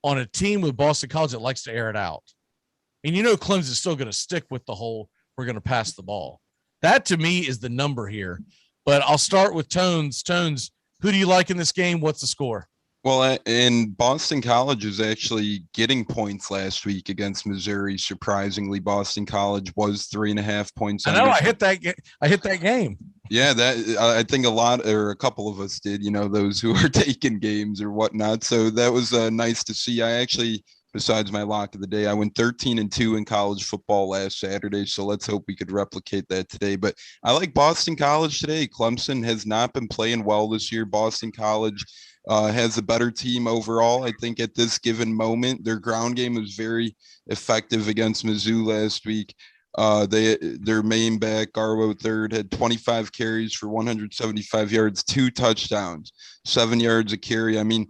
Speaker 4: on a team with Boston College that likes to air it out. And Clemson's still going to stick with the whole we're going to pass the ball. That, to me, is the number here. But I'll start with Tones. Tones, who do you like in this game? What's the score?
Speaker 3: Well, and Boston College is actually getting points last week against Missouri. Surprisingly, Boston College was 3.5 points.
Speaker 4: I know. I hit that game.
Speaker 3: Yeah, that I think a couple of us did. Those who are taking games or whatnot. So that was nice to see. I actually, besides my lock of the day, I went 13-2 in college football last Saturday. So let's hope we could replicate that today. But I like Boston College today. Clemson has not been playing well this year. Boston College has a better team overall. I think at this given moment, their ground game was very effective against Mizzou last week. Their main back, Garwo third, had 25 carries for 175 yards, 2 touchdowns, 7 yards a carry. I mean,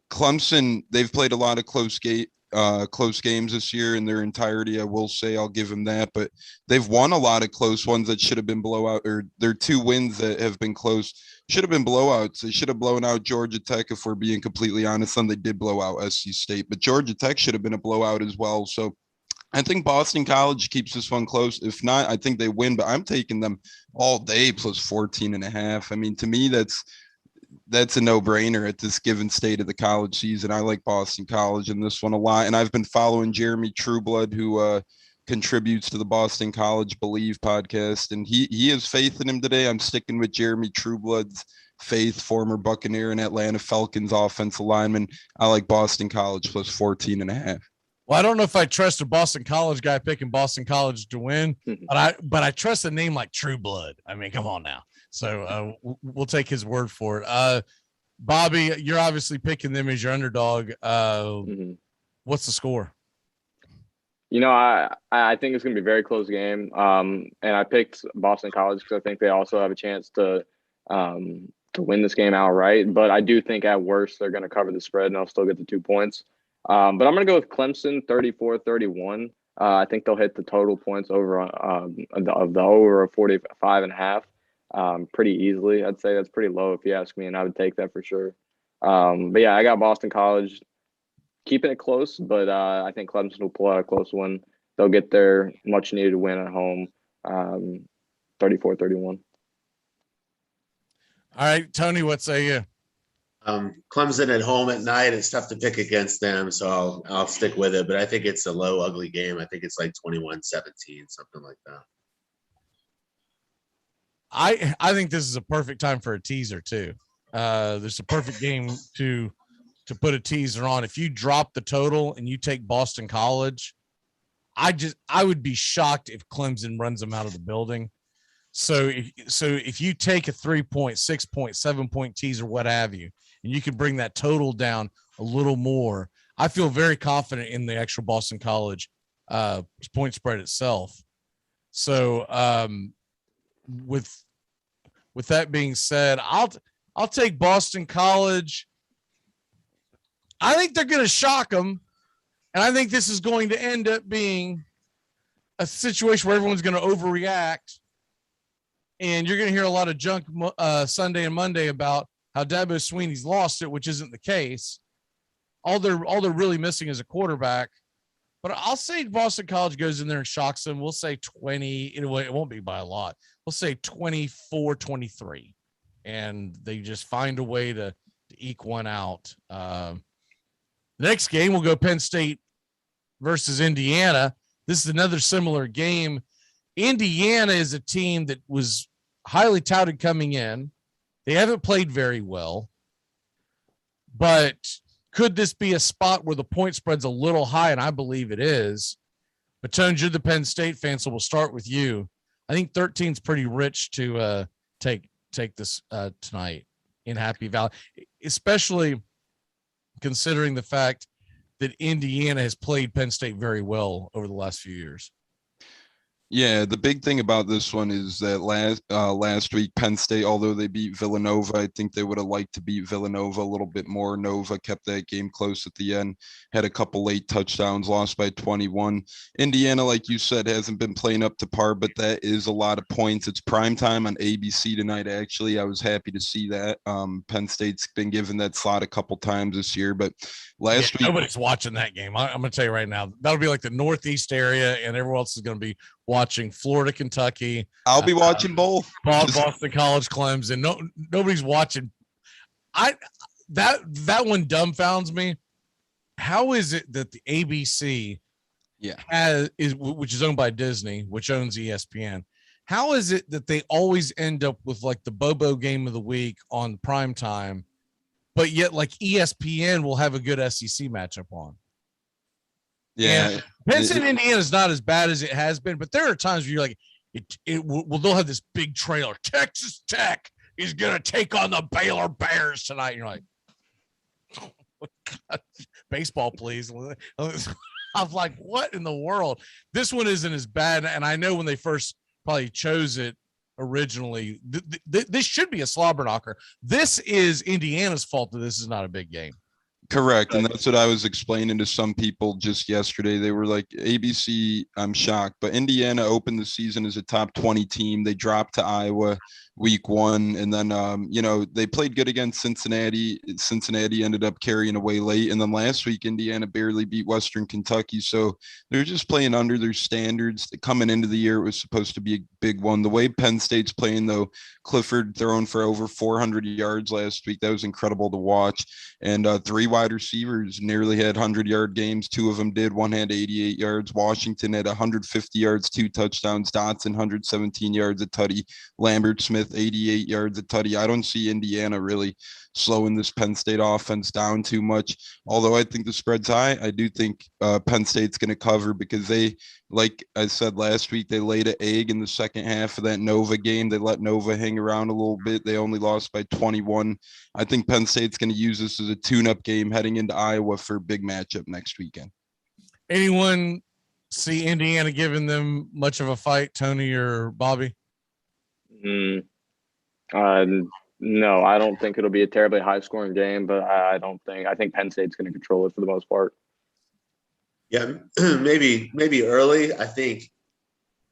Speaker 3: Clemson, they've played a lot of close games this year in their entirety. I will say I'll give them that, but they've won a lot of close ones that should have been blowout, or their 2 wins that have been close should have been blowouts. They should have blown out Georgia Tech, if we're being completely honest, and they did blow out SC State, but Georgia Tech should have been a blowout as well. So I think Boston College keeps this one close. If not, I think they win, but I'm taking them all day plus 14.5. I mean, to me, that's a no-brainer at this given state of the college season. I like Boston College in this one a lot, and I've been following Jeremy Trueblood, who contributes to the Boston College Believe podcast, and he has faith in him today. I'm sticking with Jeremy Trueblood's faith, former Buccaneer and Atlanta Falcons offensive lineman. I like Boston College plus 14.5.
Speaker 4: Well, I don't know if I trust a Boston College guy picking Boston College to win, but I trust a name like Trueblood. I mean, come on now. So we'll take his word for it. Bobby, you're obviously picking them as your underdog. What's the score?
Speaker 2: I think it's going to be a very close game. And I picked Boston College because I think they also have a chance to win this game outright. But I do think at worst they're going to cover the spread and they'll still get the 2 points. But I'm going to go with Clemson 34-31. I think they'll hit the total points over of the over 45.5 pretty easily. I'd say that's pretty low if you ask me, and I would take that for sure. But yeah, I got Boston College keeping it close, but I think Clemson will pull out a close one. They'll get their much needed win at home, 34-31.
Speaker 4: All right, Tony, what say you?
Speaker 6: Clemson at home at night. It's tough to pick against them, so I'll stick with it. But I think it's a low, ugly game. I think it's like 21-17, something like that.
Speaker 4: I think this is a perfect time for a teaser too. There's a perfect game to put a teaser on. If you drop the total and you take Boston College, I would be shocked if Clemson runs them out of the building. So if you take a 3-point, 6-point, 7-point teaser, what have you, and you can bring that total down a little more, I feel very confident in the actual Boston College point spread itself. So with that being said, I'll take Boston College. I think they're going to shock them, and I think this is going to end up being a situation where everyone's going to overreact. And you're going to hear a lot of junk Sunday and Monday about how Dabo Swinney's lost it, which isn't the case. All they're really missing is a quarterback. But I'll say Boston College goes in there and shocks them. We'll say 20. It won't be by a lot. We'll say 24-23. And they just find a way to eke one out. The next game, we'll go Penn State versus Indiana. This is another similar game. Indiana is a team that was highly touted coming in. They haven't played very well. But could this be a spot where the point spread's a little high? And I believe it is. But Tones, you're the Penn State fan, so we'll start with you. I think 13 is pretty rich to take this tonight in Happy Valley, especially considering the fact that Indiana has played Penn State very well over the last few years.
Speaker 3: Yeah, the big thing about this one is that last week, Penn State, although they beat Villanova, I think they would have liked to beat Villanova a little bit more. Nova kept that game close at the end, had a couple late touchdowns, lost by 21. Indiana, like you said, hasn't been playing up to par, but that is a lot of points. It's prime time on ABC tonight, actually. I was happy to see that. Penn State's been given that slot a couple times this year, but last week...
Speaker 4: Nobody's watching that game. I'm going to tell you right now, that'll be like the Northeast area, and everyone else is going to be watching Florida, Kentucky.
Speaker 3: I'll be watching both.
Speaker 4: Boston College, Clemson. Nobody's watching. That one dumbfounds me. How is it that the ABC, which is owned by Disney, which owns ESPN, how is it that they always end up with like the Bobo game of the week on prime time, but yet like ESPN will have a good SEC matchup on?
Speaker 3: Yeah.
Speaker 4: Penn State, Indiana is not as bad as it has been, but there are times where you're like, they'll have this big trailer. Texas Tech is going to take on the Baylor Bears tonight. And you're like, baseball, please. I'm like, what in the world? This one isn't as bad. And I know when they first probably chose it originally, this should be a slobber knocker. This is Indiana's fault that this is not a big game.
Speaker 3: Correct. And that's what I was explaining to some people just yesterday. They were like, ABC, I'm shocked. But Indiana opened the season as a top 20 team. They dropped to Iowa week 1. And then, they played good against Cincinnati. Cincinnati ended up carrying away late. And then last week, Indiana barely beat Western Kentucky. So they're just playing under their standards. Coming into the year, it was supposed to be a big one. The way Penn State's playing, though, Clifford throwing for over 400 yards last week. That was incredible to watch. And 3 wide receivers nearly had 100-yard games. 2 of them did. One had 88 yards. Washington had 150 yards, 2 touchdowns. Dotson, 117 yards, a tutty. Lambert Smith, 88 yards, a tutty. I don't see Indiana really slowing this Penn State offense down too much. Although I think the spread's high, I do think Penn State's going to cover because they, like I said last week, they laid an egg in the second half of that Nova game. They let Nova hang around a little bit. They only lost by 21. I think Penn State's going to use this as a tune-up game heading into Iowa for a big matchup next weekend.
Speaker 4: Anyone see Indiana giving them much of a fight, Tony or Bobby?
Speaker 2: No, I don't think it'll be a terribly high-scoring game, but I think Penn State's going to control it for the most part.
Speaker 6: Yeah, maybe early. I think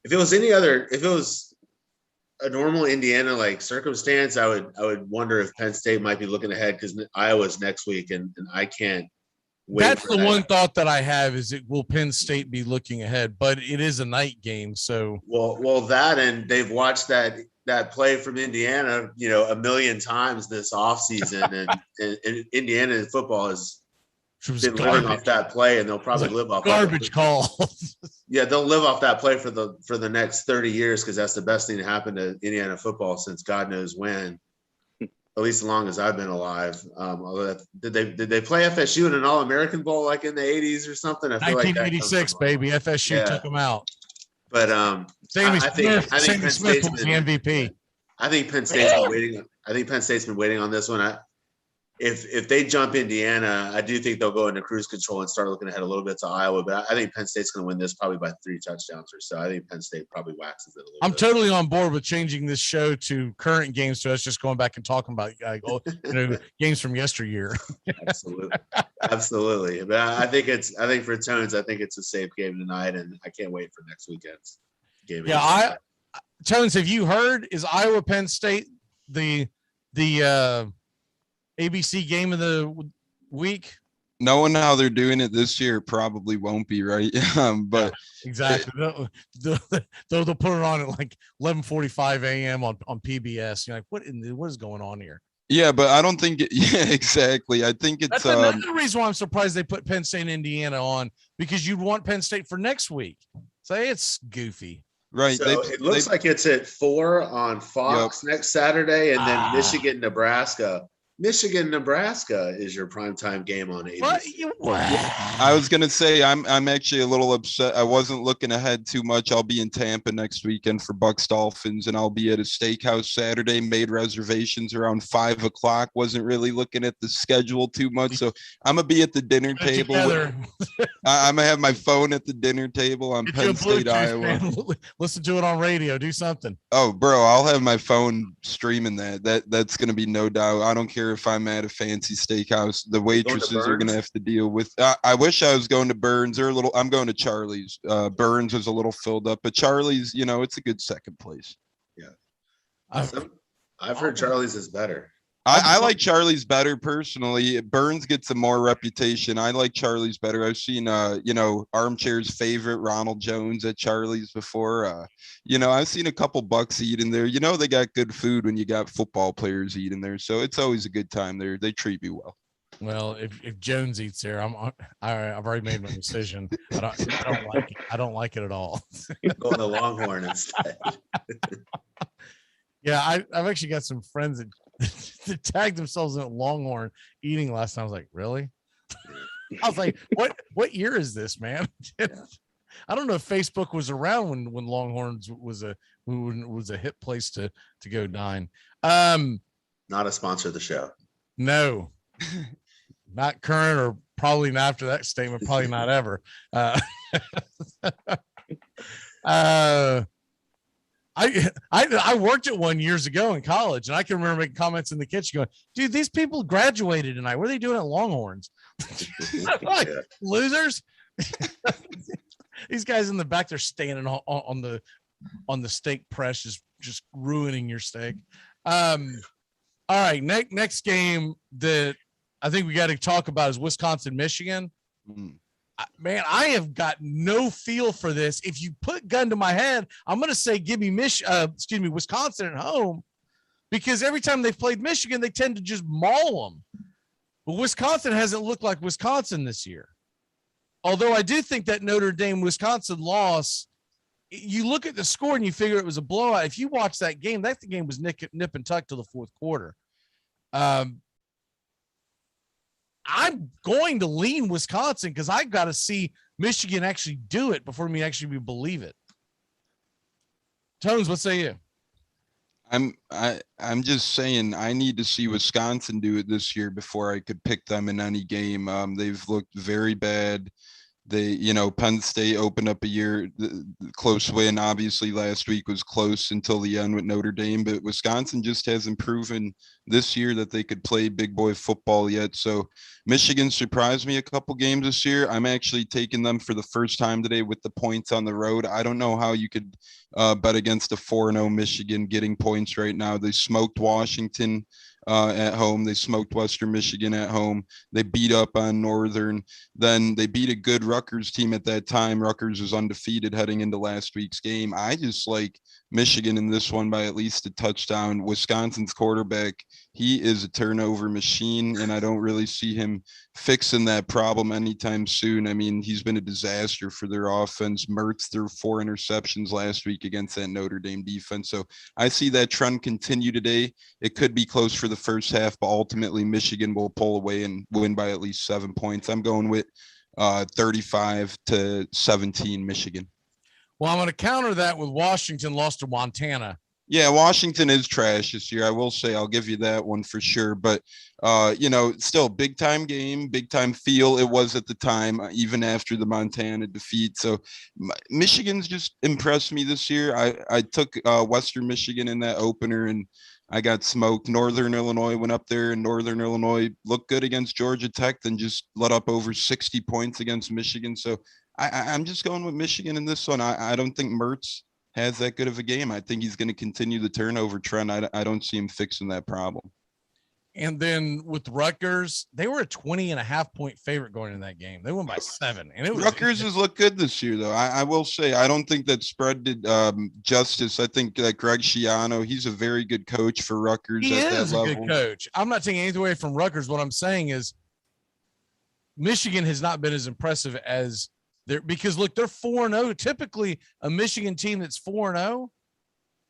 Speaker 6: if it was a normal Indiana like circumstance, I would wonder if Penn State might be looking ahead because Iowa's next week, and I can't wait.
Speaker 4: That's the one thought that I have is will Penn State be looking ahead? But it is a night game, so
Speaker 6: well that, and they've watched that play from Indiana, a million times this offseason, and Indiana football has been living off that play, and they'll probably live off
Speaker 4: garbage call.
Speaker 6: Yeah, they'll live off that play for the next 30 years because that's the best thing to happen to Indiana football since God knows when, at least as long as I've been alive. Did they play FSU in an All-American Bowl like in the 80s or something? I feel
Speaker 4: 1986, baby. FSU took them out.
Speaker 6: But
Speaker 4: Sammy
Speaker 6: I think Penn State's
Speaker 4: was the MVP.
Speaker 6: I think Penn State's been waiting. I think Penn State's been waiting on this one. If they jump Indiana, I do think they'll go into cruise control and start looking ahead a little bit to Iowa. But I think Penn State's going to win this probably by 3 touchdowns or so. I think Penn State probably waxes it a little bit.
Speaker 4: I'm totally on board with changing this show to current games, so us just going back and talking about games from yesteryear.
Speaker 6: Absolutely. But I think for Tones, I think it's a safe game tonight, and I can't wait for next weekend's game.
Speaker 4: Yeah, Tones, have you heard? Is Iowa Penn State the ABC game of the week?
Speaker 3: Knowing how they're doing it this year, it probably won't be, right? But
Speaker 4: exactly. They'll put it on at like 11:45 a.m. on PBS. You're like, what is going on here?
Speaker 3: Yeah, but I don't think exactly. I think it's
Speaker 4: that's another reason why I'm surprised they put Penn State and Indiana on, because you'd want Penn State for next week. So it's goofy.
Speaker 3: Right.
Speaker 6: So it looks like it's at 4 on Fox next Saturday, and then Michigan, Nebraska. Michigan, Nebraska is your primetime game on ABC.
Speaker 3: I was gonna say I'm actually a little upset. I wasn't looking ahead too much. I'll be in Tampa next weekend for Bucks Dolphins, and I'll be at a steakhouse Saturday. Made reservations around 5 o'clock. Wasn't really looking at the schedule too much, so I'm gonna be at the dinner table. I'm gonna have my phone at the dinner table on Penn State, Iowa.
Speaker 4: Listen to it on radio. Do something.
Speaker 3: Oh, bro, I'll have my phone streaming that's gonna be no doubt. I don't care if I'm at a fancy steakhouse. The waitresses are gonna have to deal with. I wish I was going to Burns or I'm going to Charlie's. Burns was a little filled up, but Charlie's, it's a good second place.
Speaker 6: Yeah, I've heard Charlie's is better.
Speaker 3: I like Charlie's better personally. Burns gets a more reputation. I like Charlie's better. I've seen, Armchair's favorite Ronald Jones at Charlie's before. I've seen a couple Bucks eat in there. They got good food when you got football players eating there. So it's always a good time there. They treat me well.
Speaker 4: Well, if Jones eats there, I've already made my decision. I don't like it. I don't like it at all.
Speaker 6: Go on the Longhorn instead.
Speaker 4: Yeah, I've actually got some friends that tagged themselves in at Longhorn eating last time. I was like, really? I was like, what year is this, man? I don't know if Facebook was around when Longhorns was a hip place to go dine.
Speaker 6: Not a sponsor of the show.
Speaker 4: No, not current, or probably not after that statement. Probably not ever. I worked at one years ago in college, and I can remember making comments in the kitchen going, dude, these people graduated tonight. What are they doing at Longhorns? Like, losers. These guys in the back, they're standing on the steak press, just ruining your steak. All right. Next game that I think we got to talk about is Wisconsin, Michigan. Man, I have got no feel for this. If you put gun to my head, I'm going to say give me Wisconsin at home, because every time they've played Michigan, they tend to just maul them. But Wisconsin hasn't looked like Wisconsin this year. Although I do think that Notre Dame-Wisconsin loss, you look at the score and you figure it was a blowout. If you watch that game, the game was nip and tuck to the fourth quarter. I'm going to lean Wisconsin because I've got to see Michigan actually do it before me actually believe it. Tones, what say you?
Speaker 3: I'm just saying I need to see Wisconsin do it this year before I could pick them in any game. They've looked very bad. Penn State opened up a year close win. Obviously, last week was close until the end with Notre Dame, but Wisconsin just hasn't proven this year that they could play big boy football yet. So Michigan surprised me a couple games this year. I'm actually taking them for the first time today with the points on the road. I don't know how you could bet against a 4-0 Michigan getting points right now. They smoked Washington at home. They smoked Western Michigan at home. They beat up on Northern. Then they beat a good Rutgers team at that time. Rutgers was undefeated heading into last week's game. I just like Michigan in this one by at least a touchdown. Wisconsin's quarterback, he is a turnover machine, and I don't really see him fixing that problem anytime soon. I mean, he's been a disaster for their offense. Mertz threw 4 interceptions last week against that Notre Dame defense. So I see that trend continue today. It could be close for the first half, but ultimately Michigan will pull away and win by at least 7 points. I'm going with 35-17 Michigan.
Speaker 4: Well, I'm going to counter that with Washington lost to Montana.
Speaker 3: Yeah, Washington is trash this year. I will say, I'll give you that one for sure. But, still big time game, big time feel it was at the time, even after the Montana defeat. So Michigan's just impressed me this year. I took Western Michigan in that opener and I got smoked. Northern Illinois went up there and Northern Illinois looked good against Georgia Tech, then just let up over 60 points against Michigan. So I'm just going with Michigan in this one. I don't think Mertz has that good of a game. I think he's going to continue the turnover trend. I don't see him fixing that problem.
Speaker 4: And then with Rutgers, they were a 20.5-point favorite going in that game. They won by 7. And
Speaker 3: Rutgers has looked good this year, though. I will say, I don't think that spread did justice. I think that Greg Schiano, he's a very good coach for Rutgers.
Speaker 4: He
Speaker 3: at
Speaker 4: is
Speaker 3: that
Speaker 4: a
Speaker 3: level.
Speaker 4: good coach. I'm not taking anything away from Rutgers. What I'm saying is Michigan has not been as impressive as because look, they're 4-0. Typically, a Michigan team that's 4-0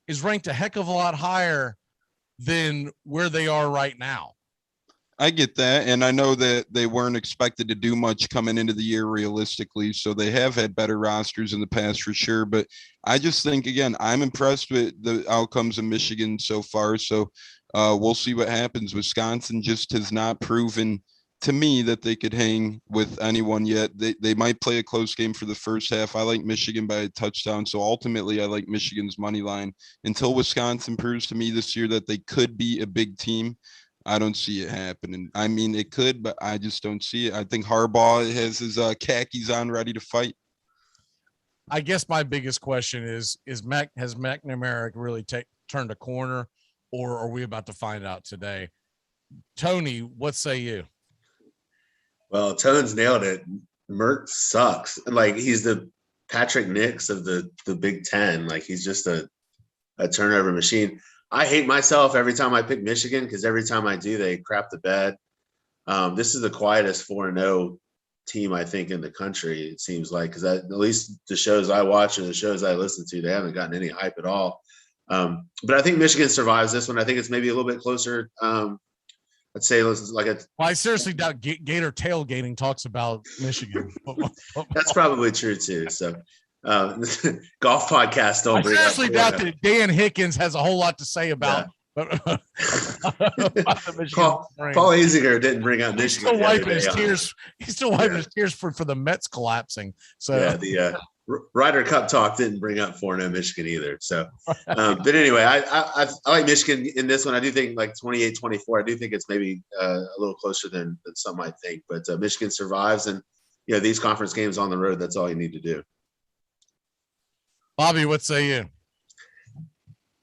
Speaker 4: is ranked a heck of a lot higher than where they are right now.
Speaker 3: I get that, and I know that they weren't expected to do much coming into the year realistically, so they have had better rosters in the past for sure. But I just think, again, I'm impressed with the outcomes of Michigan so far. So we'll see what happens. Wisconsin just has not proven to me that they could hang with anyone yet. They might play a close game for the first half. I like Michigan by a touchdown. So ultimately I like Michigan's money line until Wisconsin proves to me this year that they could be a big team. I don't see it happening. I mean, it could, but I just don't see it. I think Harbaugh has his khakis on ready to fight.
Speaker 4: I guess my biggest question has McNamara really turned a corner, or are we about to find out today? Tony, what say you?
Speaker 6: Well, Tones nailed it. Mertz sucks. Like, he's the Patrick Nix of the Big Ten. Like, he's just a turnover machine. I hate myself every time I pick Michigan because every time I do, they crap the bed. This is the quietest 4-0 team, I think, in the country, it seems like, because at least the shows I watch and the shows I listen to, they haven't gotten any hype at all. But I think Michigan survives this one. I think it's maybe a little bit closer. Let's say like a.
Speaker 4: Well, I seriously doubt Gator tailgating talks about Michigan.
Speaker 6: That's probably true too. So, golf podcasts don't.
Speaker 4: I seriously doubt that Dan Hickens has a whole lot to say about.
Speaker 6: Yeah. Paul Azinger didn't bring out Michigan.
Speaker 4: He's still wiping his tears. He's still wiping his tears for the Mets collapsing. So
Speaker 6: yeah, the Ryder Cup talk didn't bring up 4-0 Michigan either. So, but anyway, I like Michigan in this one. I do think like 28-24. I do think it's maybe a little closer than some might think. But Michigan survives, and these conference games on the road. That's all you need to do.
Speaker 4: Bobby, what say you?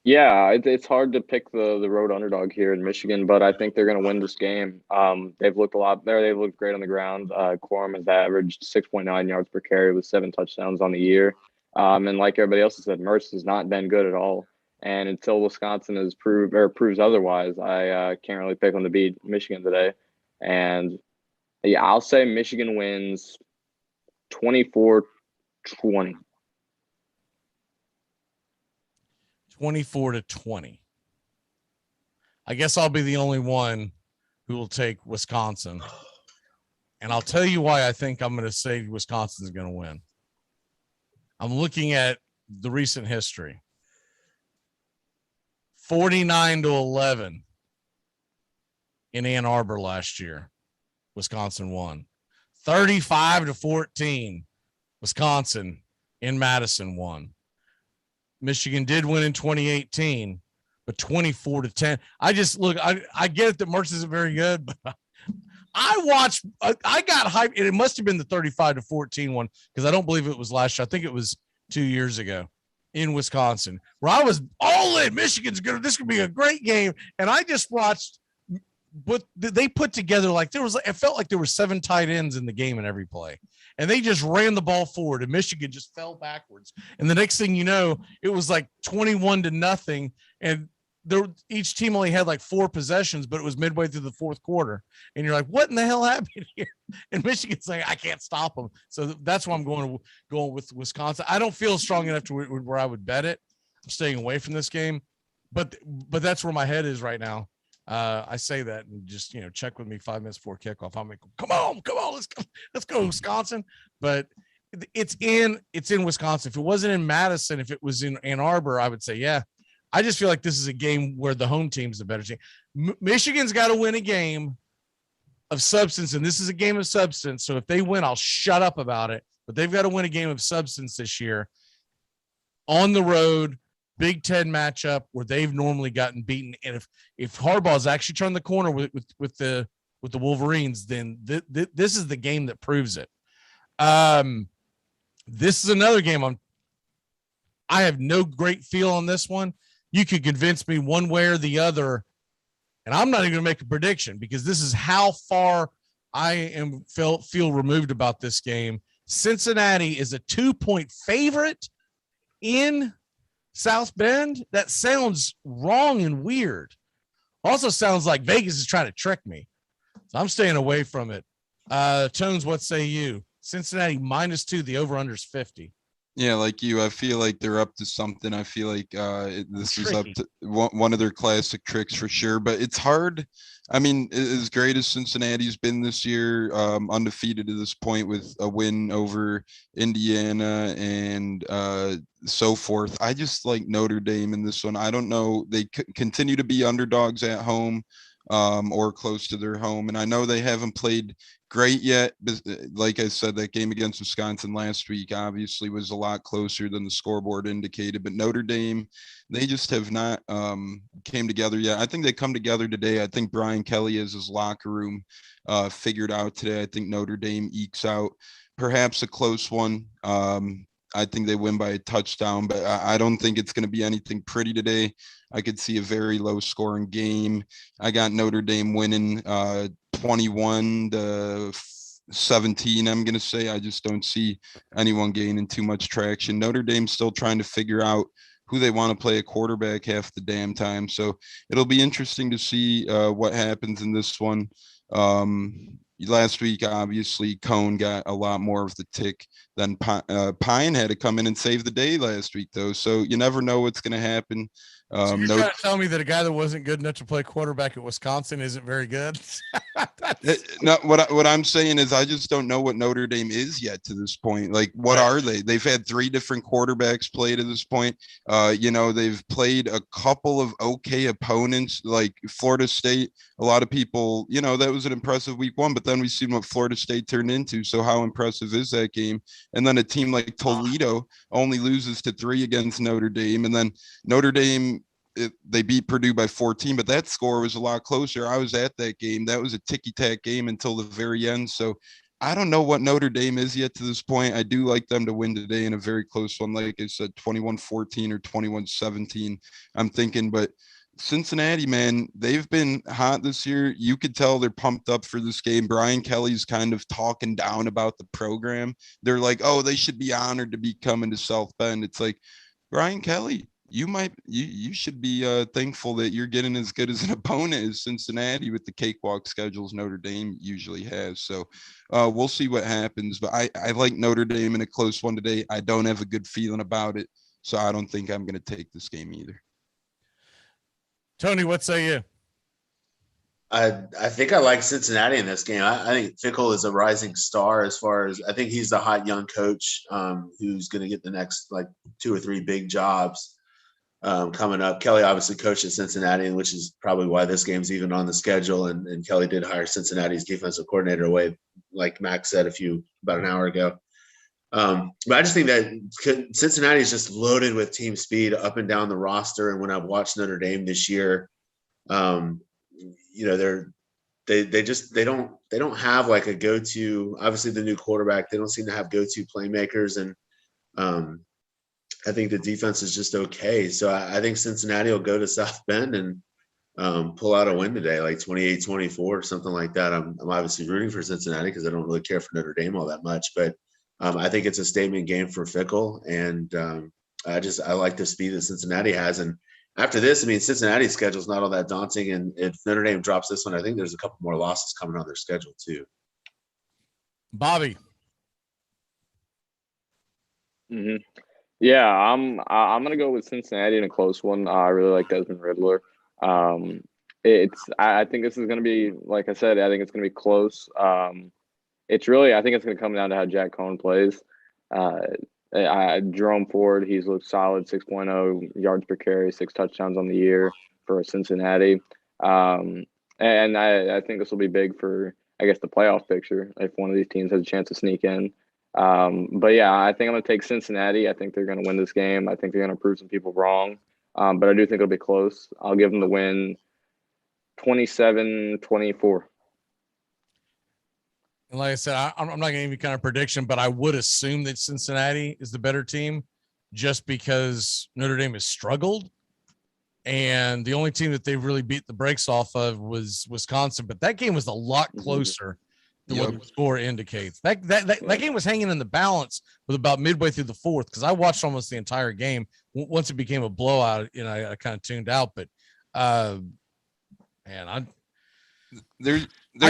Speaker 2: Yeah, it's hard to pick the road underdog here in Michigan, but I think they're going to win this game. They've looked a lot better. They've looked great on the ground. Quorum has averaged 6.9 yards per carry with 7 touchdowns on the year. And like everybody else has said, Mertz has not been good at all. And until Wisconsin has proves otherwise, I can't really pick them to beat Michigan today. And yeah, I'll say Michigan wins 24-20.
Speaker 4: 24-20. I guess I'll be the only one who will take Wisconsin. And I'll tell you why I think I'm going to say Wisconsin's going to win. I'm looking at the recent history. 49-11 in Ann Arbor last year. Wisconsin won. 35-14. Wisconsin in Madison won. Michigan did win in 2018, but 24-10. I get it that Mertz isn't very good, but I got hyped, and it must have been the 35-14 one because I don't believe it was last year. I think it was 2 years ago in Wisconsin where I was all in. Michigan's good. This could be a great game. And I just watched what they put together. It felt like there were 7 tight ends in the game in every play. And they just ran the ball forward, and Michigan just fell backwards. And the next thing you know, it was like 21-0. And each team only had like 4 possessions, but it was midway through the fourth quarter. And you're like, what in the hell happened here? And Michigan's like, I can't stop them. So that's why I'm going with Wisconsin. I don't feel strong enough to where I would bet it. I'm staying away from this game, but that's where my head is right now. I say that and just, check with me 5 minutes before kickoff. I'm like, come on, let's go Wisconsin. But it's in Wisconsin. If it wasn't in Madison, if it was in Ann Arbor, I would say, yeah. I just feel like this is a game where the home team's the better team. Michigan's got to win a game of substance, and this is a game of substance. So if they win, I'll shut up about it. But they've got to win a game of substance this year on the road, Big Ten matchup where they've normally gotten beaten. And if Harbaugh's actually turned the corner with the Wolverines, then this is the game that proves it. This is another game I have no great feel on this one. You could convince me one way or the other, and I'm not even going to make a prediction because this is how far I feel removed about this game. Cincinnati is a 2-point favorite in South Bend. That sounds wrong and weird. Also sounds like Vegas is trying to trick me. So I'm staying away from it. Tones, what say you? Cincinnati -2, the over-under is 50.
Speaker 3: Yeah, like you, I feel like they're up to something. I feel like this is up to one of their classic tricks for sure, but it's hard. I mean, as great as Cincinnati's been this year, undefeated to this point with a win over Indiana and so forth. I just like Notre Dame in this one. I don't know. They continue to be underdogs at home or close to their home. And I know they haven't played great yet, but like I said, that game against Wisconsin last week obviously was a lot closer than the scoreboard indicated. But Notre Dame, they just have not came together yet. I think they come together today. I think Brian Kelly has his locker room figured out today. I think Notre Dame ekes out perhaps a close one. I think they win by a touchdown, but I don't think it's going to be anything pretty today. I could see a very low scoring game. I got Notre Dame winning 21-17. I'm going to say I just don't see anyone gaining too much traction. Notre Dame's still trying to figure out who they want to play a quarterback half the damn time. So it'll be interesting to see what happens in this one. Last week, obviously, Cone got a lot more of the tick than Pine had to come in and save the day last week, though. So you never know what's going to happen.
Speaker 4: So you're trying to tell me that a guy that wasn't good enough to play quarterback at Wisconsin isn't very good?
Speaker 3: No, what I'm saying is I just don't know what Notre Dame is yet to this point. Like, what are they? They've had 3 different quarterbacks play to this point. They've played a couple of okay opponents, like Florida State. A lot of people, that was an impressive week 1, but then we see what Florida State turned into. So how impressive is that game? And then a team like Toledo only loses to 3 against Notre Dame. And then Notre Dame, they beat Purdue by 14, but that score was a lot closer. I was at that game. That was a ticky-tack game until the very end. So I don't know what Notre Dame is yet to this point. I do like them to win today in a very close one. Like I said, 21-14 or 21-17, I'm thinking. But Cincinnati, man, they've been hot this year. You could tell they're pumped up for this game. Brian Kelly's kind of talking down about the program. They're like, oh, they should be honored to be coming to South Bend. It's like, Brian Kelly, you should be thankful that you're getting as good as an opponent as Cincinnati with the cakewalk schedules Notre Dame usually has. So we'll see what happens. But I like Notre Dame in a close one today. I don't have a good feeling about it, so I don't think I'm going to take this game either.
Speaker 4: Tony, what say you?
Speaker 6: I think I like Cincinnati in this game. I think Fickell is a rising star as far as I think he's the hot young coach who's going to get the next 2 or 3 big jobs coming up. Kelly obviously coached at Cincinnati, which is probably why this game's even on the schedule. And Kelly did hire Cincinnati's defensive coordinator like Max said about an hour ago. But I just think that Cincinnati is just loaded with team speed up and down the roster. And when I've watched Notre Dame this year, you know, they don't have like a go-to. Obviously, the new quarterback, they don't seem to have go-to playmakers, and I think the defense is just okay. So I think Cincinnati will go to South Bend and pull out a win today, like 28-24 or something like that. I'm obviously rooting for Cincinnati because I don't really care for Notre Dame all that much, but I think it's a statement game for Fickle, and I like the speed that Cincinnati has. And after this, I mean, Cincinnati's schedule is not all that daunting, and if Notre Dame drops this one, I think there's a couple more losses coming on their schedule too.
Speaker 4: Bobby.
Speaker 2: Mm-hmm. Yeah, I'm gonna go with Cincinnati in a close one. I really like Desmond Riddler. I think this is gonna be, like I said, I think it's gonna be close. I think it's gonna come down to how Jack Cohn plays. Jerome Ford, he's looked solid, 6.0 yards per carry, 6 touchdowns on the year for Cincinnati. And I think this will be big for, I guess, the playoff picture if one of these teams has a chance to sneak in. But yeah, I think I'm going to take Cincinnati. I think they're going to win this game. I think they're going to prove some people wrong. But I do think it'll be close. I'll give them the win 27-24.
Speaker 4: And like I said, I'm not going to give you kind of prediction, but I would assume that Cincinnati is the better team just because Notre Dame has struggled. And the only team that they've really beat the brakes off of was Wisconsin. But that game was a lot closer than what the score indicates. That game was hanging in the balance with about midway through the fourth, because I watched almost the entire game. Once it became a blowout, you know, I kind of tuned out. But, man, I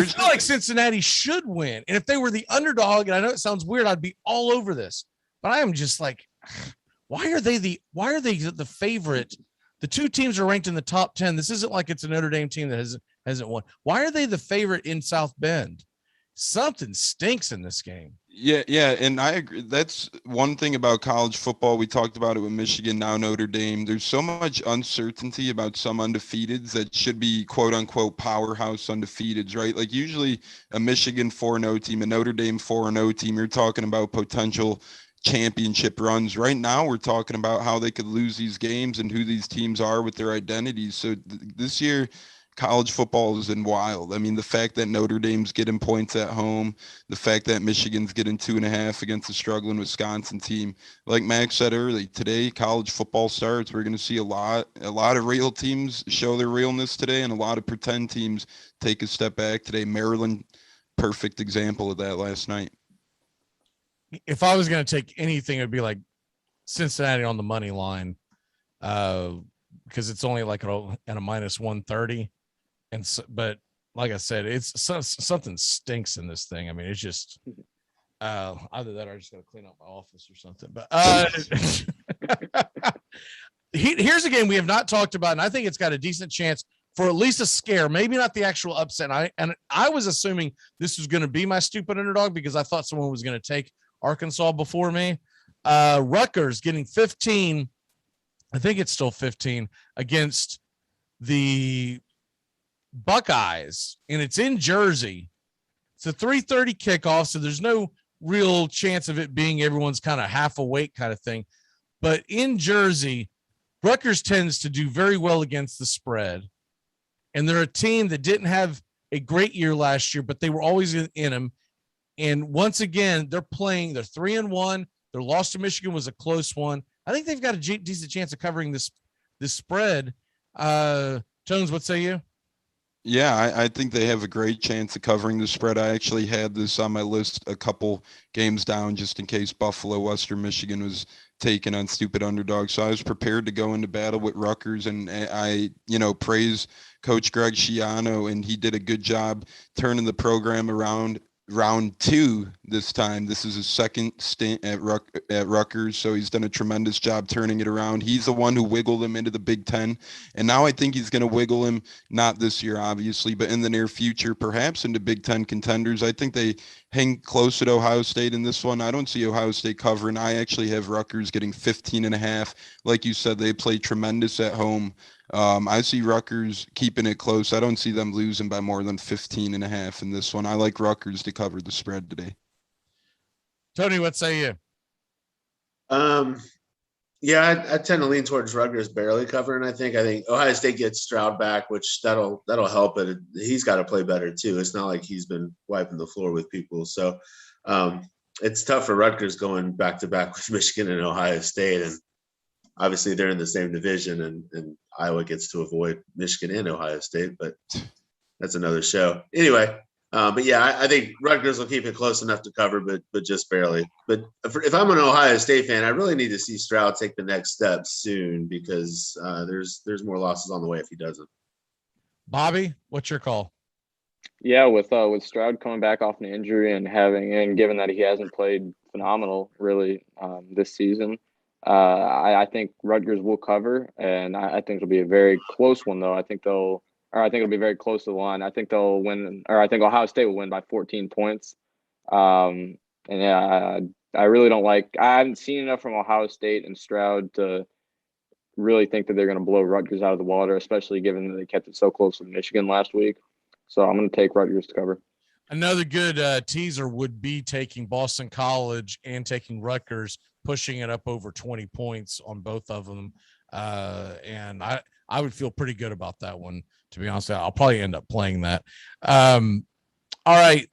Speaker 4: feel like Cincinnati should win. And if they were the underdog, and I know it sounds weird, I'd be all over this. But I am just like, why are they the favorite? The two teams are ranked in the top 10. This isn't like it's a Notre Dame team that hasn't won. Why are they the favorite in South Bend? Something stinks in this game.
Speaker 3: Yeah, and I agree. That's one thing about college football. We talked about it with Michigan, now Notre Dame. There's so much uncertainty about some undefeateds that should be quote-unquote powerhouse undefeateds, right? Like usually a Michigan 4-0 team, a Notre Dame 4-0 team, you're talking about potential championship runs. Right now we're talking about how they could lose these games and who these teams are with their identities. So this year – college football is in wild. I mean, the fact that Notre Dame's getting points at home, the fact that Michigan's getting 2.5 against the struggling Wisconsin team. Like Max said early, today college football starts. We're going to see a lot of real teams show their realness today, and a lot of pretend teams take a step back today. Maryland, perfect example of that last night.
Speaker 4: If I was going to take anything, it would be like Cincinnati on the money line, because it's only like at a minus 130. And so, but like I said, it's something stinks in this thing. I mean, it's just either that or I just got to clean up my office or something. But here's a game we have not talked about, and I think it's got a decent chance for at least a scare, maybe not the actual upset. And I was assuming this was going to be my stupid underdog because I thought someone was going to take Arkansas before me. Rutgers getting 15. I think it's still 15 against the Buckeyes, and it's in Jersey. It's a 3:30 kickoff, so there's no real chance of it being everyone's kind of half awake kind of thing. But in Jersey, Rutgers tends to do very well against the spread, and they're a team that didn't have a great year last year, but they were always in them. And once again, they're 3-1. Their loss to Michigan was a close one. I think they've got a decent chance of covering this spread. Tones, what say you?
Speaker 3: Yeah, I think they have a great chance of covering the spread. I actually had this on my list a couple games down just in case Buffalo, Western Michigan was taken on stupid underdogs. So I was prepared to go into battle with Rutgers, and I praise Coach Greg Schiano, and he did a good job turning the program around. Round 2 this time. This is his second stint at Rutgers, so he's done a tremendous job turning it around. He's the one who wiggled him into the Big Ten, and now I think he's going to wiggle him, not this year, obviously, but in the near future, perhaps into Big Ten contenders. I think they hang close at Ohio State in this one. I don't see Ohio State covering. I actually have Rutgers getting 15.5. Like you said, they play tremendous at home. I see Rutgers keeping it close. I don't see them losing by more than 15.5 in this one. I like Rutgers to cover the spread today.
Speaker 4: Tony, what say you?
Speaker 6: Yeah, I tend to lean towards Rutgers barely covering. I think Ohio State gets Stroud back, which that'll help. But he's got to play better too. It's not like he's been wiping the floor with people. So it's tough for Rutgers going back to back with Michigan and Ohio State, and obviously they're in the same division, and Iowa gets to avoid Michigan and Ohio State. But that's another show. Anyway. But yeah, I think Rutgers will keep it close enough to cover, but just barely. But if I'm an Ohio State fan, I really need to see Stroud take the next step soon because there's more losses on the way if he doesn't.
Speaker 4: Bobby, what's your call?
Speaker 2: Yeah, with Stroud coming back off an injury and given that he hasn't played phenomenal really this season, I think Rutgers will cover, and I think it'll be a very close one though. I think it'll be very close to the line. I think they'll win, or I think Ohio State will win by 14 points. And yeah, I really don't like. I haven't seen enough from Ohio State and Stroud to really think that they're going to blow Rutgers out of the water, especially given that they kept it so close with Michigan last week. So I'm going to take Rutgers to cover.
Speaker 4: Another good teaser would be taking Boston College and taking Rutgers, pushing it up over 20 points on both of them. And I would feel pretty good about that one, to be honest. I'll probably end up playing that. All right.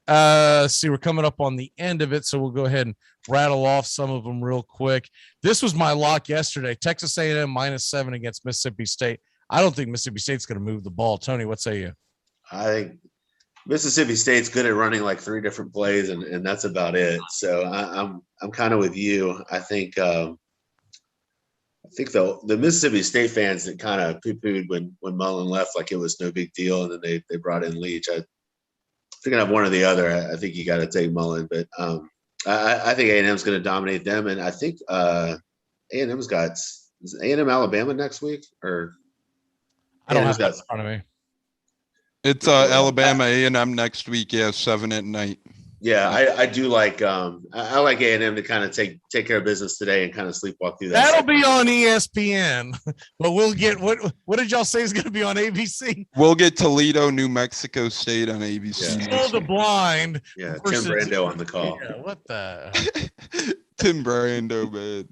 Speaker 4: See, we're coming up on the end of it, so we'll go ahead and rattle off some of them real quick. This was my lock yesterday. Texas A&M -7 against Mississippi State. I don't think Mississippi State's going to move the ball. Tony, what say you?
Speaker 6: I think Mississippi State's good at running like 3 different plays, and that's about it. So I'm kind of with you. I think the Mississippi State fans that kind of poo-pooed when Mullen left, like it was no big deal, and then they brought in Leach. If you're gonna have one or the other, I think you got to take Mullen. But I think A&M's going to dominate them, and I think A&M's got is A&M Alabama next week, or
Speaker 4: I don't have that in front of me.
Speaker 3: It's Alabama A&M next week. Yeah, 7 at night.
Speaker 6: Yeah, I do like I like A&M to kind of take care of business today and kind of sleepwalk through that.
Speaker 4: That'll be on ESPN, but we'll get what did y'all say is going to be on ABC?
Speaker 3: We'll get Toledo, New Mexico State on ABC.
Speaker 4: Still the blind.
Speaker 6: Yeah, Tim Brando on the call.
Speaker 4: Yeah, what the
Speaker 3: Tim Brando, man.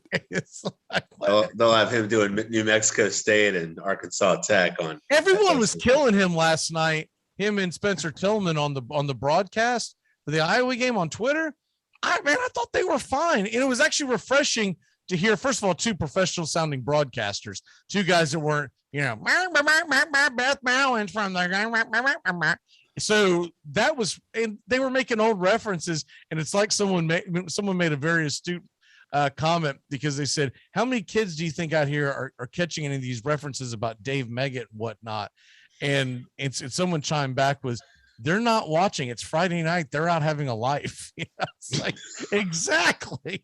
Speaker 6: They'll have him doing New Mexico State and Arkansas Tech on.
Speaker 4: Everyone was killing him last night. Him and Spencer Tillman on the broadcast for the Iowa game on Twitter. I thought they were fine. And it was actually refreshing to hear, first of all, 2 professional sounding broadcasters, 2 guys that weren't, Beth Mowens from the. So that was, and they were making old references. And it's like someone made a very astute comment, because they said, how many kids do you think out here are catching any of these references about Dave Meggett and whatnot? And it's someone chimed back was, they're not watching. It's Friday night. They're out having a life. It's like, exactly.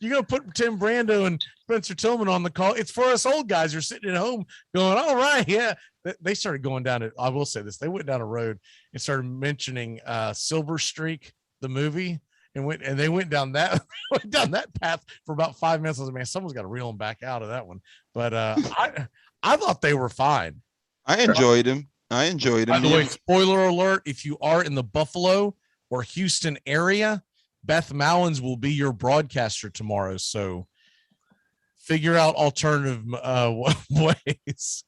Speaker 4: You're going to put Tim Brando and Spencer Tillman on the call. It's for us old guys who are sitting at home going, all right. Yeah. They started going down it. I will say this. They went down a road and started mentioning Silver Streak, the movie, and they went down that path for about 5 minutes. I was like, man, someone's got to reel them back out of that one. But I thought they were fine.
Speaker 3: I enjoyed him. By the
Speaker 4: way, spoiler alert, if you are in the Buffalo or Houston area, Beth Mowens will be your broadcaster tomorrow. So figure out alternative ways.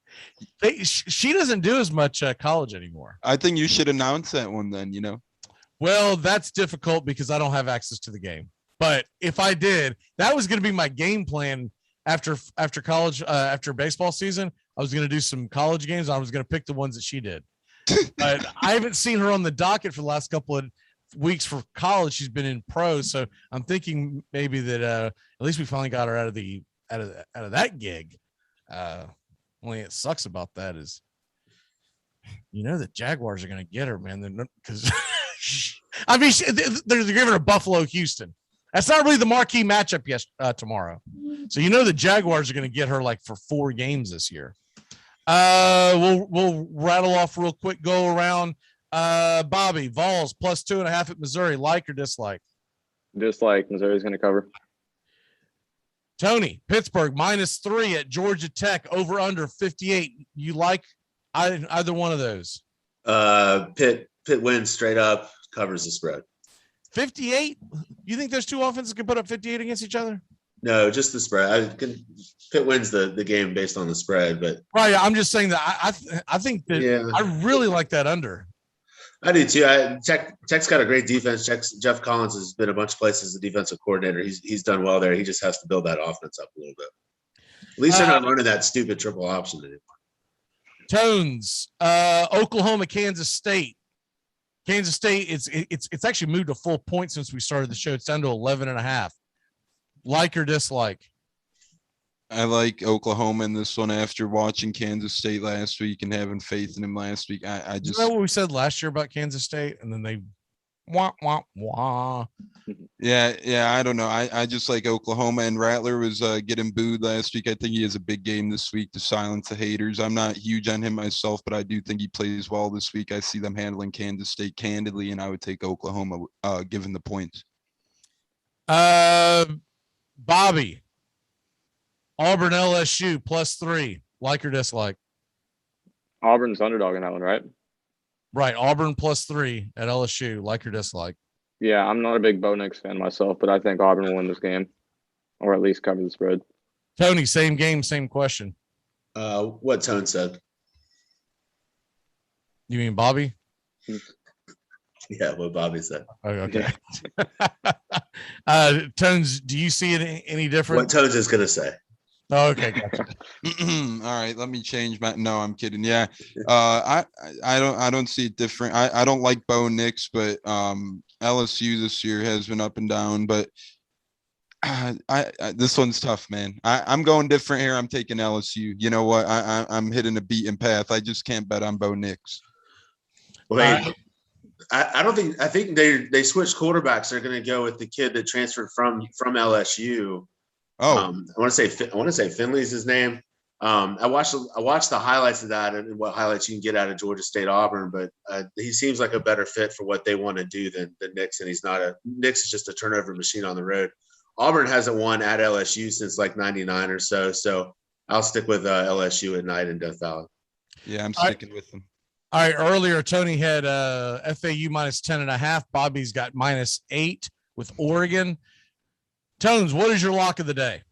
Speaker 4: She doesn't do as much college anymore.
Speaker 3: I think you should announce that one then,
Speaker 4: Well, that's difficult because I don't have access to the game. But if I did, that was going to be my game plan after college, after baseball season. I was going to do some college games. I was going to pick the ones that she did, but I haven't seen her on the docket for the last couple of weeks for college. She's been in pro. So I'm thinking maybe that at least we finally got her out of that gig. Only it sucks about that is, the Jaguars are going to get her, man. Because they're giving her Buffalo, Houston. That's not really the marquee matchup tomorrow. So the Jaguars are going to get her like for 4 games this year. We'll rattle off real quick, go around. Bobby, Vols +2.5 at Missouri. Like or dislike?
Speaker 2: Dislike. Missouri's going to cover.
Speaker 4: Tony, Pittsburgh -3 at Georgia Tech, over under 58. You like either one of those?
Speaker 6: Pitt wins straight up, covers the spread.
Speaker 4: 58? You think those two offenses can put up 58 against each other?
Speaker 6: No, just the spread. Pitt wins the game based on the spread, but
Speaker 4: right. I'm just saying that I think that I really like that under.
Speaker 6: I do too. Tech's got a great defense. Jeff Collins has been a bunch of places as a defensive coordinator. He's done well there. He just has to build that offense up a little bit. At least they're not running that stupid triple option anymore.
Speaker 4: Tones, Oklahoma, Kansas State. Kansas State, it's actually moved a full point since we started the show. It's down to 11.5. Like or dislike?
Speaker 3: I like Oklahoma in this one after watching Kansas State last week and having faith in him last week. I just,
Speaker 4: you know what we said last year about Kansas State, and then they wah wah wah.
Speaker 3: Yeah. I don't know. I just like Oklahoma, and Rattler was getting booed last week. I think he has a big game this week to silence the haters. I'm not huge on him myself, but I do think he plays well this week. I see them handling Kansas State candidly, and I would take Oklahoma given the points.
Speaker 4: Bobby, Auburn LSU +3. Like or dislike?
Speaker 2: Auburn's underdog in that one, right?
Speaker 4: Right. Auburn +3 at LSU. Like or dislike?
Speaker 2: Yeah, I'm not a big Bo Nix fan myself, but I think Auburn will win this game, or at least cover the spread.
Speaker 4: Tony, same game, same question.
Speaker 6: What Tone said?
Speaker 4: You mean Bobby?
Speaker 6: Yeah, what Bobby said.
Speaker 4: Oh, okay. Tones, do you see it any different?
Speaker 6: What Tones is going to say.
Speaker 4: Oh, okay, gotcha.
Speaker 3: All right, let me change my. No, I'm kidding. Yeah, I don't see it different. I don't like Bo Nix, but LSU this year has been up and down. But this one's tough, man. I'm going different here. I'm taking LSU. You know what? I'm hitting a beaten path. I just can't bet on Bo Nix.
Speaker 6: Well, I think they switched quarterbacks. They're going to go with the kid that transferred from LSU. I want to say Finley's his name. I watched the highlights of that and what highlights you can get out of Georgia State Auburn, but he seems like a better fit for what they want to do than Nix, and Nix is just a turnover machine on the road. Auburn hasn't won at LSU since like '99 or so, so I'll stick with LSU at night in Death Valley.
Speaker 3: Yeah, I'm sticking with them.
Speaker 4: All right, earlier Tony had FAU -10.5. Bobby's got -8 with Oregon. Tones, what is your lock of the day?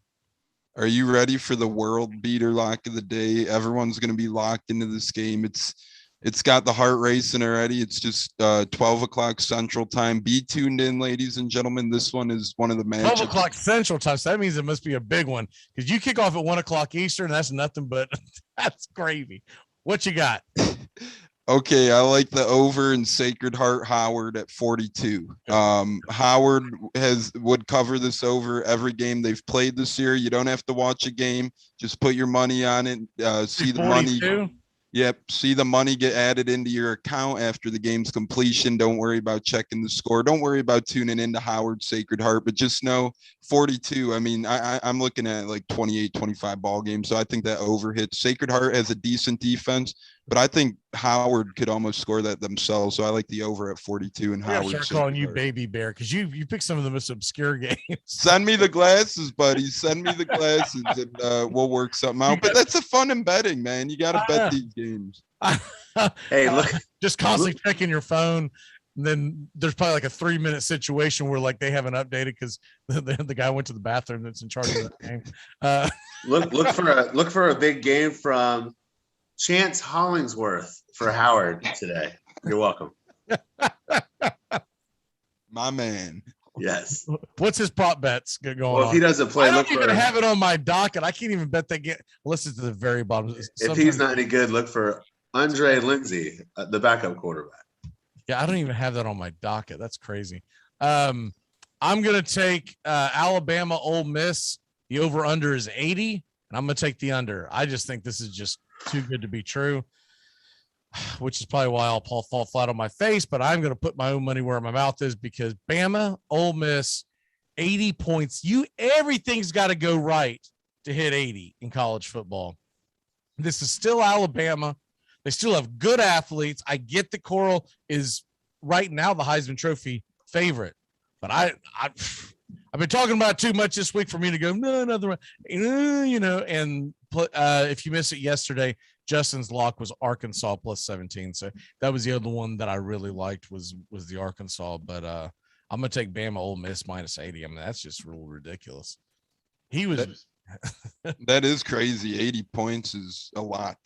Speaker 3: Are you ready for the world beater lock of the day? Everyone's going to be locked into this game. It's got the heart racing already. It's just 12 o'clock Central Time. Be tuned in, ladies and gentlemen. This one is one of the matches.
Speaker 4: 12 o'clock Central Time. So that means it must be a big one because you kick off at 1 o'clock Eastern. That's nothing but that's gravy. What you got?
Speaker 3: Okay, I like the over in Sacred Heart Howard at 42. Howard would cover this over every game they've played this year. You don't have to watch a game. Just put your money on it. See the 42? Money. Yep. See the money get added into your account after the game's completion. Don't worry about checking the score. Don't worry about tuning into Howard Sacred Heart, but just know 42. I mean, I'm looking at like 28, 25 ball games. So I think that over hits. Sacred Heart has a decent defense, but I think Howard could almost score that themselves. So I like the over at 42 and Howard.
Speaker 4: Start calling you Baby Bear because you pick some of the most obscure games.
Speaker 3: Send me the glasses, buddy. Send me the glasses, and we'll work something out. But that's a fun in betting, man. You got to bet these games.
Speaker 6: Hey, look,
Speaker 4: just constantly checking your phone. And then there's probably like a 3-minute situation where like they haven't updated because the guy went to the bathroom that's in charge of that game.
Speaker 6: Look for a big game from Chance Hollingsworth for Howard today. You're welcome.
Speaker 3: My man.
Speaker 6: Yes.
Speaker 4: What's his prop bets going on?
Speaker 6: Well, if he doesn't play,
Speaker 4: I don't even have it on my docket. I can't even bet that game unless it's at the very bottom.
Speaker 6: If he's not any good, look for Andre Lindsey, the backup quarterback.
Speaker 4: Yeah, I don't even have that on my docket. That's crazy. I'm going to take Alabama Ole Miss. The over-under is 80, and I'm going to take the under. I just think this is just too good to be true, which is probably why I'll fall flat on my face, but I'm going to put my own money where my mouth is because Bama, Ole Miss, 80 points. Everything's got to go right to hit 80 in college football. This is still Alabama. They still have good athletes. I get that Coral is right now the Heisman Trophy favorite, but I've been talking about it too much this week for me to go, no, another one, and if you missed it yesterday, Justin's lock was Arkansas plus 17. So that was the other one that I really liked was the Arkansas, but I'm going to take Bama Ole Miss minus 80. I mean, that's just real ridiculous.
Speaker 3: That is crazy. 80 points is a lot.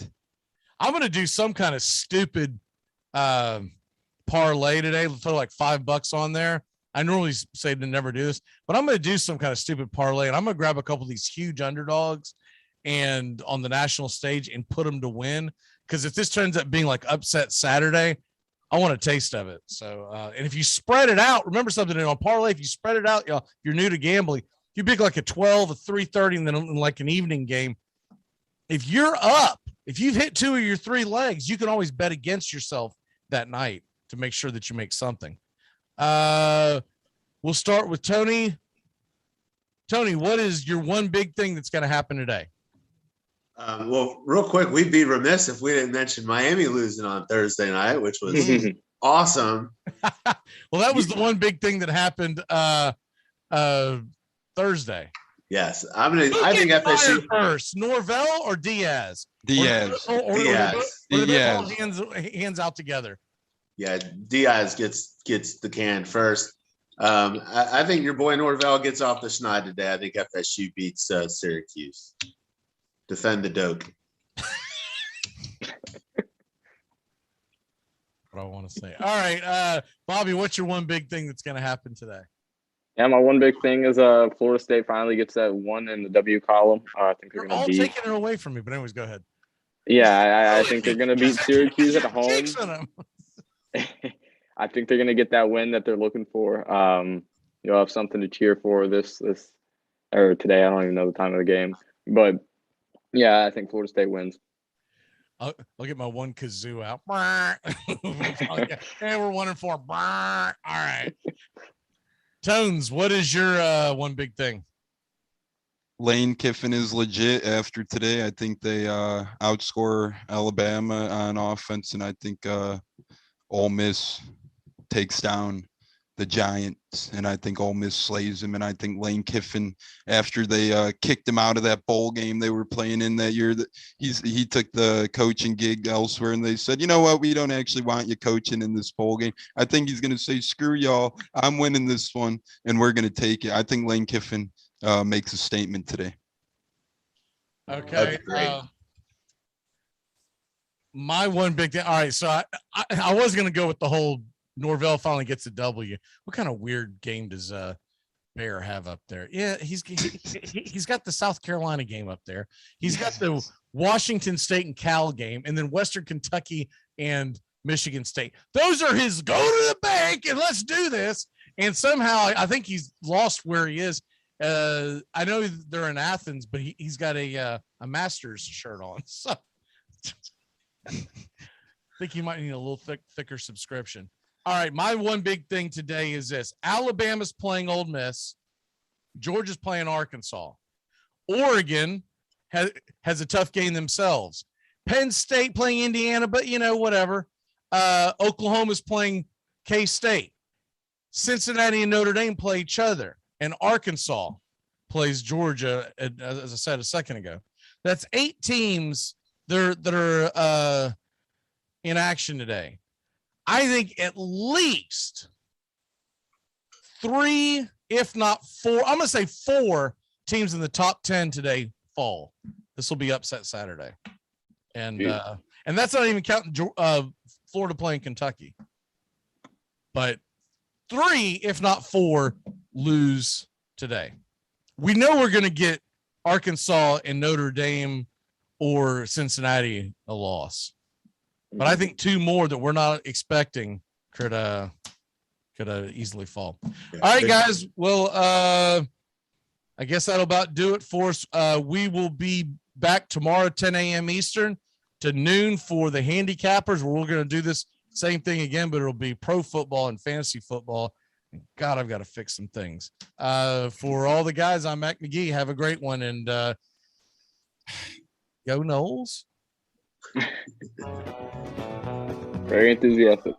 Speaker 4: I'm going to do some kind of stupid parlay today. Throw like $5 on there. I normally say to never do this, but I'm going to do some kind of stupid parlay, and I'm going to grab a couple of these huge underdogs and on the national stage and put them to win. Because if this turns out being like upset Saturday, I want a taste of it. So, and if you spread it out, remember something on parlay, if you spread it out, if you're new to gambling, if you pick like a 12, a 330, and then like an evening game, if you're up, if you've hit 2 of your 3 legs, you can always bet against yourself that night to make sure that you make something. We'll start with Tony. Tony, what is your one big thing that's going to happen today?
Speaker 6: Well, real quick, we'd be remiss if we didn't mention Miami losing on Thursday night, which was awesome.
Speaker 4: Well, that was the one big thing that happened Thursday.
Speaker 6: Yes, I think FSU
Speaker 4: first. Norvell or Diaz?
Speaker 3: Diaz.
Speaker 4: Diaz. Hands out together.
Speaker 6: Yeah, Diaz gets the can first. I think your boy Norvell gets off the schneid today. I think FSU beats Syracuse. Defend the Doak.
Speaker 4: What I want to say. All right, Bobby, what's your one big thing that's going to happen today?
Speaker 2: Yeah, my one big thing is Florida State finally gets that one in the W column. I think they're going to beat.
Speaker 4: Taking it away from me, but anyways, go ahead.
Speaker 2: Yeah, I think they're going to beat Syracuse at home. I think they're going to get that win that they're looking for. You'll have something to cheer for this or today. I don't even know the time of the game, but yeah, I think Florida State wins.
Speaker 4: I'll get my one kazoo out. Hey, we're 1-4. All right. Tones, what is your one big thing?
Speaker 3: Lane Kiffin is legit after today. I think they outscore Alabama on offense, and I think Ole Miss takes down the Giants, and I think Ole Miss slays him. And I think Lane Kiffin, after they kicked him out of that bowl game they were playing in that year, that he took the coaching gig elsewhere, and they said, you know what, we don't actually want you coaching in this bowl game. I think he's going to say, screw y'all, I'm winning this one, and we're going to take it. I think Lane Kiffin makes a statement today.
Speaker 4: Okay. My one big thing. All right, so I was going to go with the whole Norvell finally gets a W. What kind of weird game does Bear have up there? Yeah, he's got the South Carolina game up there. He's got the Washington State and Cal game, and then Western Kentucky and Michigan State. Those are his go to the bank and let's do this. And somehow I think he's lost where he is. I know they're in Athens, but he's got a Masters shirt on. So I think you might need a little thicker subscription. All right, my one big thing today is this. Alabama's playing Ole Miss. Georgia's playing Arkansas. Oregon has a tough game themselves. Penn State playing Indiana, but, whatever. Oklahoma's playing K-State. Cincinnati and Notre Dame play each other. And Arkansas plays Georgia, as I said a second ago. That's 8 teams that are in action today. I think at least 3, if not 4, I'm going to say 4 teams in the top 10 today fall. This will be upset Saturday. And that's not even counting Florida playing Kentucky. But 3, if not 4, lose today. We know we're going to get Arkansas and Notre Dame or Cincinnati a loss. But I think 2 more that we're not expecting could easily fall. All right, guys. Well, I guess that'll about do it for us. We will be back tomorrow, 10 a.m. Eastern to noon for the handicappers. We're going to do this same thing again, but it'll be pro football and fantasy football. God, I've got to fix some things. For all the guys, I'm Mac McGee. Have a great one, and go Noles.
Speaker 2: Very enthusiastic.